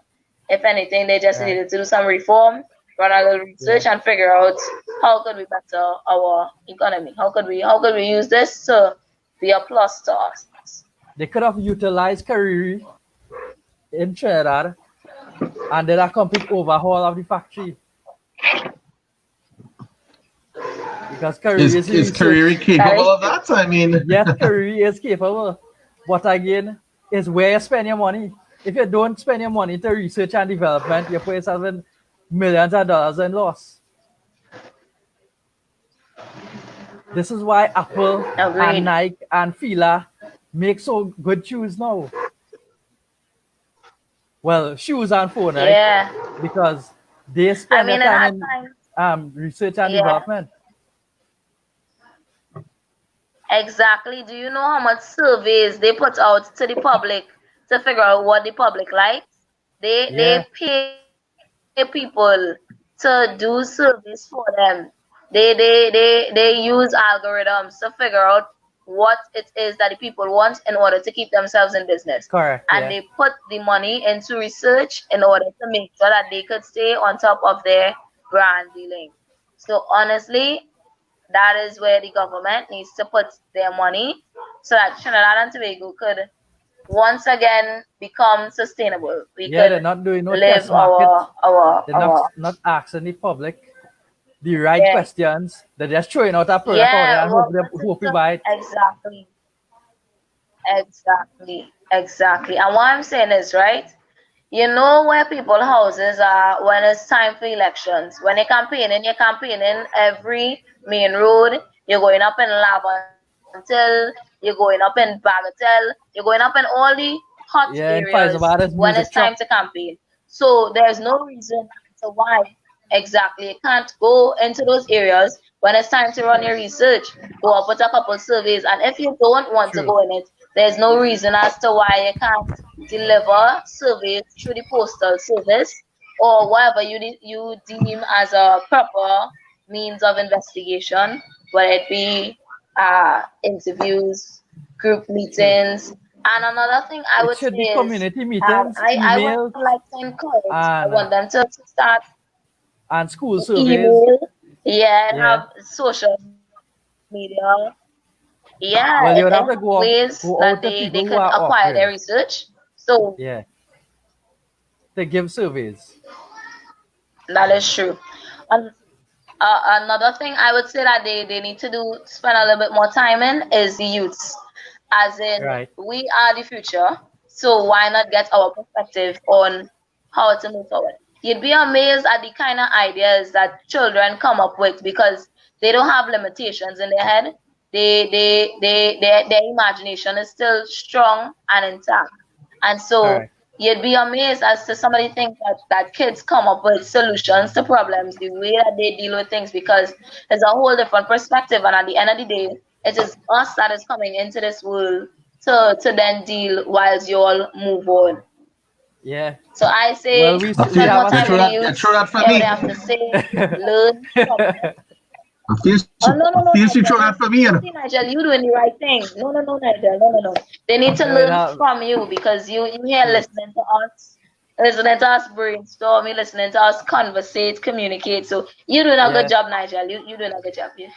[SPEAKER 4] If anything, they just needed to do some reform, run a little research, and figure out how could we better our economy. How could we use this to be a plus to us?
[SPEAKER 2] They could have utilized Kariri in Trinidad and did a complete overhaul of the factory. Because Kariri is
[SPEAKER 1] Kariri capable of that? I mean,
[SPEAKER 2] yes, Kariri is capable, but again, it's where you spend your money. If you don't spend your money to research and development, you put yourself in millions of dollars in loss. This is why Apple and Nike and Fila make so good shoes now. Well, shoes and phone, right?
[SPEAKER 4] Yeah.
[SPEAKER 2] Because they spend their time in research and development.
[SPEAKER 4] Exactly. Do you know how much surveys they put out to the public to figure out what the public likes? They pay people to do surveys for them. They use algorithms to figure out what it is that the people want in order to keep themselves in business.
[SPEAKER 2] Correct.
[SPEAKER 4] And they put the money into research in order to make sure that they could stay on top of their brand dealing. So honestly, that is where the government needs to put their money so that Trinidad and Tobago could once again become sustainable.
[SPEAKER 2] They're not doing no test market. They're not asking the public the right questions. They're just throwing out a product and hope you buy it.
[SPEAKER 4] Exactly. And what I'm saying is, right, you know where people's houses are when it's time for elections. When you're campaigning every main road. You're going up in Lavantil, you're going up in Bagatelle, you're going up in all the hot areas when it's time to campaign. So there's no reason to why exactly you can't go into those areas when it's time to run your research. Go up with a couple surveys, and if you don't want to go in it, there's no reason as to why you can't deliver surveys through the postal service or whatever you deem as a proper means of investigation, whether it be interviews, group meetings. And another thing I would say is
[SPEAKER 2] community meetings,
[SPEAKER 4] I would like to encourage. I want them to start
[SPEAKER 2] and school surveys.
[SPEAKER 4] Have social media. Yeah,
[SPEAKER 2] Well, you would
[SPEAKER 4] in
[SPEAKER 2] have to
[SPEAKER 4] ways
[SPEAKER 2] go
[SPEAKER 4] that
[SPEAKER 2] out to
[SPEAKER 4] they
[SPEAKER 2] people who
[SPEAKER 4] could
[SPEAKER 2] are
[SPEAKER 4] acquire their
[SPEAKER 2] offering.
[SPEAKER 4] research. So
[SPEAKER 2] Yeah, they give surveys.
[SPEAKER 4] that is true. And another thing I would say that they need to spend a little bit more time in is the youths. As in,
[SPEAKER 2] Right.
[SPEAKER 4] we are the future, so why not get our perspective on how to move forward? You'd be amazed at the kind of ideas that children come up with because they don't have limitations in their head. Their imagination is still strong and intact. And so
[SPEAKER 2] Correct.
[SPEAKER 4] you'd be amazed as to some of the things that kids come up with solutions to problems, the way that they deal with things, because it's a whole different perspective. And at the end of the day, it is us that is coming into this world to then deal whilst you all move on.
[SPEAKER 2] Yeah.
[SPEAKER 4] So I
[SPEAKER 2] Well,
[SPEAKER 4] say
[SPEAKER 2] we
[SPEAKER 4] spend
[SPEAKER 2] have
[SPEAKER 4] more
[SPEAKER 2] a
[SPEAKER 1] You
[SPEAKER 4] time
[SPEAKER 1] throw
[SPEAKER 4] with the
[SPEAKER 1] that,
[SPEAKER 2] saying.
[SPEAKER 1] you throw
[SPEAKER 4] youths,
[SPEAKER 1] that for
[SPEAKER 4] hear what
[SPEAKER 1] me.
[SPEAKER 4] they have to say, learn from them.
[SPEAKER 1] I feel
[SPEAKER 4] Oh no, no, no,
[SPEAKER 1] you throw
[SPEAKER 4] Nigel.
[SPEAKER 1] that for me.
[SPEAKER 4] See, Nigel, you doing the right thing. No, no, no, Nigel. No, no, no. They need to
[SPEAKER 2] No, it
[SPEAKER 4] learn
[SPEAKER 2] have,
[SPEAKER 4] from you because you here
[SPEAKER 2] yes.
[SPEAKER 4] listening to us brainstorm, you listening to us conversate, communicate. So you doing a good
[SPEAKER 2] Yeah.
[SPEAKER 4] job, Nigel. You doing a good job. Yeah.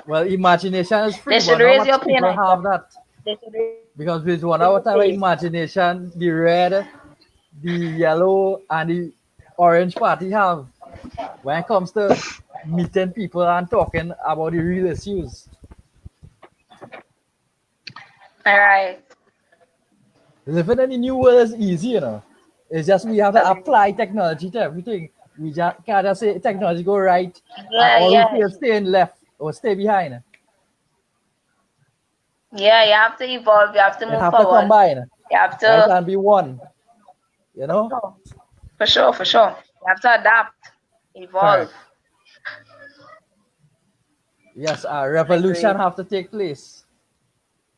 [SPEAKER 2] Well, imagination is
[SPEAKER 4] They
[SPEAKER 2] free,
[SPEAKER 4] should
[SPEAKER 2] but not
[SPEAKER 4] raise your
[SPEAKER 2] much
[SPEAKER 4] pay,
[SPEAKER 2] people
[SPEAKER 4] Nigel.
[SPEAKER 2] have that.
[SPEAKER 4] They should raise
[SPEAKER 2] Because with one hour
[SPEAKER 4] your
[SPEAKER 2] type of
[SPEAKER 4] pay.
[SPEAKER 2] imagination, the red, the yellow, and the orange party have when it comes to meeting people and talking about the real issues.
[SPEAKER 4] All right.
[SPEAKER 2] Living in the new world is easy, you know. It's just we have to apply technology to everything. We just can't just say technology go right and
[SPEAKER 4] Yeah,
[SPEAKER 2] all we
[SPEAKER 4] yeah.
[SPEAKER 2] feel stay in left or stay behind.
[SPEAKER 4] Yeah, you have to evolve, you have to
[SPEAKER 2] It
[SPEAKER 4] move
[SPEAKER 2] have to
[SPEAKER 4] forward.
[SPEAKER 2] combine,
[SPEAKER 4] You have
[SPEAKER 2] right?
[SPEAKER 4] to
[SPEAKER 2] And be one, you know?
[SPEAKER 4] for sure, for sure. You have to adapt, evolve.
[SPEAKER 2] Correct. Yes, a
[SPEAKER 4] Agree.
[SPEAKER 2] revolution have to take place.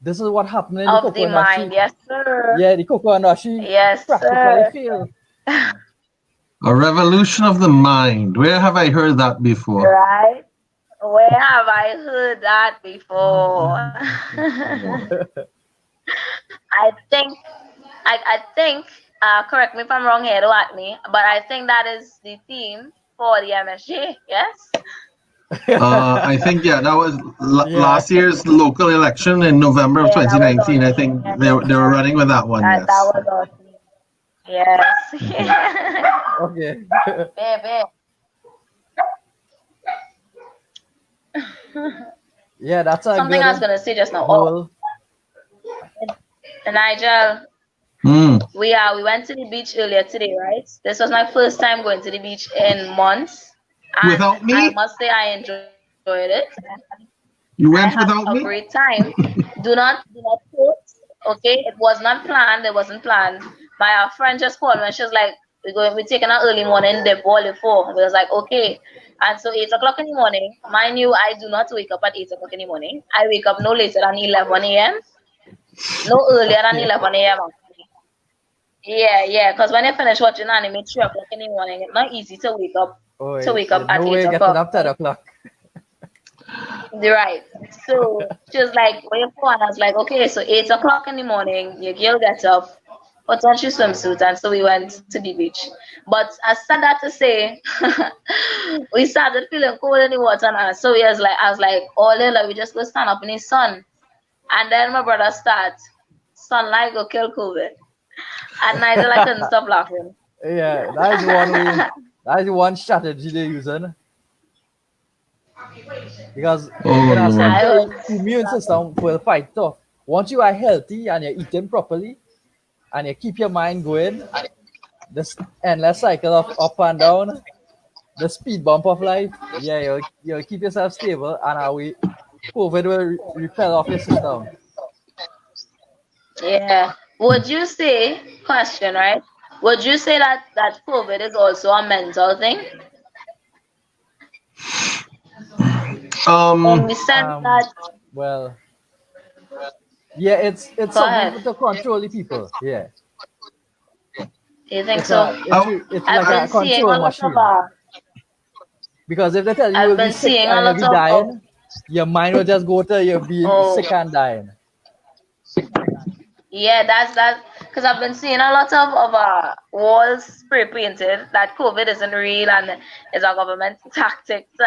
[SPEAKER 2] This is what happened in the
[SPEAKER 4] Of
[SPEAKER 2] cocoa
[SPEAKER 4] the mind,
[SPEAKER 2] industry.
[SPEAKER 4] yes, sir.
[SPEAKER 2] Yeah, the cocoa industry
[SPEAKER 4] Yes,
[SPEAKER 2] practically
[SPEAKER 4] sir.
[SPEAKER 2] failed.
[SPEAKER 1] A revolution of the mind. Where have I heard that before?
[SPEAKER 4] Right? Where have I heard that before? I think, I think, correct me if I'm wrong here, don't at me, but I think that is the theme for the MSG, yes?
[SPEAKER 1] I think that was
[SPEAKER 2] Yeah.
[SPEAKER 1] last year's local election in November of
[SPEAKER 4] Yeah, that was our
[SPEAKER 1] 2019. I
[SPEAKER 4] theme.
[SPEAKER 1] think
[SPEAKER 4] Yes,
[SPEAKER 1] they
[SPEAKER 4] yes,
[SPEAKER 1] they were
[SPEAKER 4] yes.
[SPEAKER 1] running with that one.
[SPEAKER 4] That
[SPEAKER 1] Yes.
[SPEAKER 4] was our theme. Yes.
[SPEAKER 2] Okay.
[SPEAKER 4] Baby.
[SPEAKER 2] Yeah, that's a
[SPEAKER 4] Something I was
[SPEAKER 2] good
[SPEAKER 4] gonna say just now. Oh,
[SPEAKER 2] goal.
[SPEAKER 4] Nigel,
[SPEAKER 1] Mm.
[SPEAKER 4] we went to the beach earlier today, right? This was my first time going to the beach in months, and
[SPEAKER 1] Without
[SPEAKER 4] I
[SPEAKER 1] me?
[SPEAKER 4] must say I enjoyed it.
[SPEAKER 1] You
[SPEAKER 4] I
[SPEAKER 1] went
[SPEAKER 4] had
[SPEAKER 1] without
[SPEAKER 4] a
[SPEAKER 1] me?
[SPEAKER 4] great time. Do not quote. Okay, it was not planned. It wasn't planned. My friend just called me and she was like, we're taking an early morning dip all before. We was like, okay. And so 8 o'clock in the morning, mind you, I do not wake up at 8 o'clock in the morning. I wake up no later than 11 a.m. No earlier than
[SPEAKER 2] Okay.
[SPEAKER 4] 11 a.m. actually. Yeah, yeah. Because when I finish watching anime 3 o'clock in the morning, it's not easy
[SPEAKER 2] Oh,
[SPEAKER 4] to wake up
[SPEAKER 2] no
[SPEAKER 4] at eight
[SPEAKER 2] way getting
[SPEAKER 4] o'clock.
[SPEAKER 2] up 10 o'clock.
[SPEAKER 4] Right. So she was like, where you going? I was like, okay, so 8 o'clock in the morning, your girl gets up, put on her swimsuit, and so we went to the beach. But I said that to say, we started feeling cold in the water, and so I was like, oh, Layla, we just go stand up in the sun. And then my brother sunlight go kill COVID. And Nigel, I couldn't stop laughing.
[SPEAKER 2] Yeah, that is one way. That is one strategy they're using. Because
[SPEAKER 1] Oh
[SPEAKER 2] in a
[SPEAKER 1] Lord.
[SPEAKER 2] sense,
[SPEAKER 4] I
[SPEAKER 2] your
[SPEAKER 4] was
[SPEAKER 2] immune system will fight off. Once you are healthy and you're eating properly and you keep your mind going, this endless cycle of up and down, the speed bump of life, yeah, you'll keep yourself stable and away COVID will repel off your system.
[SPEAKER 4] Yeah. Would you say, question, right? Would you say that COVID is also a mental thing? In the sense that,
[SPEAKER 2] Well, yeah, it's
[SPEAKER 4] go
[SPEAKER 2] something
[SPEAKER 4] ahead.
[SPEAKER 2] to control the people. Yeah,
[SPEAKER 4] Do you think
[SPEAKER 2] it's
[SPEAKER 4] so?
[SPEAKER 2] a it's
[SPEAKER 4] I've
[SPEAKER 2] like
[SPEAKER 4] been
[SPEAKER 2] a
[SPEAKER 4] seeing a
[SPEAKER 2] control
[SPEAKER 4] lot of
[SPEAKER 2] machine. Because if they tell you
[SPEAKER 4] I've
[SPEAKER 2] you'll be
[SPEAKER 4] been
[SPEAKER 2] sick
[SPEAKER 4] seeing a
[SPEAKER 2] and you'll
[SPEAKER 4] lot
[SPEAKER 2] be
[SPEAKER 4] of
[SPEAKER 2] dying, your mind will just go to you being
[SPEAKER 4] oh
[SPEAKER 2] sick and dying.
[SPEAKER 4] yeah, that's that because I've been seeing a lot of walls spray painted that COVID isn't real and it's a government tactic to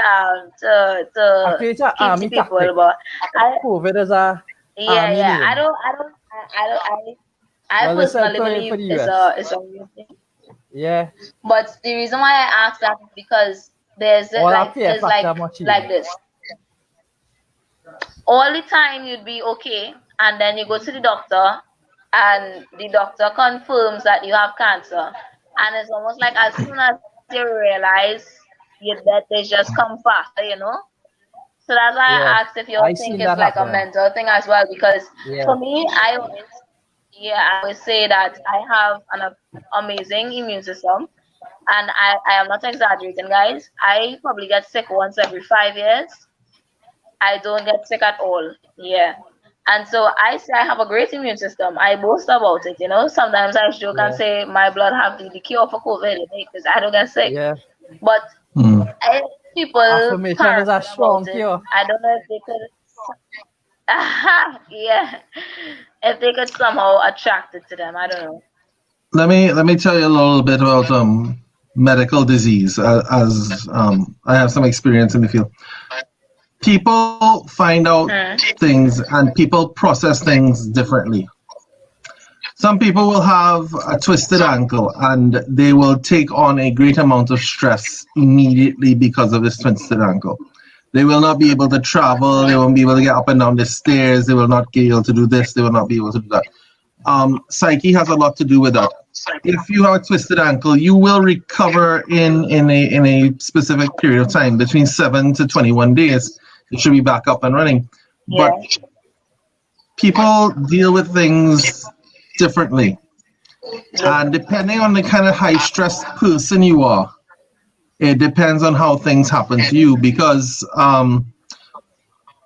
[SPEAKER 2] Actually, it's an
[SPEAKER 4] keep the
[SPEAKER 2] army
[SPEAKER 4] people.
[SPEAKER 2] tactic.
[SPEAKER 4] But
[SPEAKER 2] COVID is a army
[SPEAKER 4] yeah,
[SPEAKER 2] name.
[SPEAKER 4] I
[SPEAKER 2] Well, it's
[SPEAKER 4] personally
[SPEAKER 2] for
[SPEAKER 4] believe
[SPEAKER 2] the
[SPEAKER 4] it's
[SPEAKER 2] US.
[SPEAKER 4] a real thing.
[SPEAKER 2] Yeah.
[SPEAKER 4] But the reason why I ask that is because there's
[SPEAKER 2] All our
[SPEAKER 4] like
[SPEAKER 2] fear
[SPEAKER 4] it's
[SPEAKER 2] factor much
[SPEAKER 4] like
[SPEAKER 2] easier.
[SPEAKER 4] this. All the time you'd be okay, and then you go to the doctor, and the doctor confirms that you have cancer, and it's almost like as soon as you realize that they just come faster, So that's why I
[SPEAKER 2] Yeah.
[SPEAKER 4] asked if you all
[SPEAKER 2] I
[SPEAKER 4] think
[SPEAKER 2] seen
[SPEAKER 4] it's
[SPEAKER 2] that
[SPEAKER 4] like a
[SPEAKER 2] happening.
[SPEAKER 4] mental thing as well, because
[SPEAKER 2] Yeah.
[SPEAKER 4] for me, I always say that I have an amazing immune system, and I am not exaggerating, guys. I probably get sick once every 5 years. I don't get sick at all. Yeah. And so I say I have a great immune system. I boast about it. Sometimes I joke and
[SPEAKER 2] Yeah.
[SPEAKER 4] say my blood have the cure for COVID because I don't get sick.
[SPEAKER 2] Yeah.
[SPEAKER 4] But I, people
[SPEAKER 2] Affirmation is a
[SPEAKER 4] paranoid about
[SPEAKER 2] strong
[SPEAKER 4] it.
[SPEAKER 2] cure.
[SPEAKER 4] I don't know if they could, yeah, if they could somehow attract it to them. I don't know.
[SPEAKER 1] Let me tell you a little bit about medical disease, as I have some experience in the field. People find out things and people process things differently. Some people will have a twisted ankle and they will take on a great amount of stress immediately because of this twisted ankle. They will not be able to travel, they won't be able to get up and down the stairs, they will not be able to do this, they will not be able to do that. Psyche has a lot to do with that. If you have a twisted ankle, you will recover in a specific period of time, between 7 to 21 days. It should be back up and running.
[SPEAKER 4] Yeah.
[SPEAKER 1] But people deal with things differently. And depending on the kind of high stress person you are, it depends on how things happen to you, because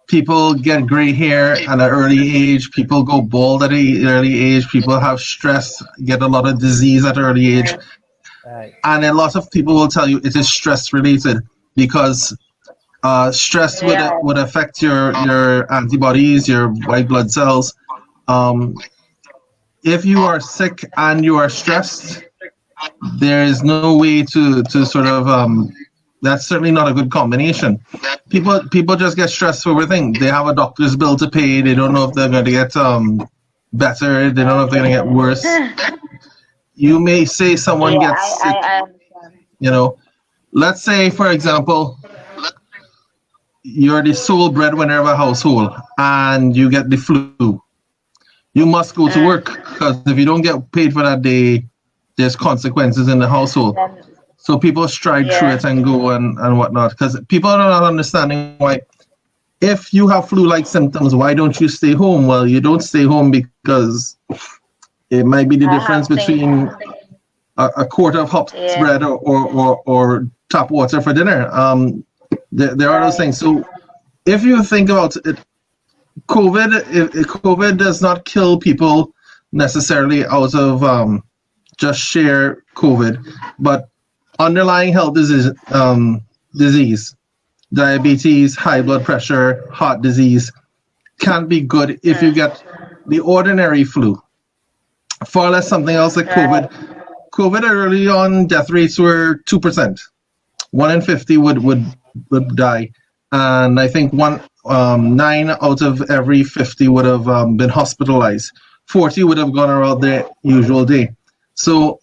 [SPEAKER 1] people get gray hair at an early age, people go bald at an early age, people have stress, get a lot of disease at an early age.
[SPEAKER 2] Right.
[SPEAKER 1] And a lot of people will tell you it is stress related, because stress would affect your antibodies, your white blood cells. If you are sick and you are stressed, there is no way to sort of that's certainly not a good combination. People just get stressed over things. They have a doctor's bill to pay. They don't know if they're going to get better. They don't know if they're going to get worse. You may say someone gets sick.
[SPEAKER 4] I understand.
[SPEAKER 1] Let's say, for example, you're the sole breadwinner of a household and you get the flu. You must go to work, because if you don't get paid for that day, there's consequences in the household. So people stride through it and go and whatnot, because people are not understanding why. If you have flu-like symptoms, why don't you stay home? Well, you don't stay home because it might be the difference between a quart of hops bread or tap water for dinner. There are those things. So if you think about it, COVID does not kill people necessarily out of just sheer COVID, but underlying health disease, diabetes, high blood pressure, heart disease, can be good if you get the ordinary flu. Far less something else like COVID. COVID early on, death rates were 2%. 1 in 50 would die, and I think 9 out of every 50 would have been hospitalized. 40 would have gone around their usual day. So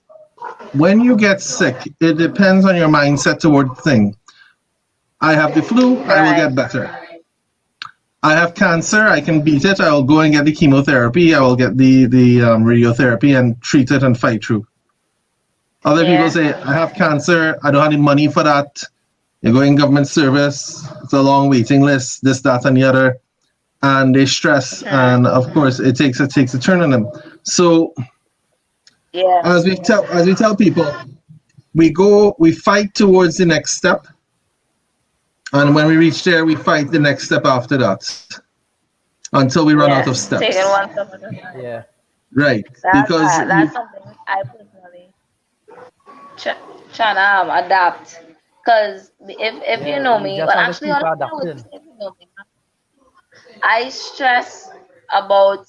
[SPEAKER 1] when you get sick, it depends on your mindset toward thing. I have the flu, I will get better. I have cancer, I can beat it, I will go and get the chemotherapy, I will get the radiotherapy and treat it and fight through. Other people say, I have cancer, I don't have any money for that. You're going government service, it's a long waiting list, this, that, and the other. And they stress, and of course, it takes a turn on them. So, as we tell people, we fight towards the next step, and when we reach there, we fight the next step after that, until we run out of steps.
[SPEAKER 4] Take it one step at a time.
[SPEAKER 2] Yeah.
[SPEAKER 1] Right. Because
[SPEAKER 4] that's something I personally try to adapt. Because if you know me, well, actually, if you know me, I stress about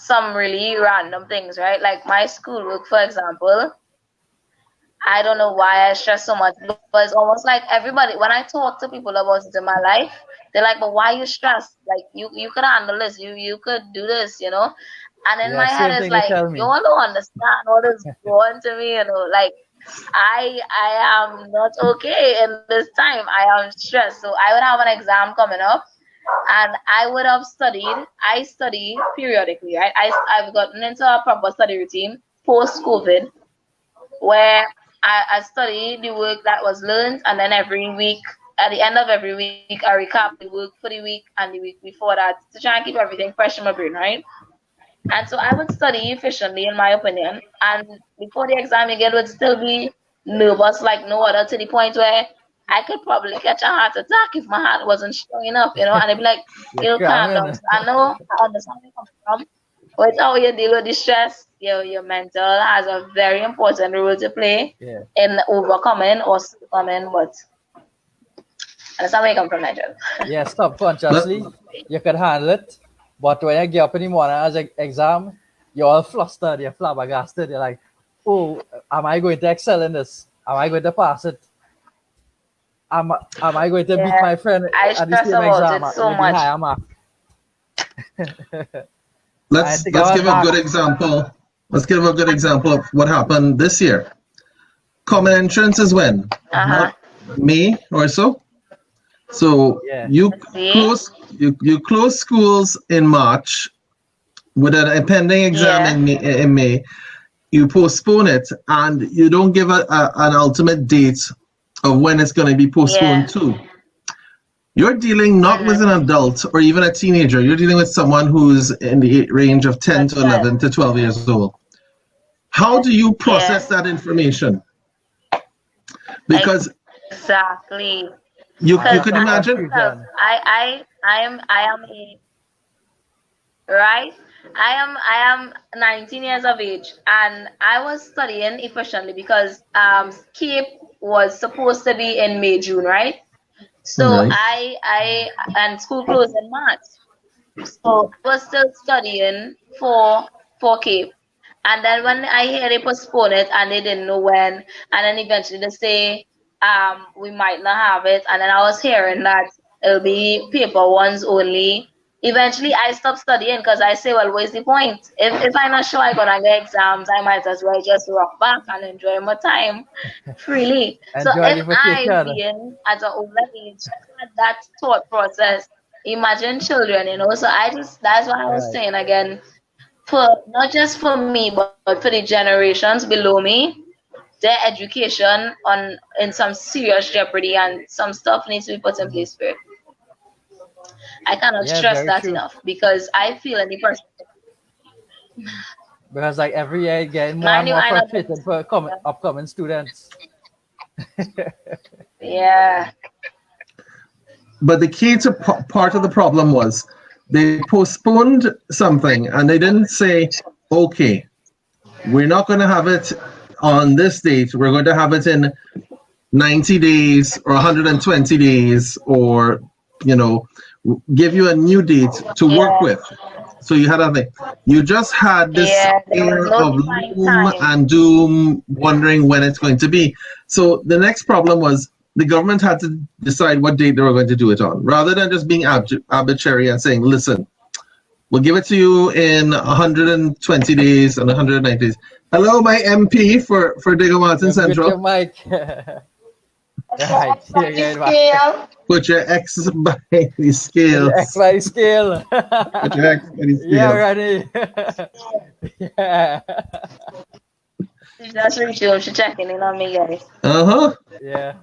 [SPEAKER 4] some really random things, right? Like my schoolwork, for example. I don't know why I stress so much, but it's almost like everybody, when I talk to people about it in my life, they're like, but why you stressed? Like you could handle this, you could do this, you know? And in
[SPEAKER 2] Yeah,
[SPEAKER 4] my head
[SPEAKER 2] same
[SPEAKER 4] it's
[SPEAKER 2] thing they
[SPEAKER 4] like,
[SPEAKER 2] tell
[SPEAKER 4] you
[SPEAKER 2] me.
[SPEAKER 4] all don't understand what is going to me, you know, like I am not okay in this time. I am stressed. So I would have an exam coming up and I would have studied. I study periodically, right? I've gotten into a proper study routine post COVID where I study the work that was learned, and then every week, at the end of every week, I recap the work for the week and the week before that to try and keep everything fresh in my brain, right? And so I would study efficiently, in my opinion, and before the exam, again, would still be nervous like no other, to the point where I could probably catch a heart attack if my heart wasn't strong enough, you know, and they'd be like,
[SPEAKER 2] You're
[SPEAKER 4] you calm down.
[SPEAKER 2] cramming.
[SPEAKER 4] So I know, I understand where you come from. With how you deal with the stress, your mental has a very important role to play
[SPEAKER 2] Yeah.
[SPEAKER 4] in overcoming or overcoming what. Understand where you come from, Nigel?
[SPEAKER 2] Yeah, subconsciously, you can handle it. But when you get up in the morning as an exam, you're all flustered, you're flabbergasted. You're like, oh, am I going to excel in this? Am I going to pass it? Am I going to beat my friend
[SPEAKER 4] I
[SPEAKER 2] at the
[SPEAKER 4] stress
[SPEAKER 2] same
[SPEAKER 4] about
[SPEAKER 2] exam
[SPEAKER 4] it so
[SPEAKER 2] with the
[SPEAKER 4] much.
[SPEAKER 2] higher mark?
[SPEAKER 1] Let's give a good example. Let's give a good example of what happened this year. Common entrance is when? May or so. So
[SPEAKER 2] Yeah.
[SPEAKER 1] you close schools in March with an impending exam in May. You postpone it and you don't give an ultimate date of when it's going to be postponed to. You're dealing not with an adult or even a teenager. You're dealing with someone who's in the range of 10 to 11 to 12 years old. How do you process that information? Because
[SPEAKER 4] exactly,
[SPEAKER 1] you can imagine.
[SPEAKER 4] I am right. I am 19 years of age, and I was studying efficiently because CAPE was supposed to be in May, June, right? So I and school closed in March. So I was still studying for CAPE. And then when I hear they postpone it and they didn't know when, and then eventually they say we might not have it, and then I was hearing that it'll be paper ones only. Eventually I stopped studying because I say, well, what's the point? If I'm not sure I'm gonna get exams, I might as well just rock back and enjoy my time freely. So if I being at an older age had that thought process, imagine children, you know. So that's why I was saying again, for not just for me, but for the generations below me, their education in some serious jeopardy, and some stuff needs to be put in place for it. I cannot stress that enough because I feel any person.
[SPEAKER 2] Because like every year getting more and more frustrated for upcoming students.
[SPEAKER 4] Yeah.
[SPEAKER 1] But the key to part of the problem was they postponed something and they didn't say, okay, we're not going to have it on this date. We're going to have it in 90 days or 120 days, or, you know, give you a new date to work with. So you had nothing. You just had this air of gloom and doom, wondering when it's going to be. So the next problem was the government had to decide what date they were going to do it on, rather than just being arbitrary and saying, listen, we'll give it to you in 120 days and 190 days. Hello, my MP for Diego Martin Central.
[SPEAKER 2] Your mic.
[SPEAKER 1] Put your X by the scale.
[SPEAKER 2] X by the scale.
[SPEAKER 1] Put your X by the scale.
[SPEAKER 2] Yeah, ready.
[SPEAKER 4] Yeah. That's really true. She's checking in on me, guys.
[SPEAKER 2] Yeah.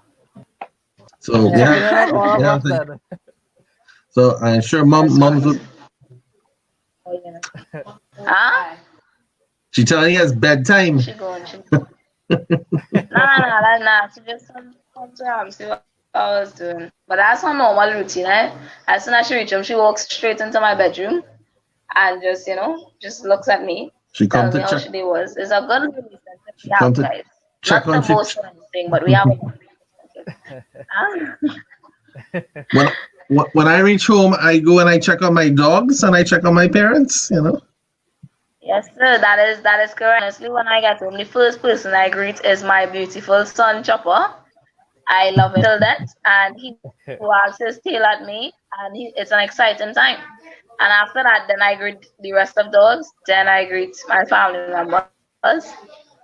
[SPEAKER 1] So so I'm sure moms would. She telling you it's bedtime.
[SPEAKER 4] She going. Nah. She just come to see what I was doing. But that's her normal routine, eh? As soon as she reaches home, she walks straight into my bedroom and just looks at me.
[SPEAKER 1] She come to
[SPEAKER 4] check. How she day was. It's a good relationship we have, guys.
[SPEAKER 1] Check
[SPEAKER 4] not the most thing, but we have a
[SPEAKER 1] when I reach home, I go and I check on my dogs and I check on my parents, you know.
[SPEAKER 4] Yes, sir. That is correct. Honestly, when I get home, the first person I greet is my beautiful son, Chopper. I love him till that, and he wags his tail at me, and it's an exciting time. And after that, then I greet the rest of dogs. Then I greet my family members.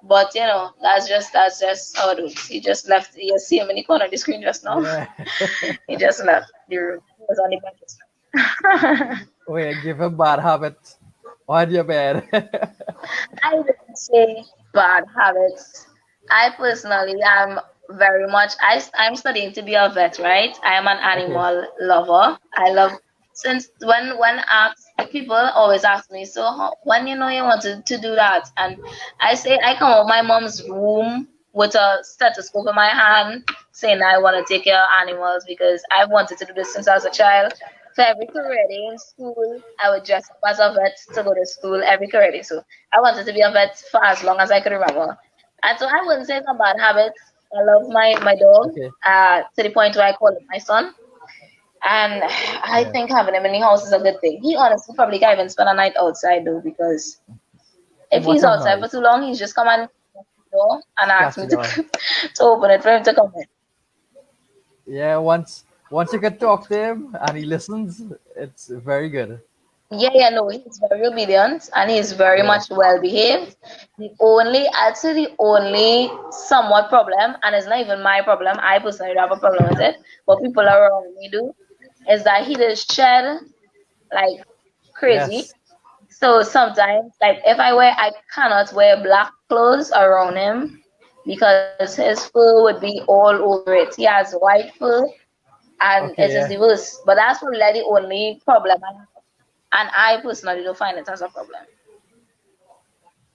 [SPEAKER 4] But that's just how it is. He just left. You see him in the corner of the screen just now.
[SPEAKER 2] Yeah.
[SPEAKER 4] He just left the room. He was on the bed just now.
[SPEAKER 2] Wait, give him bad habits on your bed.
[SPEAKER 4] I wouldn't say bad habits. I personally am very much. I'm studying to be a vet, right? I am an
[SPEAKER 2] Okay.
[SPEAKER 4] animal lover. I love since when asked people always ask me, so when you wanted to do that, and I say I come out of my mom's room with a stethoscope in my hand, saying I want to take care of animals because I've wanted to do this since I was a child. So every career day in school, I would dress up as a vet to go to school every career day. So I wanted to be a vet for as long as I could remember. And so I wouldn't say it's a bad habit. I love my dog
[SPEAKER 2] Okay.
[SPEAKER 4] to the point where I call him my son. And I
[SPEAKER 2] Yeah.
[SPEAKER 4] think having him in the house is a good thing. He honestly probably can't even spend a night outside though, because
[SPEAKER 2] Too
[SPEAKER 4] if
[SPEAKER 2] much
[SPEAKER 4] he's
[SPEAKER 2] of
[SPEAKER 4] outside for too
[SPEAKER 2] noise.
[SPEAKER 4] long, he's just come and knock the door and ask
[SPEAKER 2] Scratch
[SPEAKER 4] me
[SPEAKER 2] it
[SPEAKER 4] to
[SPEAKER 2] on.
[SPEAKER 4] to open it for him to come in.
[SPEAKER 2] Yeah, once you can talk to him and he listens, it's very good.
[SPEAKER 4] Yeah, no, he's very obedient and he's very
[SPEAKER 2] Yeah.
[SPEAKER 4] much well behaved. I'd say the only somewhat problem, and it's not even my problem, I personally don't have a problem with it, but people around me do, is that he does shed like crazy.
[SPEAKER 2] Yes.
[SPEAKER 4] So sometimes, like I cannot wear black clothes around him because his fur would be all over it. He has white fur and it is
[SPEAKER 2] Okay.
[SPEAKER 4] the
[SPEAKER 2] Yeah.
[SPEAKER 4] worst. But that's probably like the only problem I have. And I personally don't find it as a problem.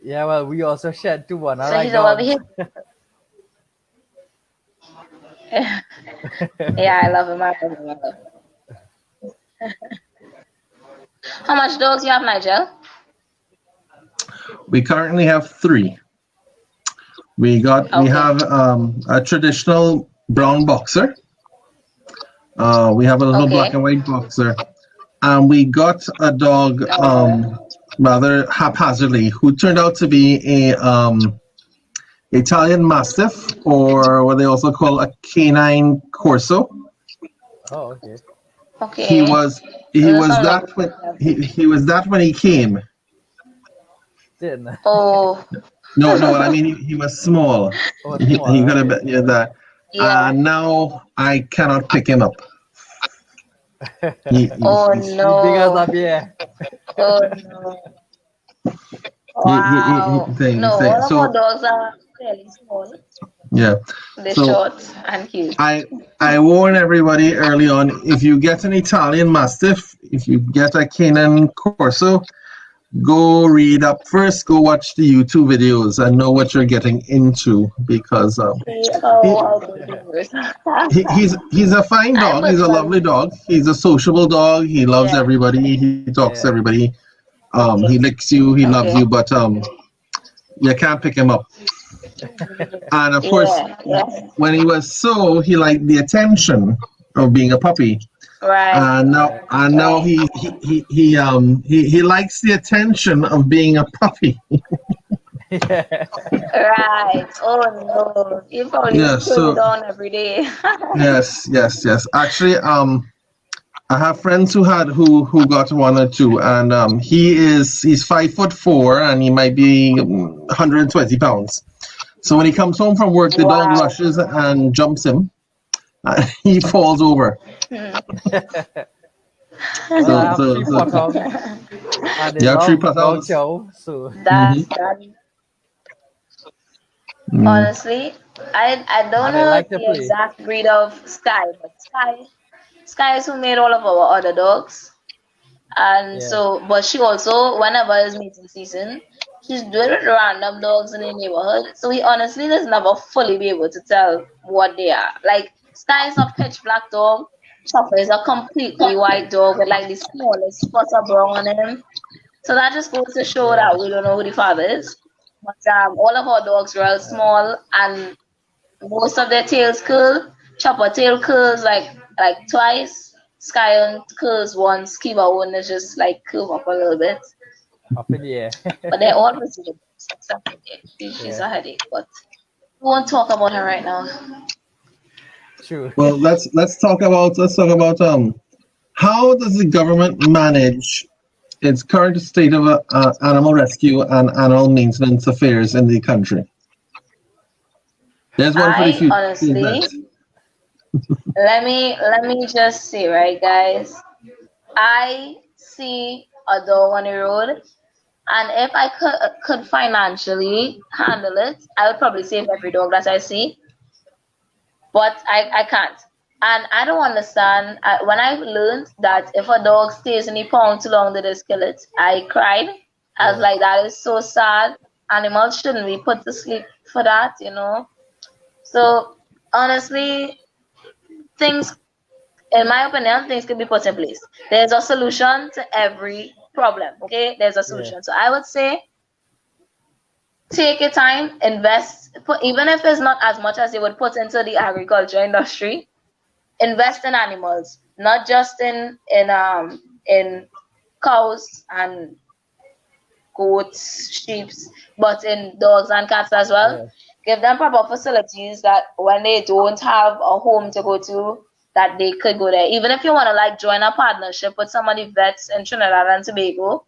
[SPEAKER 2] Yeah. Well, we also shed too one. I
[SPEAKER 4] So
[SPEAKER 2] like
[SPEAKER 4] he's a well
[SPEAKER 2] dogs.
[SPEAKER 4] behaved. Yeah, I love him. I love him. I love him. How much dogs you have, Nigel?
[SPEAKER 1] We currently have three. We
[SPEAKER 4] Okay.
[SPEAKER 1] have a traditional brown boxer. We have a little black
[SPEAKER 4] Okay.
[SPEAKER 1] and white boxer, and we got a dog rather haphazardly who turned out to be a Italian Mastiff, or what they also call a canine Corso.
[SPEAKER 2] Oh, okay.
[SPEAKER 1] He
[SPEAKER 4] Okay.
[SPEAKER 1] was he
[SPEAKER 4] Doesn't
[SPEAKER 1] was
[SPEAKER 4] sound like
[SPEAKER 1] that when he was that when he came.
[SPEAKER 2] Thin.
[SPEAKER 4] oh
[SPEAKER 1] No, I mean he was small.
[SPEAKER 2] Oh,
[SPEAKER 1] He
[SPEAKER 2] small.
[SPEAKER 1] could have
[SPEAKER 2] Okay.
[SPEAKER 1] been that.
[SPEAKER 4] yeah.
[SPEAKER 1] Now I cannot pick him up.
[SPEAKER 4] Oh
[SPEAKER 2] He big as
[SPEAKER 4] no.
[SPEAKER 2] a bear.
[SPEAKER 4] Oh no. Wow. No, all of our
[SPEAKER 1] So
[SPEAKER 4] dogs are fairly small.
[SPEAKER 1] yeah.
[SPEAKER 4] They're
[SPEAKER 1] So
[SPEAKER 4] short and cute.
[SPEAKER 1] I warn everybody early on, if you get an Italian Mastiff, if you get a Canine Corso, go read up first, go watch the YouTube videos and know what you're getting into, because
[SPEAKER 4] See
[SPEAKER 1] he,
[SPEAKER 4] how good it is.
[SPEAKER 1] he's a fine
[SPEAKER 4] I
[SPEAKER 1] dog, he's a
[SPEAKER 4] personally,
[SPEAKER 1] lovely dog, he's a sociable dog, he loves
[SPEAKER 4] yeah.
[SPEAKER 1] everybody, he talks to
[SPEAKER 2] Yeah.
[SPEAKER 1] everybody, he
[SPEAKER 4] Okay.
[SPEAKER 1] licks you, he loves
[SPEAKER 4] Okay.
[SPEAKER 1] you, but you can't pick him up. And of course,
[SPEAKER 4] Yeah. Yes.
[SPEAKER 1] he liked the attention of being a puppy.
[SPEAKER 4] Right.
[SPEAKER 2] Yeah.
[SPEAKER 1] And now
[SPEAKER 4] Right.
[SPEAKER 1] he likes the attention of being a puppy.
[SPEAKER 2] Yeah.
[SPEAKER 4] Right. Oh no. You probably
[SPEAKER 1] Yeah.
[SPEAKER 4] turn it
[SPEAKER 1] So
[SPEAKER 4] on every day.
[SPEAKER 1] yes. Actually, I have friends who got one or two, and he's 5'4" and he might be 120 pounds. So when he comes home from work, the dog
[SPEAKER 4] Wow.
[SPEAKER 1] rushes and jumps him. He falls over.
[SPEAKER 2] Well, I have
[SPEAKER 1] So
[SPEAKER 2] three
[SPEAKER 1] so
[SPEAKER 2] pothogs and they
[SPEAKER 1] you have three
[SPEAKER 2] love dog
[SPEAKER 1] pathogs.
[SPEAKER 2] chow. So
[SPEAKER 1] Mm-hmm.
[SPEAKER 4] That
[SPEAKER 1] Mm.
[SPEAKER 4] honestly, I don't
[SPEAKER 2] and they
[SPEAKER 4] know
[SPEAKER 2] like to
[SPEAKER 4] the
[SPEAKER 2] play.
[SPEAKER 4] exact breed of Sky, but Sky is who made all of our other dogs. And
[SPEAKER 2] Yeah.
[SPEAKER 4] so, but she also, whenever it's mating season, she's doing it with random dogs in the neighborhood. So he honestly does never fully be able to tell what they are. Like Sky is a pitch black dog. Chopper is a completely white dog with like the smallest spots of brown on him. So that just goes to show
[SPEAKER 2] Yeah.
[SPEAKER 4] that we don't know who the father is. But all of our dogs are all small and most of their tails curl. Chopper tail curls like twice. Scion curls once. Kiba one is just like curve up a little bit.
[SPEAKER 2] up in the air.
[SPEAKER 4] But they're all resilient. She's a headache, but we won't talk about her right now.
[SPEAKER 2] True.
[SPEAKER 1] Well, let's talk about how does the government manage its current state of animal rescue and animal maintenance affairs in the country? There's one for the future.
[SPEAKER 4] Honestly, let me just say, right, guys, I see a dog on the road, and if I could financially handle it, I would probably save every dog that I see. But I can't. And I don't understand. When I learned that if a dog stays in the pound too long, they just kill it, I cried. I was like, that is so sad. Animals shouldn't be put to sleep for that, you know. So honestly, things, in my opinion, things can be put in place. There's a solution to every problem. Okay, there's a solution.
[SPEAKER 2] Yeah.
[SPEAKER 4] So I would say, take your time, invest. Even if it's not as much as you would put into the agriculture industry, invest in animals, not just in cows and goats, sheep, but in dogs and cats as well.
[SPEAKER 2] Yeah.
[SPEAKER 4] Give them proper facilities that when they don't have a home to go to, that they could go there. Even if you want to like join a partnership with some of the vets in Trinidad and Tobago,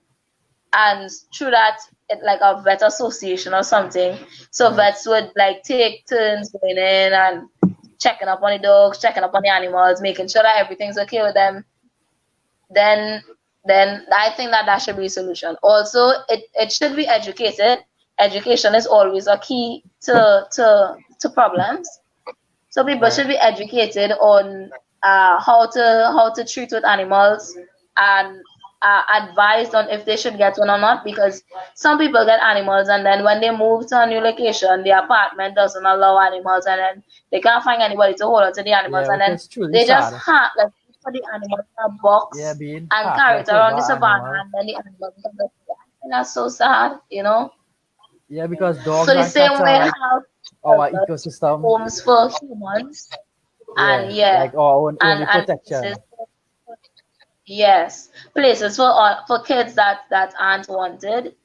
[SPEAKER 4] and through that, like a vet association or something, so vets would like take turns going in and checking up on the dogs, checking up on the animals, making sure that everything's okay with them. Then I think that should be a solution. Also, it should be educated. Education is always a key to problems. So people should be educated on how to treat with animals, and advised on if they should get one or not, because some people get animals and then when they move to a new location, the apartment doesn't allow animals, and then they can't find anybody to hold on to the animals, and then they just like put the animals in a box and carry it around the savannah, and then the animals come back. And that's so sad, you know.
[SPEAKER 2] Yeah, because dogs
[SPEAKER 4] so the same way
[SPEAKER 2] like
[SPEAKER 4] how
[SPEAKER 2] our ecosystem,
[SPEAKER 4] homes for humans, and
[SPEAKER 2] like our own protection.
[SPEAKER 4] Yes, places for kids that aren't wanted,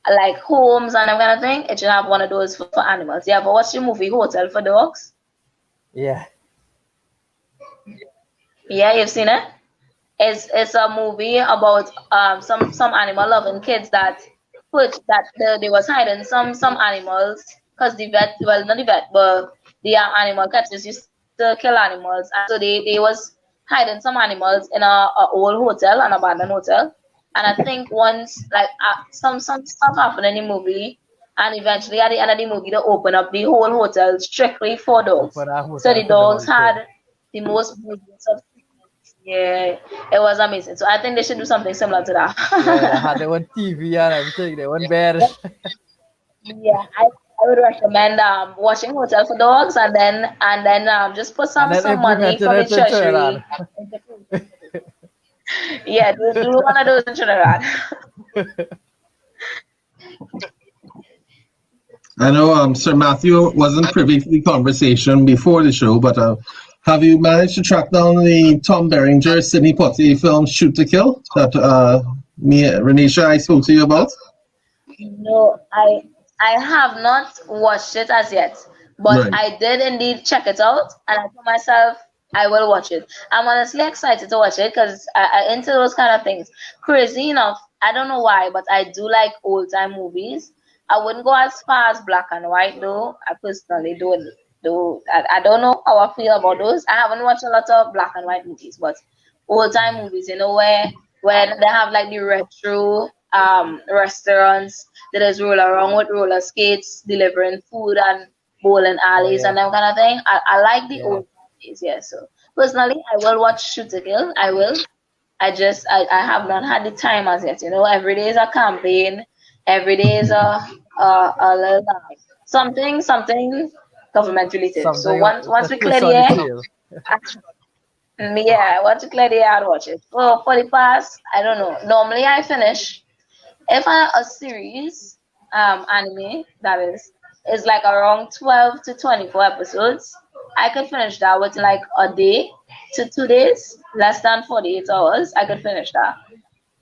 [SPEAKER 4] like homes and that kind of thing. It should have one of those for animals. You ever watched the movie Hotel for Dogs?
[SPEAKER 2] Yeah.
[SPEAKER 4] Yeah, you've seen it. It's a movie about some animal loving kids that they was hiding some animals, because the vet, well, not the vet, but the animal catchers used to kill animals, and so they was hiding some animals in a old hotel, an abandoned hotel. And I think once like some stuff happened in the movie, and eventually at the end of the movie they open up the whole hotel strictly for dogs. So the dogs had the most millions of Yeah, it was amazing. So I think they should do something similar to that.
[SPEAKER 2] Yeah, they had their own TV and everything, their own bed.
[SPEAKER 4] Yeah, I would recommend watching Hotel for Dogs, and then just put some money for the treasury. Yeah, do one of those in Trinidad.
[SPEAKER 1] I know Sir Matthew wasn't privy to the conversation before the show, but have you managed to track down the Tom Berenger, Sidney Poitier film Shoot to Kill that Renisha, I spoke to you about?
[SPEAKER 4] No, I have not watched it as yet, but right. I did indeed check it out, and I told myself I will watch it. I'm honestly excited to watch it because I into those kind of things. Crazy enough, I don't know why, but I do like old time movies. I wouldn't go as far as black and white though. I personally don't. I don't know how I feel about those. I haven't watched a lot of black and white movies, but old time movies, you know, where they have like the retro restaurants that just roll around with roller skates, delivering food and bowling alleys and that kind of thing. I like the old movies, yeah. So personally, I will watch Shoot to Kill. I will. I have not had the time as yet. You know, every day is a campaign. Every day is a little something government related. So once we clear the air, once we clear the air, I'll watch it. For the past, I don't know. Normally I finish if a series anime that is like around 12 to 24 episodes. I could finish that within like a day to 2 days, less than 48 hours. I could finish that.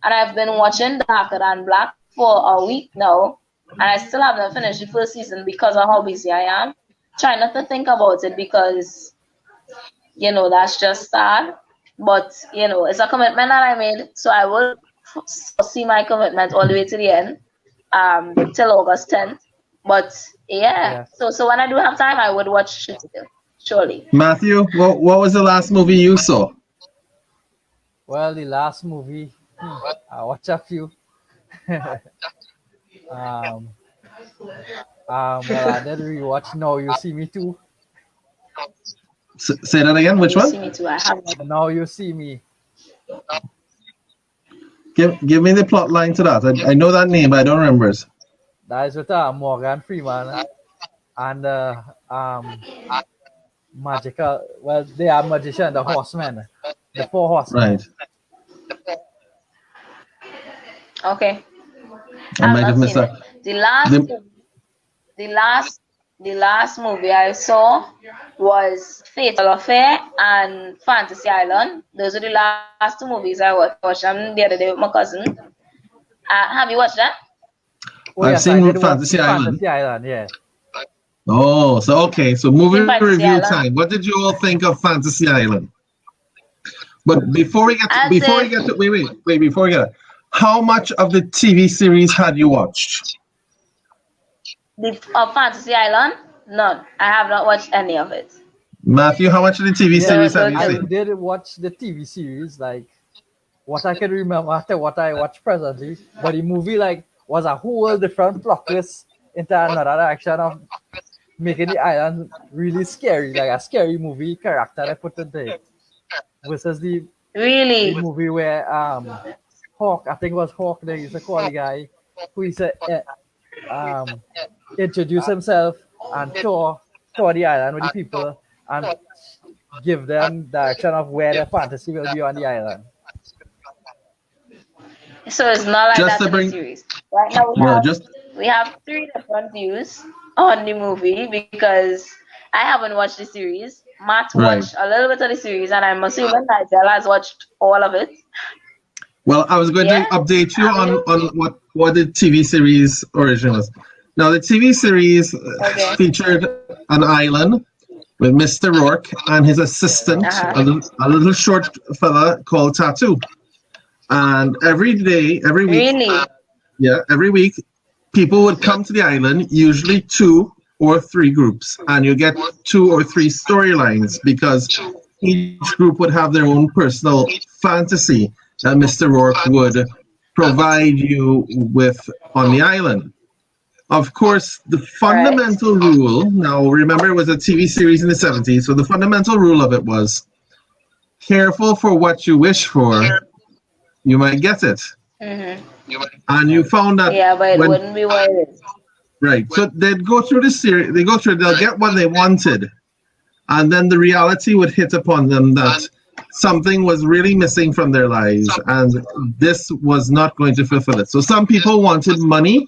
[SPEAKER 4] And I've been watching Darker Than Black for a week now, and I still haven't finished the first season because of how busy I am. Try not to think about it because, that's just sad. But, it's a commitment that I made, so I will see my commitment all the way to the end, till August 10th. But, yeah. So when I do have time, I would watch it surely.
[SPEAKER 1] Matthew, what was the last movie you saw?
[SPEAKER 2] Well, the last movie, I watched a few. Well, I did rewatch Now You See Me Too.
[SPEAKER 1] Say that again. Which one?
[SPEAKER 4] See Me Too. I have.
[SPEAKER 2] Now You See Me.
[SPEAKER 1] Give me the plot line to that. I know that name, but I don't remember it.
[SPEAKER 2] That is with Morgan Freeman and magical. Well, they are magician, the horsemen, the 4 horsemen.
[SPEAKER 1] Right.
[SPEAKER 4] Okay.
[SPEAKER 1] I might have missed that.
[SPEAKER 4] The last movie I saw was Fatal Affair and Fantasy Island. Those are the last 2 movies I watched. I'm the other day with my cousin. Have you watched that?
[SPEAKER 1] I've seen Fantasy Island.
[SPEAKER 2] Fantasy Island, yeah.
[SPEAKER 1] Oh, so okay. So movie review
[SPEAKER 4] Island.
[SPEAKER 1] time. What did you all think of Fantasy Island? But before we get to, how much of the TV series had you watched?
[SPEAKER 4] Of Fantasy Island? None. I have not watched any of it.
[SPEAKER 1] Matthew, how much of the TV series have you seen?
[SPEAKER 2] I did watch the TV series, like what I can remember after what I watched presently. But the movie was a whole different plot twist into another direction of making the island really scary, like a scary movie character they put into it. Versus the movie where Hawk, I think it was Hawk, they used to call the guy who used to introduce himself and tour the island with the people and give them direction of where their fantasy will be on the island.
[SPEAKER 4] So it's not like that in the series. Right now we have 3 different views on the movie because I haven't watched the series. Matt watched a little bit of the series, and I'm assuming Nigel has watched all of it.
[SPEAKER 1] Well, I was going to update you on what the TV series origin was. Now, the TV series featured an island with Mr. Rourke and his assistant, a little short fella called Tattoo. And every week, people would come to the island, usually 2 or 3 groups, and you get 2 or 3 storylines because each group would have their own personal fantasy that Mr. Rourke would provide you with on the island. Of course, the fundamental rule, now remember it was a TV series in the 70s, so the fundamental rule of it was, careful for what you wish for, you might get it. Mm-hmm. And you found that...
[SPEAKER 4] Yeah, but it wouldn't be what it is.
[SPEAKER 1] Right, so they'd go through the series, they'll get what they wanted, and then the reality would hit upon them that something was really missing from their lives, and this was not going to fulfill it. So some people wanted money,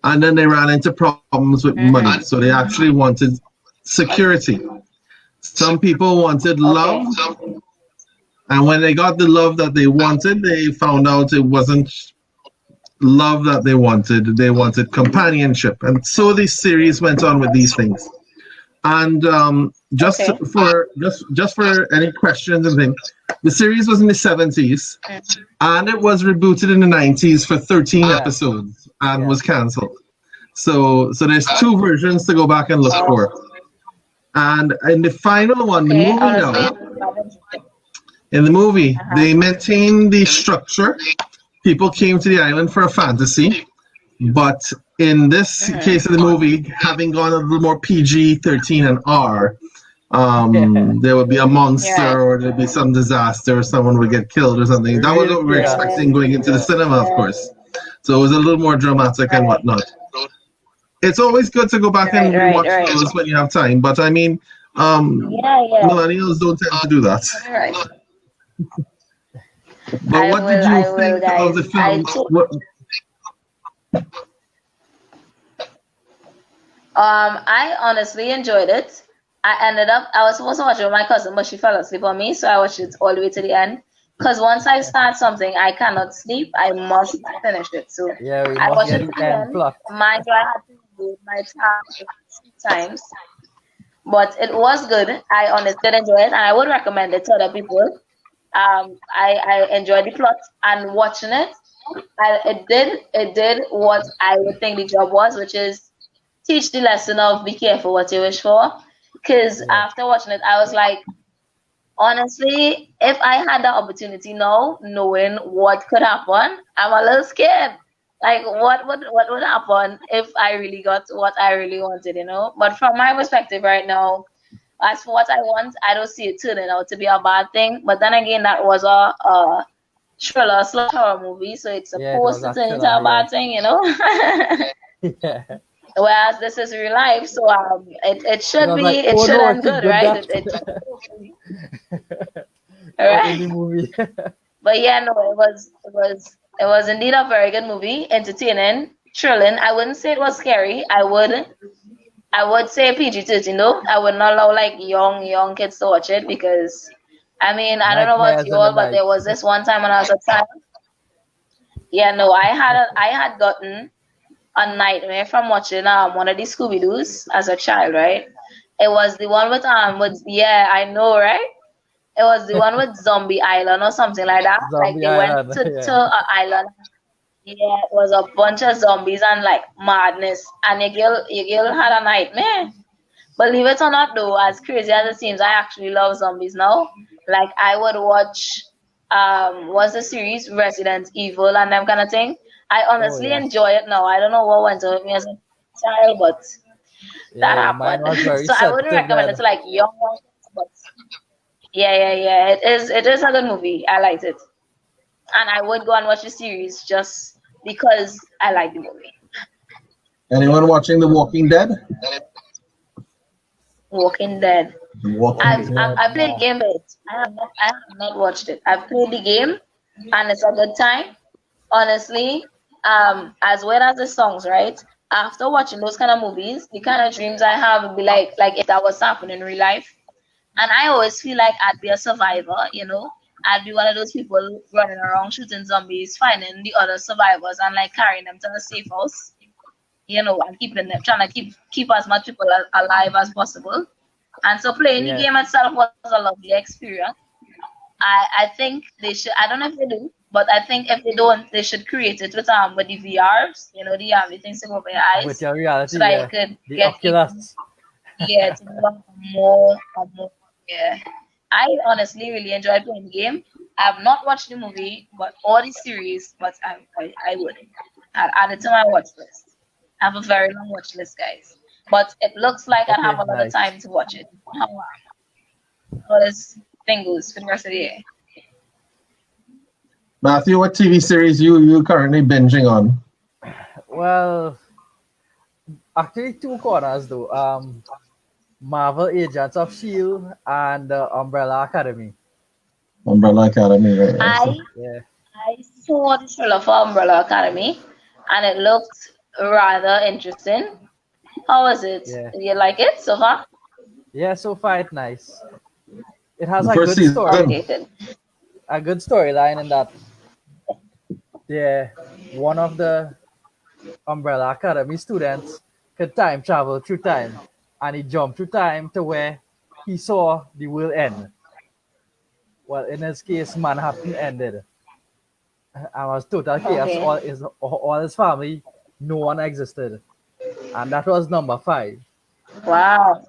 [SPEAKER 1] and then they ran into problems with money, so they actually wanted security. Some people wanted love, and when they got the love that they wanted, they found out it wasn't love that they wanted companionship. And so this series went on with these things. And just for any questions and things, the series was in the 70s, and it was rebooted in the 90s for 13 episodes and was cancelled. So there's 2 versions to go back and look for. And in the final one, in the movie, they maintained the structure. People came to the island for a fantasy, but in this case of the movie, having gone a little more PG-13 and R, there would be a monster or there'd be some disaster or someone would get killed or something. That was what we were expecting going into the cinema, of course. So it was a little more dramatic and whatnot. It's always good to go back and rewatch those when you have time, but I mean, millennials don't tend to do that. But what did you think of the film?
[SPEAKER 4] I honestly enjoyed it. I was supposed to watch it with my cousin, but she fell asleep on me, so I watched it all the way to the end. because once I start something, I cannot sleep. I must finish it. So
[SPEAKER 2] Yeah, we
[SPEAKER 4] I
[SPEAKER 2] must
[SPEAKER 4] watched
[SPEAKER 2] get
[SPEAKER 4] it
[SPEAKER 2] the end
[SPEAKER 4] again.
[SPEAKER 2] plot.
[SPEAKER 4] Mind you, I had to do my task 3 times, but it was good. I honestly did enjoy it, and I would recommend it to other people. I enjoyed the plot and watching it. And it did what I would think the job was, which is teach the lesson of be careful what you wish for. Because
[SPEAKER 2] Yeah.
[SPEAKER 4] after watching it, I was like, honestly, if I had the opportunity now, knowing what could happen, I'm a little scared. Like, what would happen if I really got what I really wanted, you know? But from my perspective right now, as for what I want, I don't see it turning out to be a bad thing. But then again, that was a thriller slash horror movie, so it's
[SPEAKER 2] Yeah, it
[SPEAKER 4] supposed
[SPEAKER 2] was
[SPEAKER 4] to
[SPEAKER 2] a
[SPEAKER 4] turn into
[SPEAKER 2] thriller,
[SPEAKER 4] a
[SPEAKER 2] yeah.
[SPEAKER 4] bad thing, you know?
[SPEAKER 2] Yeah.
[SPEAKER 4] Whereas this is real life, so it
[SPEAKER 2] It
[SPEAKER 4] should
[SPEAKER 2] was
[SPEAKER 4] be
[SPEAKER 2] like,
[SPEAKER 4] it
[SPEAKER 2] oh
[SPEAKER 4] should
[SPEAKER 2] no,
[SPEAKER 4] end
[SPEAKER 2] it could
[SPEAKER 4] good,
[SPEAKER 2] go
[SPEAKER 4] right?
[SPEAKER 2] that.
[SPEAKER 4] All
[SPEAKER 2] Like in the
[SPEAKER 4] right.
[SPEAKER 2] movie.
[SPEAKER 4] But yeah, no, it was indeed a very good movie, entertaining, thrilling. I wouldn't say it was scary. I would say PG-13 though. I would not allow like young kids to watch it because I mean I don't know about
[SPEAKER 2] Nightmares
[SPEAKER 4] you
[SPEAKER 2] in the
[SPEAKER 4] all, but
[SPEAKER 2] night.
[SPEAKER 4] there was this one time when I was a child. Yeah, no, I had gotten a nightmare from watching one of these Scooby Doo's as a child, right? It was the one with yeah, I know, right? It was the one with Zombie Island or something like that. Like
[SPEAKER 2] Zombie
[SPEAKER 4] they went
[SPEAKER 2] Island.
[SPEAKER 4] to
[SPEAKER 2] Yeah.
[SPEAKER 4] an island. Yeah, it was a bunch of zombies and like madness. And your girl had a nightmare. Believe it or not, though, as crazy as it seems, I actually love zombies now. Like I would watch what's the series Resident Evil and them kind of thing. I
[SPEAKER 2] Oh
[SPEAKER 4] honestly
[SPEAKER 2] yeah.
[SPEAKER 4] enjoy it now. I don't know what went on with me as a child, but
[SPEAKER 2] Yeah,
[SPEAKER 4] that
[SPEAKER 2] your mind was
[SPEAKER 4] happened.
[SPEAKER 2] very
[SPEAKER 4] So I wouldn't
[SPEAKER 2] sensitive
[SPEAKER 4] recommend it
[SPEAKER 2] then.
[SPEAKER 4] to like young kids, but yeah. It is a good movie. I liked it. And I would go and watch the series just because I like the movie.
[SPEAKER 1] Anyone watching The Walking Dead?
[SPEAKER 4] Walking Dead.
[SPEAKER 1] The Walking
[SPEAKER 4] I've,
[SPEAKER 1] Dead.
[SPEAKER 4] I've I played the game, but I have not watched it. I've played the game, and it's a good time. Honestly, as well as the songs, right? After watching those kind of movies, the kind of dreams I have would be like if that was happening in real life. And I always feel like I'd be a survivor, you know. I'd be one of those people running around shooting zombies, finding the other survivors and like carrying them to a safe house, you know, and keeping them, trying to keep as much people alive as possible. And so playing the
[SPEAKER 2] Yeah.
[SPEAKER 4] game itself was a lovely experience. I think they should. I don't know if they do, but I think if they don't, they should create it with the VRs. You know, the things to over your
[SPEAKER 2] With
[SPEAKER 4] eyes,
[SPEAKER 2] your reality,
[SPEAKER 4] so that you
[SPEAKER 2] yeah.
[SPEAKER 4] could
[SPEAKER 2] The
[SPEAKER 4] get even
[SPEAKER 2] Oculus.
[SPEAKER 4] yeah to do more and more. Yeah, I honestly really enjoyed playing the game. I have not watched the movie, but or the series, but I would. I'll add it to my watch list. I have a very long watch list, guys. But it looks like I have
[SPEAKER 2] Okay,
[SPEAKER 4] a lot of
[SPEAKER 2] nice.
[SPEAKER 4] time to watch it. How this thing goes for the rest of the year.
[SPEAKER 1] Matthew, what TV series you currently binging on?
[SPEAKER 2] Well, actually two corners though. Marvel Agents of Shield and Umbrella Academy.
[SPEAKER 1] Umbrella Academy, right? I see.
[SPEAKER 4] I
[SPEAKER 2] Yeah.
[SPEAKER 4] I saw the trailer for Umbrella Academy, and it looked rather interesting. How was it?
[SPEAKER 2] Yeah.
[SPEAKER 4] Did you like it so far?
[SPEAKER 2] Yeah, so far it's nice. It has
[SPEAKER 1] The
[SPEAKER 2] a
[SPEAKER 1] first
[SPEAKER 2] good story,
[SPEAKER 4] Okay, good.
[SPEAKER 2] a good storyline in that one of the Umbrella Academy students could time travel through time, and he jumped through time to where he saw the world end. Well, in his case, Manhattan ended, and was total chaos.
[SPEAKER 4] Okay.
[SPEAKER 2] All his family, no one existed, and that was number 5.
[SPEAKER 4] Wow.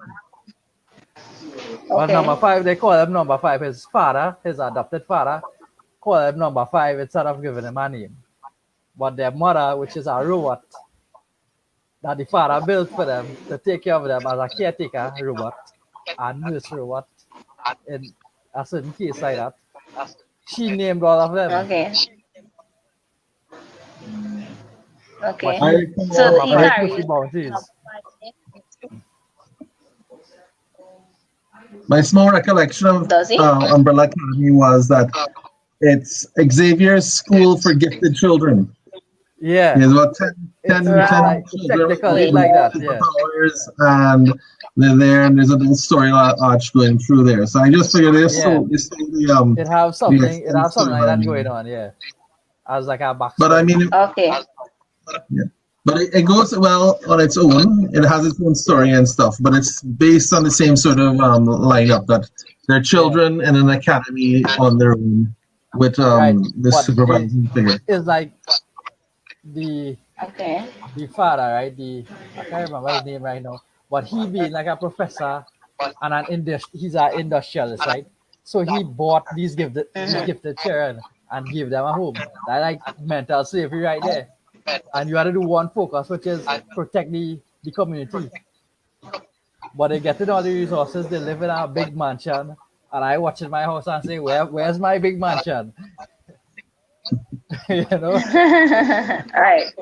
[SPEAKER 2] Well, number
[SPEAKER 4] Okay.
[SPEAKER 2] 5, they call him number 5. His father, his adopted father, called him number 5 instead of giving him a name. But their mother, which is a robot that the father built for them to take care of them as a caretaker robot and nurse robot in a certain case like that, she named all of them.
[SPEAKER 4] Okay.
[SPEAKER 2] But
[SPEAKER 4] Okay.
[SPEAKER 1] I
[SPEAKER 2] he
[SPEAKER 4] So he
[SPEAKER 1] I,
[SPEAKER 2] never pushed the
[SPEAKER 4] carries
[SPEAKER 2] boundaries.
[SPEAKER 1] my small recollection of
[SPEAKER 4] does he?
[SPEAKER 1] Umbrella Academy was that it's Xavier's school for gifted children.
[SPEAKER 2] Yeah.
[SPEAKER 1] There's about 10
[SPEAKER 2] like,
[SPEAKER 1] children
[SPEAKER 2] technically like that, yeah.
[SPEAKER 1] superpowers, and they're there, and there's a little story arch going through there. So I just figured this.
[SPEAKER 2] Yeah.
[SPEAKER 1] So this the
[SPEAKER 2] It have something. It have something like that going on. Yeah. As like a backstory.
[SPEAKER 1] But I mean,
[SPEAKER 4] Okay.
[SPEAKER 1] Yeah. But it goes well on its own. It has its own story and stuff, but it's based on the same sort of lineup that they're children in an academy on their own with this
[SPEAKER 2] But
[SPEAKER 1] supervising figure.
[SPEAKER 2] It's like the father, right? I can't remember his name right now, but he being like a professor and he's an industrialist, right? So he bought these gifted children and gave them a home. That like mental slavery right there. And you had to do one focus, which is protect the community. But they get all the resources. They live in a big mansion, and I watch in my house and say, "Where's my big mansion?" You know.
[SPEAKER 4] Right.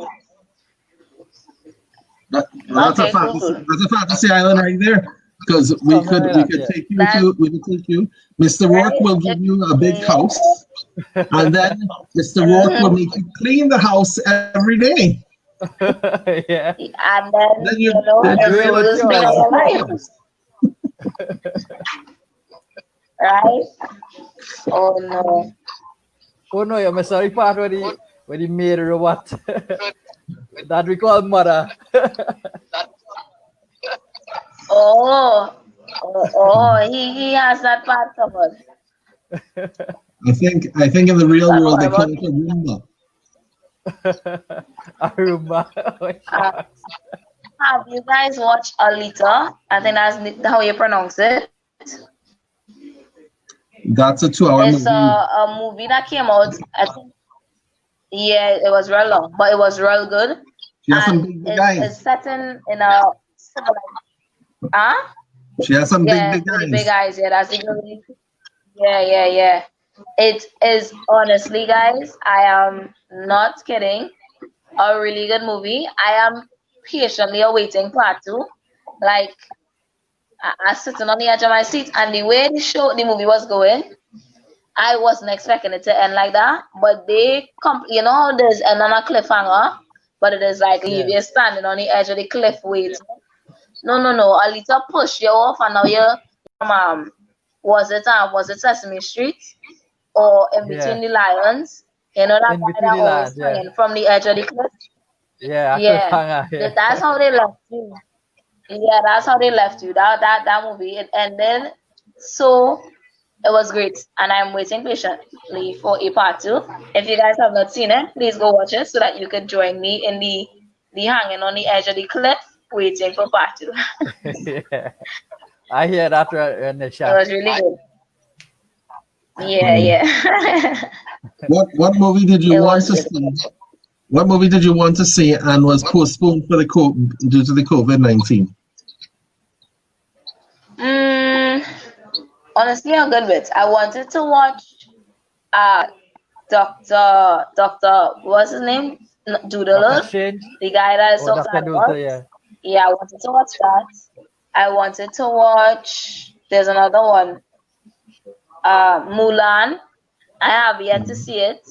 [SPEAKER 1] That's a fantasy island right there. Because we could take you. Mr. Rourke will give you a big house, and then Mr. Rourke will make you clean the house every day.
[SPEAKER 2] Yeah.
[SPEAKER 4] And then you lose me in your life. Right? Oh no.
[SPEAKER 2] Oh no, you're sorry part when he made a robot that we call mother.
[SPEAKER 4] He has that part covered.
[SPEAKER 1] I think in the real world they call it a Roomba.
[SPEAKER 2] A Roomba.
[SPEAKER 4] Have you guys watched Alita? I think that's how you pronounce it.
[SPEAKER 1] That's a 2-hour movie.
[SPEAKER 4] It's a movie that came out. I think, yeah, it was real long, but it was real good.
[SPEAKER 1] She has some big guys.
[SPEAKER 4] It's set in a
[SPEAKER 1] She has some big guys.
[SPEAKER 4] Big eyes, yeah, that's the yeah. It is honestly, guys, I am not kidding. A really good movie. I am patiently awaiting part 2. Like I sitting on the edge of my seat, and the way the movie was going, I wasn't expecting it to end like that. But they there's another cliffhanger, but it is like you're standing on the edge of the cliff waiting. No. Alita push you off, and now you're was it Sesame Street or in between the lions? You know that guy swinging from the edge of the cliff.
[SPEAKER 2] Yeah.
[SPEAKER 4] That's how they left you. Yeah, that's how they left you. That movie, it ended so it was great, and I'm waiting patiently for a part 2. If you guys have not seen it, please go watch it so that you can join me in the hanging on the edge of the cliff, waiting for part 2.
[SPEAKER 2] Yeah. I hear that in the chat.
[SPEAKER 4] It was really good. Yeah.
[SPEAKER 1] What movie did you want to see? What movie did you want to see and was postponed for due to the COVID-19?
[SPEAKER 4] Honestly, a good bit. I wanted to watch Doctor what's his name? Doodle. The guy that is so bad. Yeah, I wanted to watch that. I wanted to watch. There's another one. Mulan. I have yet to see it,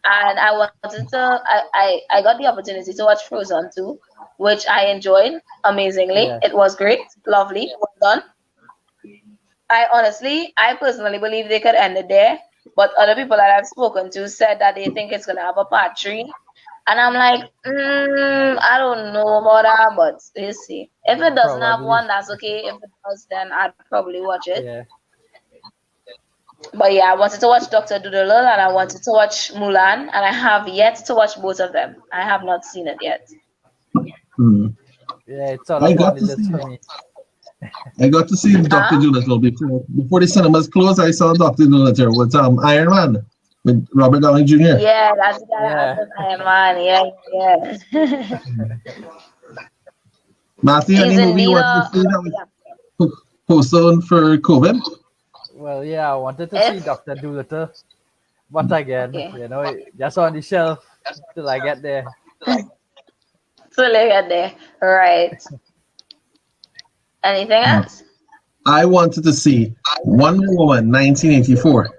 [SPEAKER 4] and I wanted to. I got the opportunity to watch Frozen 2, which I enjoyed amazingly. Yeah. It was great, lovely, well done. I personally believe they could end it there, but other people that I've spoken to said that they think it's gonna have a part 3. And I'm like, I don't know about that, but we'll see. If it doesn't have one, that's okay. If it does, then I'd probably watch it.
[SPEAKER 2] Yeah.
[SPEAKER 4] But yeah, I wanted to watch Dr. Doodle and I wanted to watch Mulan, and I have yet to watch both of them. I have not seen it yet.
[SPEAKER 2] Yeah, it's all about the list for me.
[SPEAKER 1] I got to see Dr. Doolittle before the cinemas closed. I saw Dr. Doolittle with Iron Man with Robert Downey Jr.
[SPEAKER 4] Yeah, that's the guy that was Iron Man. Yeah.
[SPEAKER 1] Matthew, any movie you want to see that was postponed for COVID?
[SPEAKER 2] Well, yeah, I wanted to see Dr. Doolittle, but again, just on the shelf till I get there.
[SPEAKER 4] Right. Anything else?
[SPEAKER 1] I wanted to see Wonder Woman 1984.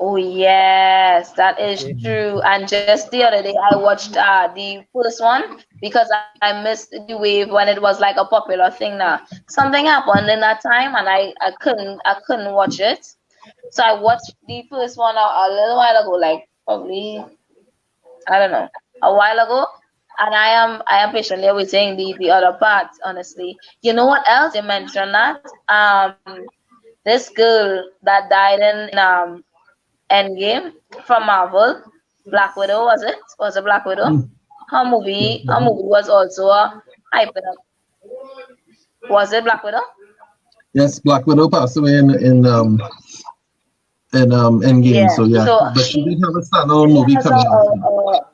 [SPEAKER 4] Oh yes, that is true. And just the other day, I watched the first one because I missed the wave when it was like a popular thing. Now something happened in that time, and I couldn't watch it. So I watched the first one a little while ago, like probably I don't know, a while ago. And I am patiently waiting the other part. Honestly, you know what else? You mentioned that this girl that died in Endgame from Marvel, Black Widow, was it? Was it Black Widow? Her movie was also hyping up. Was it Black Widow?
[SPEAKER 1] Yes, Black Widow passed away in Endgame.
[SPEAKER 4] Yeah.
[SPEAKER 1] So yeah,
[SPEAKER 4] So
[SPEAKER 1] but she did have a standalone
[SPEAKER 4] she
[SPEAKER 1] movie
[SPEAKER 4] has
[SPEAKER 1] coming after.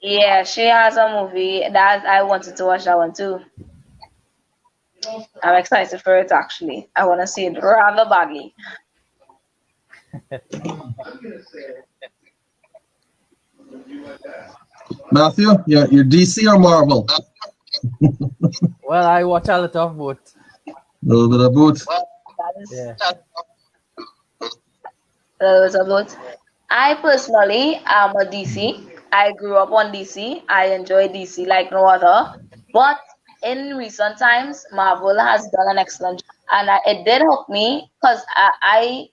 [SPEAKER 4] yeah, she has a movie that I wanted to watch that one too. I'm excited for it actually. I want to see it rather badly.
[SPEAKER 1] Matthew, you're DC or Marvel?
[SPEAKER 2] Well, I watch a lot of both.
[SPEAKER 1] A little bit of both.
[SPEAKER 4] That is
[SPEAKER 2] Yeah.
[SPEAKER 4] those are both. I personally am a DC. I grew up on DC. I enjoy DC like no other. But in recent times, Marvel has done an excellent job. And it did help me because I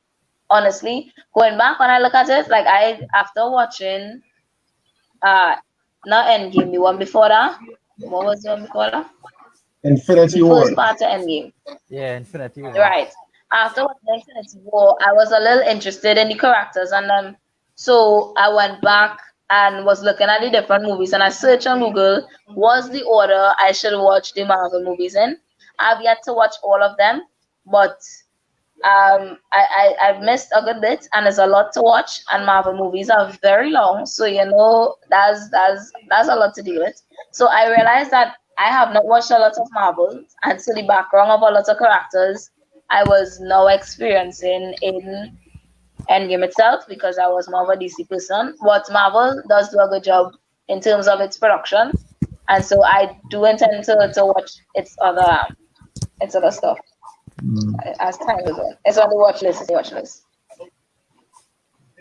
[SPEAKER 4] honestly, going back when I look at it, like after watching uh not Endgame, the one before that. What was the one before that? The
[SPEAKER 1] Infinity War.
[SPEAKER 4] first part of Endgame.
[SPEAKER 2] Yeah, Infinity War.
[SPEAKER 4] Right. After watching Infinity War, I was a little interested in the characters, and so I went back and was looking at the different movies, and I searched on Google, what's the order I should watch the Marvel movies in? I've yet to watch all of them, but I've missed a good bit, and there's a lot to watch, and Marvel movies are very long, so that's a lot to deal with. So I realized that I have not watched a lot of Marvel, and so the background of a lot of characters I was now experiencing in Endgame itself because I was more of a DC person. But Marvel does do a good job in terms of its production, and so I do intend to watch its other stuff as time goes on. It's on the watch list. It's the watch list.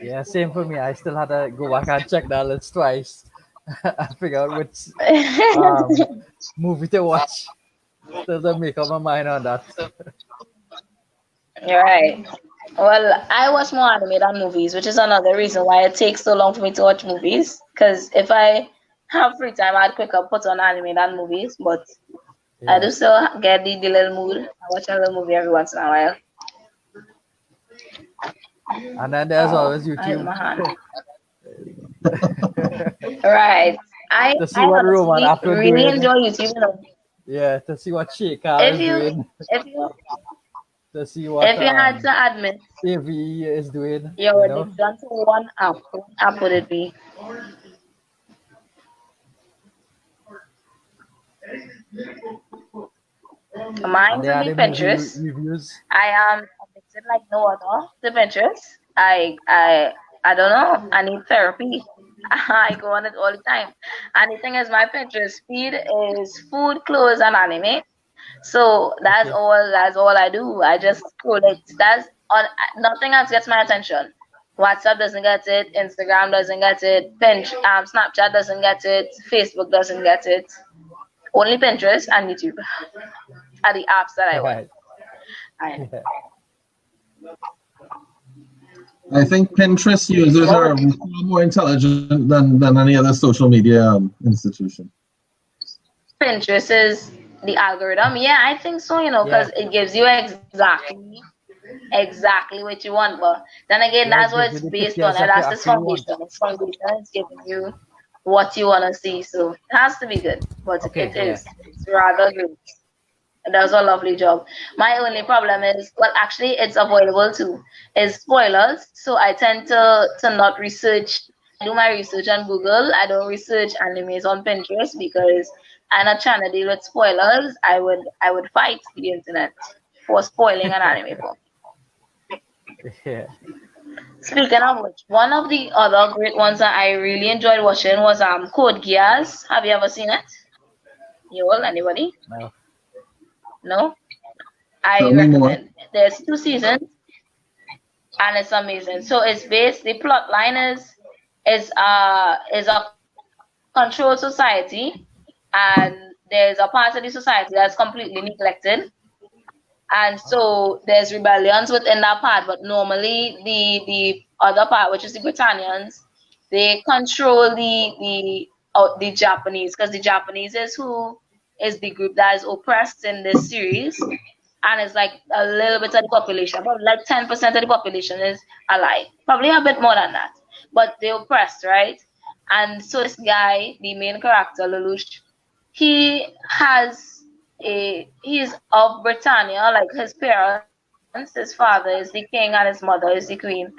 [SPEAKER 2] Yeah, same for me. I still had to go back and check that list twice. I figure out which movie to watch. Still to make up my mind on that.
[SPEAKER 4] You're right. Well, I watch more anime than movies, which is another reason why it takes so long for me to watch movies. Because if I have free time, I'd quicker put on anime than movies. But I do still get the little mood. I watch a little movie every once in a while.
[SPEAKER 2] And then there's always YouTube.
[SPEAKER 4] Right.
[SPEAKER 2] To see what Roman after
[SPEAKER 4] really
[SPEAKER 2] doing.
[SPEAKER 4] enjoy YouTube. You know.
[SPEAKER 2] Yeah, to see what Sheikah is doing. To see what
[SPEAKER 4] if you had to admit
[SPEAKER 2] AVE is doing.
[SPEAKER 4] you're addicted to one app, what app would it be? Mine would be Pinterest. I am addicted like no other to Pinterest. I don't know. I need therapy. I go on it all the time. And the thing is, my Pinterest feed is food, clothes, and anime. So that's all I do. I just scroll it. That's on. Nothing else gets my attention. WhatsApp doesn't get it. Instagram doesn't get it. Snapchat doesn't get it. Facebook doesn't get it. Only Pinterest and YouTube are the apps that I want.
[SPEAKER 1] I think Pinterest users are far more intelligent than any other social media institution.
[SPEAKER 4] Pinterest is the algorithm. Yeah, I think so, because it gives you exactly what you want. But then again, that's what it's based on. And that's its foundation. Its foundation is giving you what you want to see. So it has to be good. But it's rather good. It does a lovely job. My only problem is, well, actually, it's avoidable too, is spoilers. So I tend to not research. I do my research on Google. I don't research animes on Pinterest because I'm not trying to deal with spoilers. I would fight the internet for spoiling an anime for me.
[SPEAKER 2] Yeah.
[SPEAKER 4] Speaking of which, one of the other great ones that I really enjoyed watching was Code Geass. Have you ever seen it? You all? Anybody?
[SPEAKER 2] No.
[SPEAKER 4] No? I recommend. There's 2 seasons. and it's amazing. So it's based. The plot line is a controlled society, and there's a part of the society that's completely neglected, and so there's rebellions within that part. But normally, the other part, which is the Britannians, they control the Japanese, because the Japanese is who is the group that is oppressed in this series, and it's like a little bit of the population, probably like 10% of the population is alive, probably a bit more than that, but they're oppressed, right? And so this guy, the main character, Lelouch, he has he's of Britannia, like his parents, his father is the king and his mother is the queen,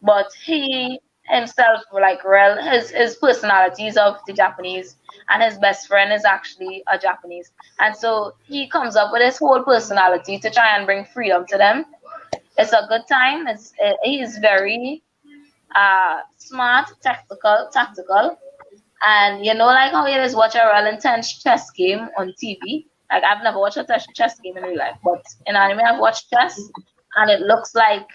[SPEAKER 4] but he himself, like his personality is of the Japanese, and his best friend is actually a Japanese, and so he comes up with his whole personality to try and bring freedom to them. It's a good time. He's very smart, tactical, and like how you just watch a real intense chess game on TV. Like, I've never watched a chess game in real life, but in anime I've watched chess, and it looks like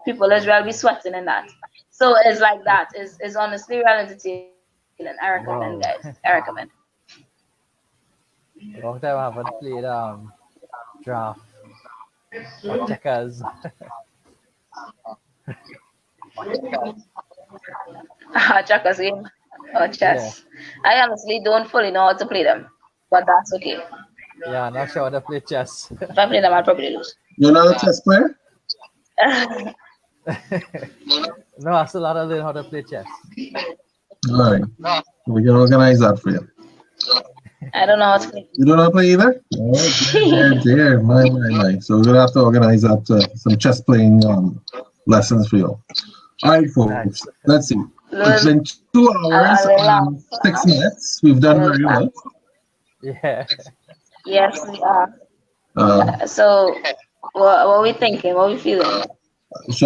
[SPEAKER 4] people as well be sweating in that. So it's like that. It's honestly real entertaining. I recommend, guys. I recommend.
[SPEAKER 2] Long time I haven't played draft or checkers.
[SPEAKER 4] Checkers game or chess. Yeah. I honestly don't fully know how to play them, but that's okay.
[SPEAKER 2] Yeah, I'm not sure how to play chess.
[SPEAKER 4] If I play them, I'll probably lose.
[SPEAKER 1] You're not a chess player?
[SPEAKER 2] No, I still have to learn how to play chess.
[SPEAKER 1] All right. We can organize that for you.
[SPEAKER 4] I don't know how to play.
[SPEAKER 1] You don't know how to play either? Oh, dear. My. So we're going to have to organize that, some chess playing lessons for you. All right, folks. Let's see. It's been 2 hours and 6 minutes. We've done very well.
[SPEAKER 2] Yeah.
[SPEAKER 4] Yes, we are. So, what are we thinking? What are we feeling?
[SPEAKER 1] What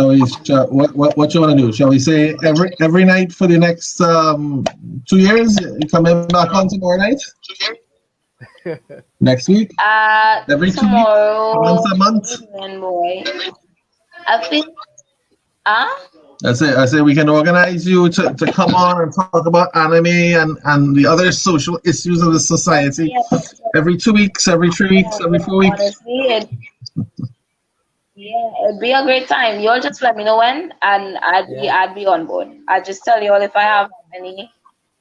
[SPEAKER 1] you want to do? Shall we say every night for the next 2 years? You coming back on tomorrow night? Next week? Every 2 weeks? Once a month?
[SPEAKER 4] Boy. I feel.
[SPEAKER 1] I say we can organize you to come on and talk about anime and the other social issues of the society. Yes. Every 2 weeks, every 3 weeks, every 4 weeks.
[SPEAKER 4] Honestly, it'd be a great time. You'll just let me know when, and I'd be on board. I'll just tell you all if I have anything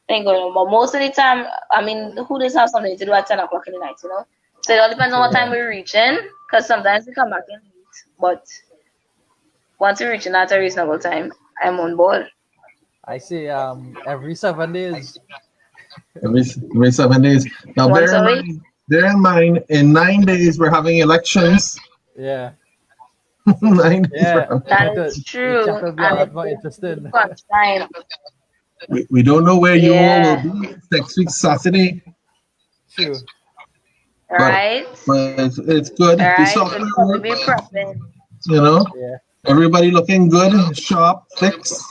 [SPEAKER 4] going on. But most of the time, I mean, who does have something to do at 10 o'clock in the night, So it all depends on what time we're reaching, because sometimes we come back in late. But once we're reaching at a reasonable time, I'm on board.
[SPEAKER 2] I say every 7 days.
[SPEAKER 1] Every 7 days. Now bear in mind, in 9 days we're having elections.
[SPEAKER 2] Yeah.
[SPEAKER 1] 9 days.
[SPEAKER 2] Yeah,
[SPEAKER 4] that is true.
[SPEAKER 1] We don't know where you all will be next week, Saturday.
[SPEAKER 2] True.
[SPEAKER 4] Right.
[SPEAKER 1] But it's good.
[SPEAKER 4] Right.
[SPEAKER 1] The software
[SPEAKER 4] we'll be prepping.
[SPEAKER 1] Yeah. Everybody looking good, sharp, fixed,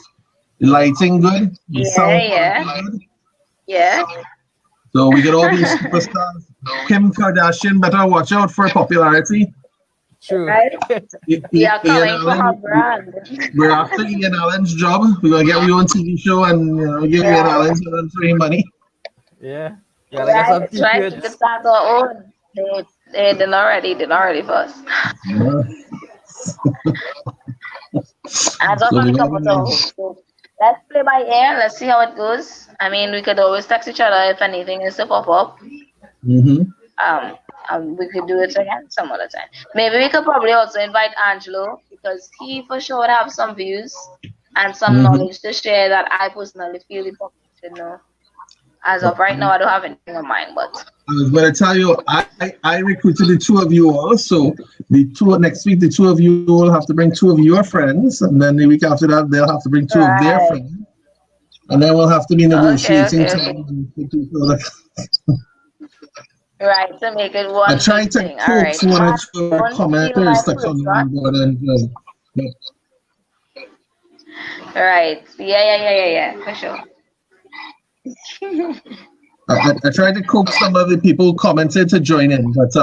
[SPEAKER 1] lighting good, sound good.
[SPEAKER 4] Yeah.
[SPEAKER 1] So we get all these superstars. Kim Kardashian better watch out for popularity.
[SPEAKER 2] True.
[SPEAKER 4] Right? We are coming for her brand.
[SPEAKER 1] We're after Ian Allen's job. We're gonna get you on TV show and give Ian Allen some free money.
[SPEAKER 2] Yeah. Gotta get some
[SPEAKER 4] try to start our own. They did already for us. As of a couple of so let's play by ear. Let's see how it goes. I mean, we could always text each other if anything is to pop up.
[SPEAKER 1] Mm-hmm.
[SPEAKER 4] We could do it again some other time. Maybe we could probably also invite Angelo, because he for sure would have some views and some knowledge to share that I personally feel the public should know. As of right now, I don't have anything in mind, but
[SPEAKER 1] I was going to tell you, I recruited the 2 of you also. Next week, the 2 of you will have to bring 2 of your friends, and then the week after that, they'll have to bring 2 of their friends, and then we'll have to be negotiating.
[SPEAKER 4] Right, to make it one.
[SPEAKER 1] I tried to coax one or 2 commenters to come on board and
[SPEAKER 4] Right. Yeah, for sure.
[SPEAKER 1] I tried to coax some of the people who commented to join in, but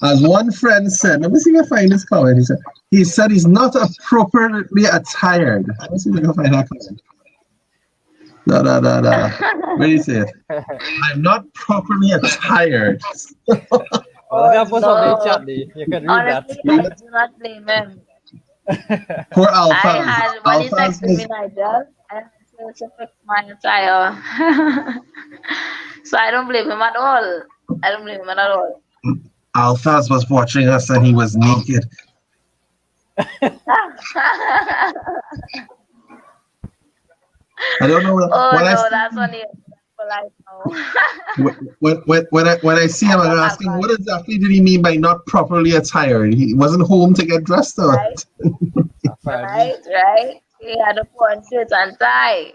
[SPEAKER 1] as one friend said, let me see if I find this comment. He said he's not appropriately attired. Let me see if I can find that comment. Where do you say it? I'm not properly attired.
[SPEAKER 2] Honestly, you can read that.
[SPEAKER 4] I do not blame him.
[SPEAKER 1] Poor Alpha.
[SPEAKER 4] I had when he texted me Nigel, I had to fix my attire. So I don't blame him at all. I don't blame him at all.
[SPEAKER 1] Alphas was watching us and he was naked. I don't know.
[SPEAKER 4] That's only polite
[SPEAKER 1] when I see him, I'm asking, what exactly did he mean by not properly attired? He wasn't home to get dressed up.
[SPEAKER 4] Right. He had a porn shirt and tie.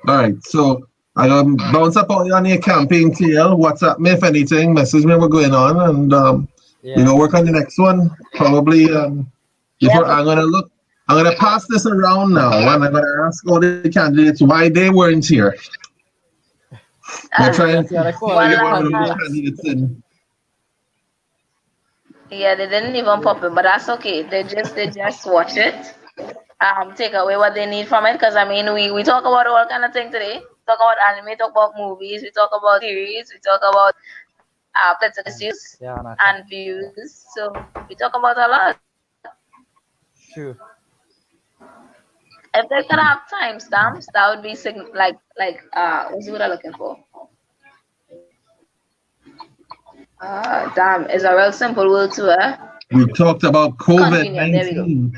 [SPEAKER 1] All right, so I'm gonna bounce up on your campaign TL. WhatsApp me if anything, message me what's going on, and work on the next one. Probably before I'm gonna pass this around now, and I'm gonna ask all the candidates why they weren't here. We're trying to get one of the candidates in.
[SPEAKER 4] Yeah, they didn't even pop it, but that's okay. They just watch it. Take away what they need from it, because I mean we talk about all kind of things today. Talk about anime, talk about movies, we talk about series, we talk about political issues and views. So we talk about a lot.
[SPEAKER 2] True.
[SPEAKER 4] If they could have timestamps, that would be like what's what I'm looking for? Damn, it's a real simple word to it.
[SPEAKER 1] We talked about COVID-19.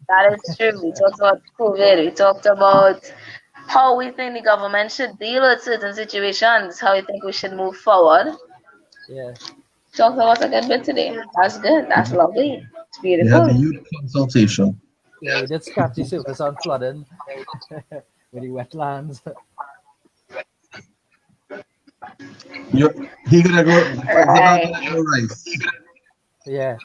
[SPEAKER 4] That is true. We talked about COVID. We talked about how we think the government should deal with certain situations, how we think we should move forward.
[SPEAKER 2] Yeah.
[SPEAKER 4] Talked about a good bit today. That's good. That's lovely. It's beautiful.
[SPEAKER 1] Yeah, the youth consultation.
[SPEAKER 2] Yeah, we did scratch the surface on flooding with the wetlands.
[SPEAKER 1] He gonna go rice.
[SPEAKER 2] Yeah.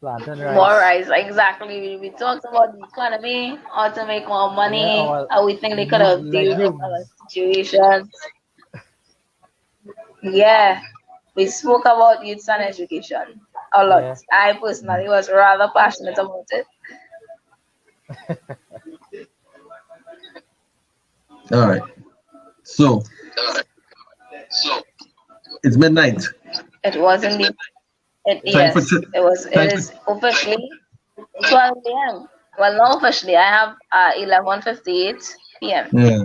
[SPEAKER 2] Plantain rice.
[SPEAKER 4] More rice, exactly. We talked about the economy, how to make more money, how we think they could have dealt with other situations. Yeah. We spoke about youth and education a lot. Yeah. I personally was rather passionate about it.
[SPEAKER 1] All right. So it's midnight.
[SPEAKER 4] It was indeed. It is officially 12 p.m. Well, not officially. I have 11:58 p.m.
[SPEAKER 1] Yeah.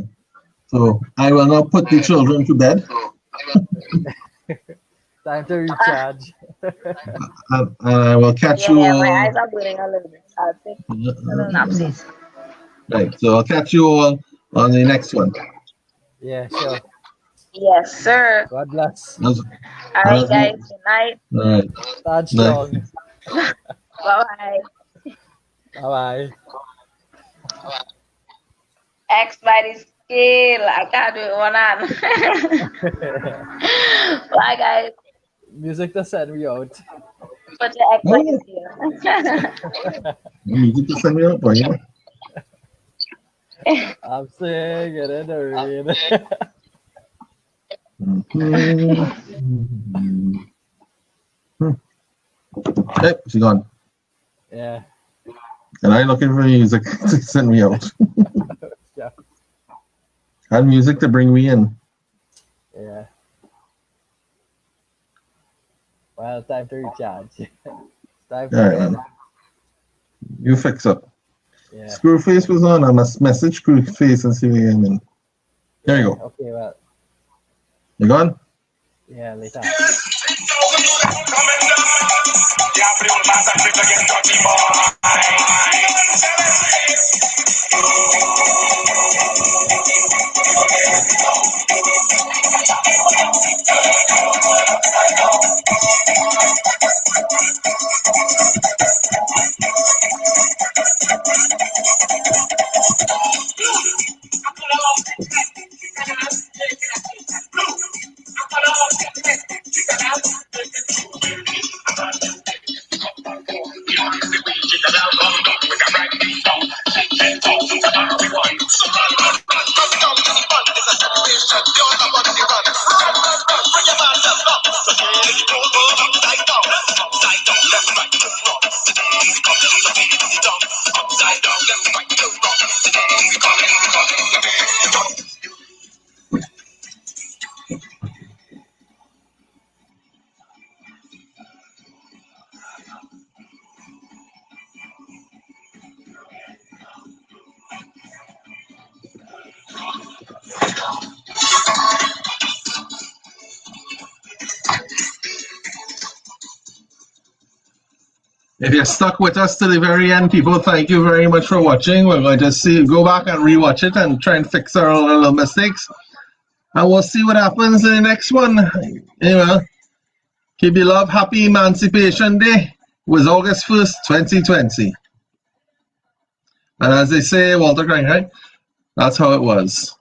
[SPEAKER 1] So I will now put the children to bed.
[SPEAKER 2] Time to recharge.
[SPEAKER 1] And I will catch you all.
[SPEAKER 4] My eyes are bleeding a little bit. I'll take a little napsies.
[SPEAKER 1] Right. So I'll catch you all on the next one.
[SPEAKER 2] Yeah, sure.
[SPEAKER 4] Yes, sir.
[SPEAKER 2] God bless.
[SPEAKER 4] All right, guys. Good night.
[SPEAKER 1] All right.
[SPEAKER 2] Stand strong.
[SPEAKER 4] Bye-bye.
[SPEAKER 2] Bye-bye.
[SPEAKER 4] X by the scale. I can't do it one hand. Bye, guys.
[SPEAKER 2] Music to send me out.
[SPEAKER 4] Put your X by the scale.
[SPEAKER 1] Music to send me out, boy.
[SPEAKER 2] I'm singing in the rain.
[SPEAKER 1] Hey, she gone.
[SPEAKER 2] Yeah.
[SPEAKER 1] And I'm looking for music to send me out.
[SPEAKER 2] Yeah.
[SPEAKER 1] And music to bring me in.
[SPEAKER 2] Yeah. Well, time to recharge. Time to
[SPEAKER 1] man. You fix up.
[SPEAKER 2] Yeah.
[SPEAKER 1] Screwface was on. I must message Screwface and see what you mean. There you go.
[SPEAKER 2] Okay, well.
[SPEAKER 1] You gone?
[SPEAKER 2] Yeah, later.
[SPEAKER 1] If you're stuck with us to the very end, people, thank you very much for watching. We're going to go back and rewatch it and try and fix our little mistakes. And we'll see what happens in the next one. Anyway, keep your love. Happy Emancipation Day. It was August 1st, 2020. And as they say, Walter Cronkite, that's how it was.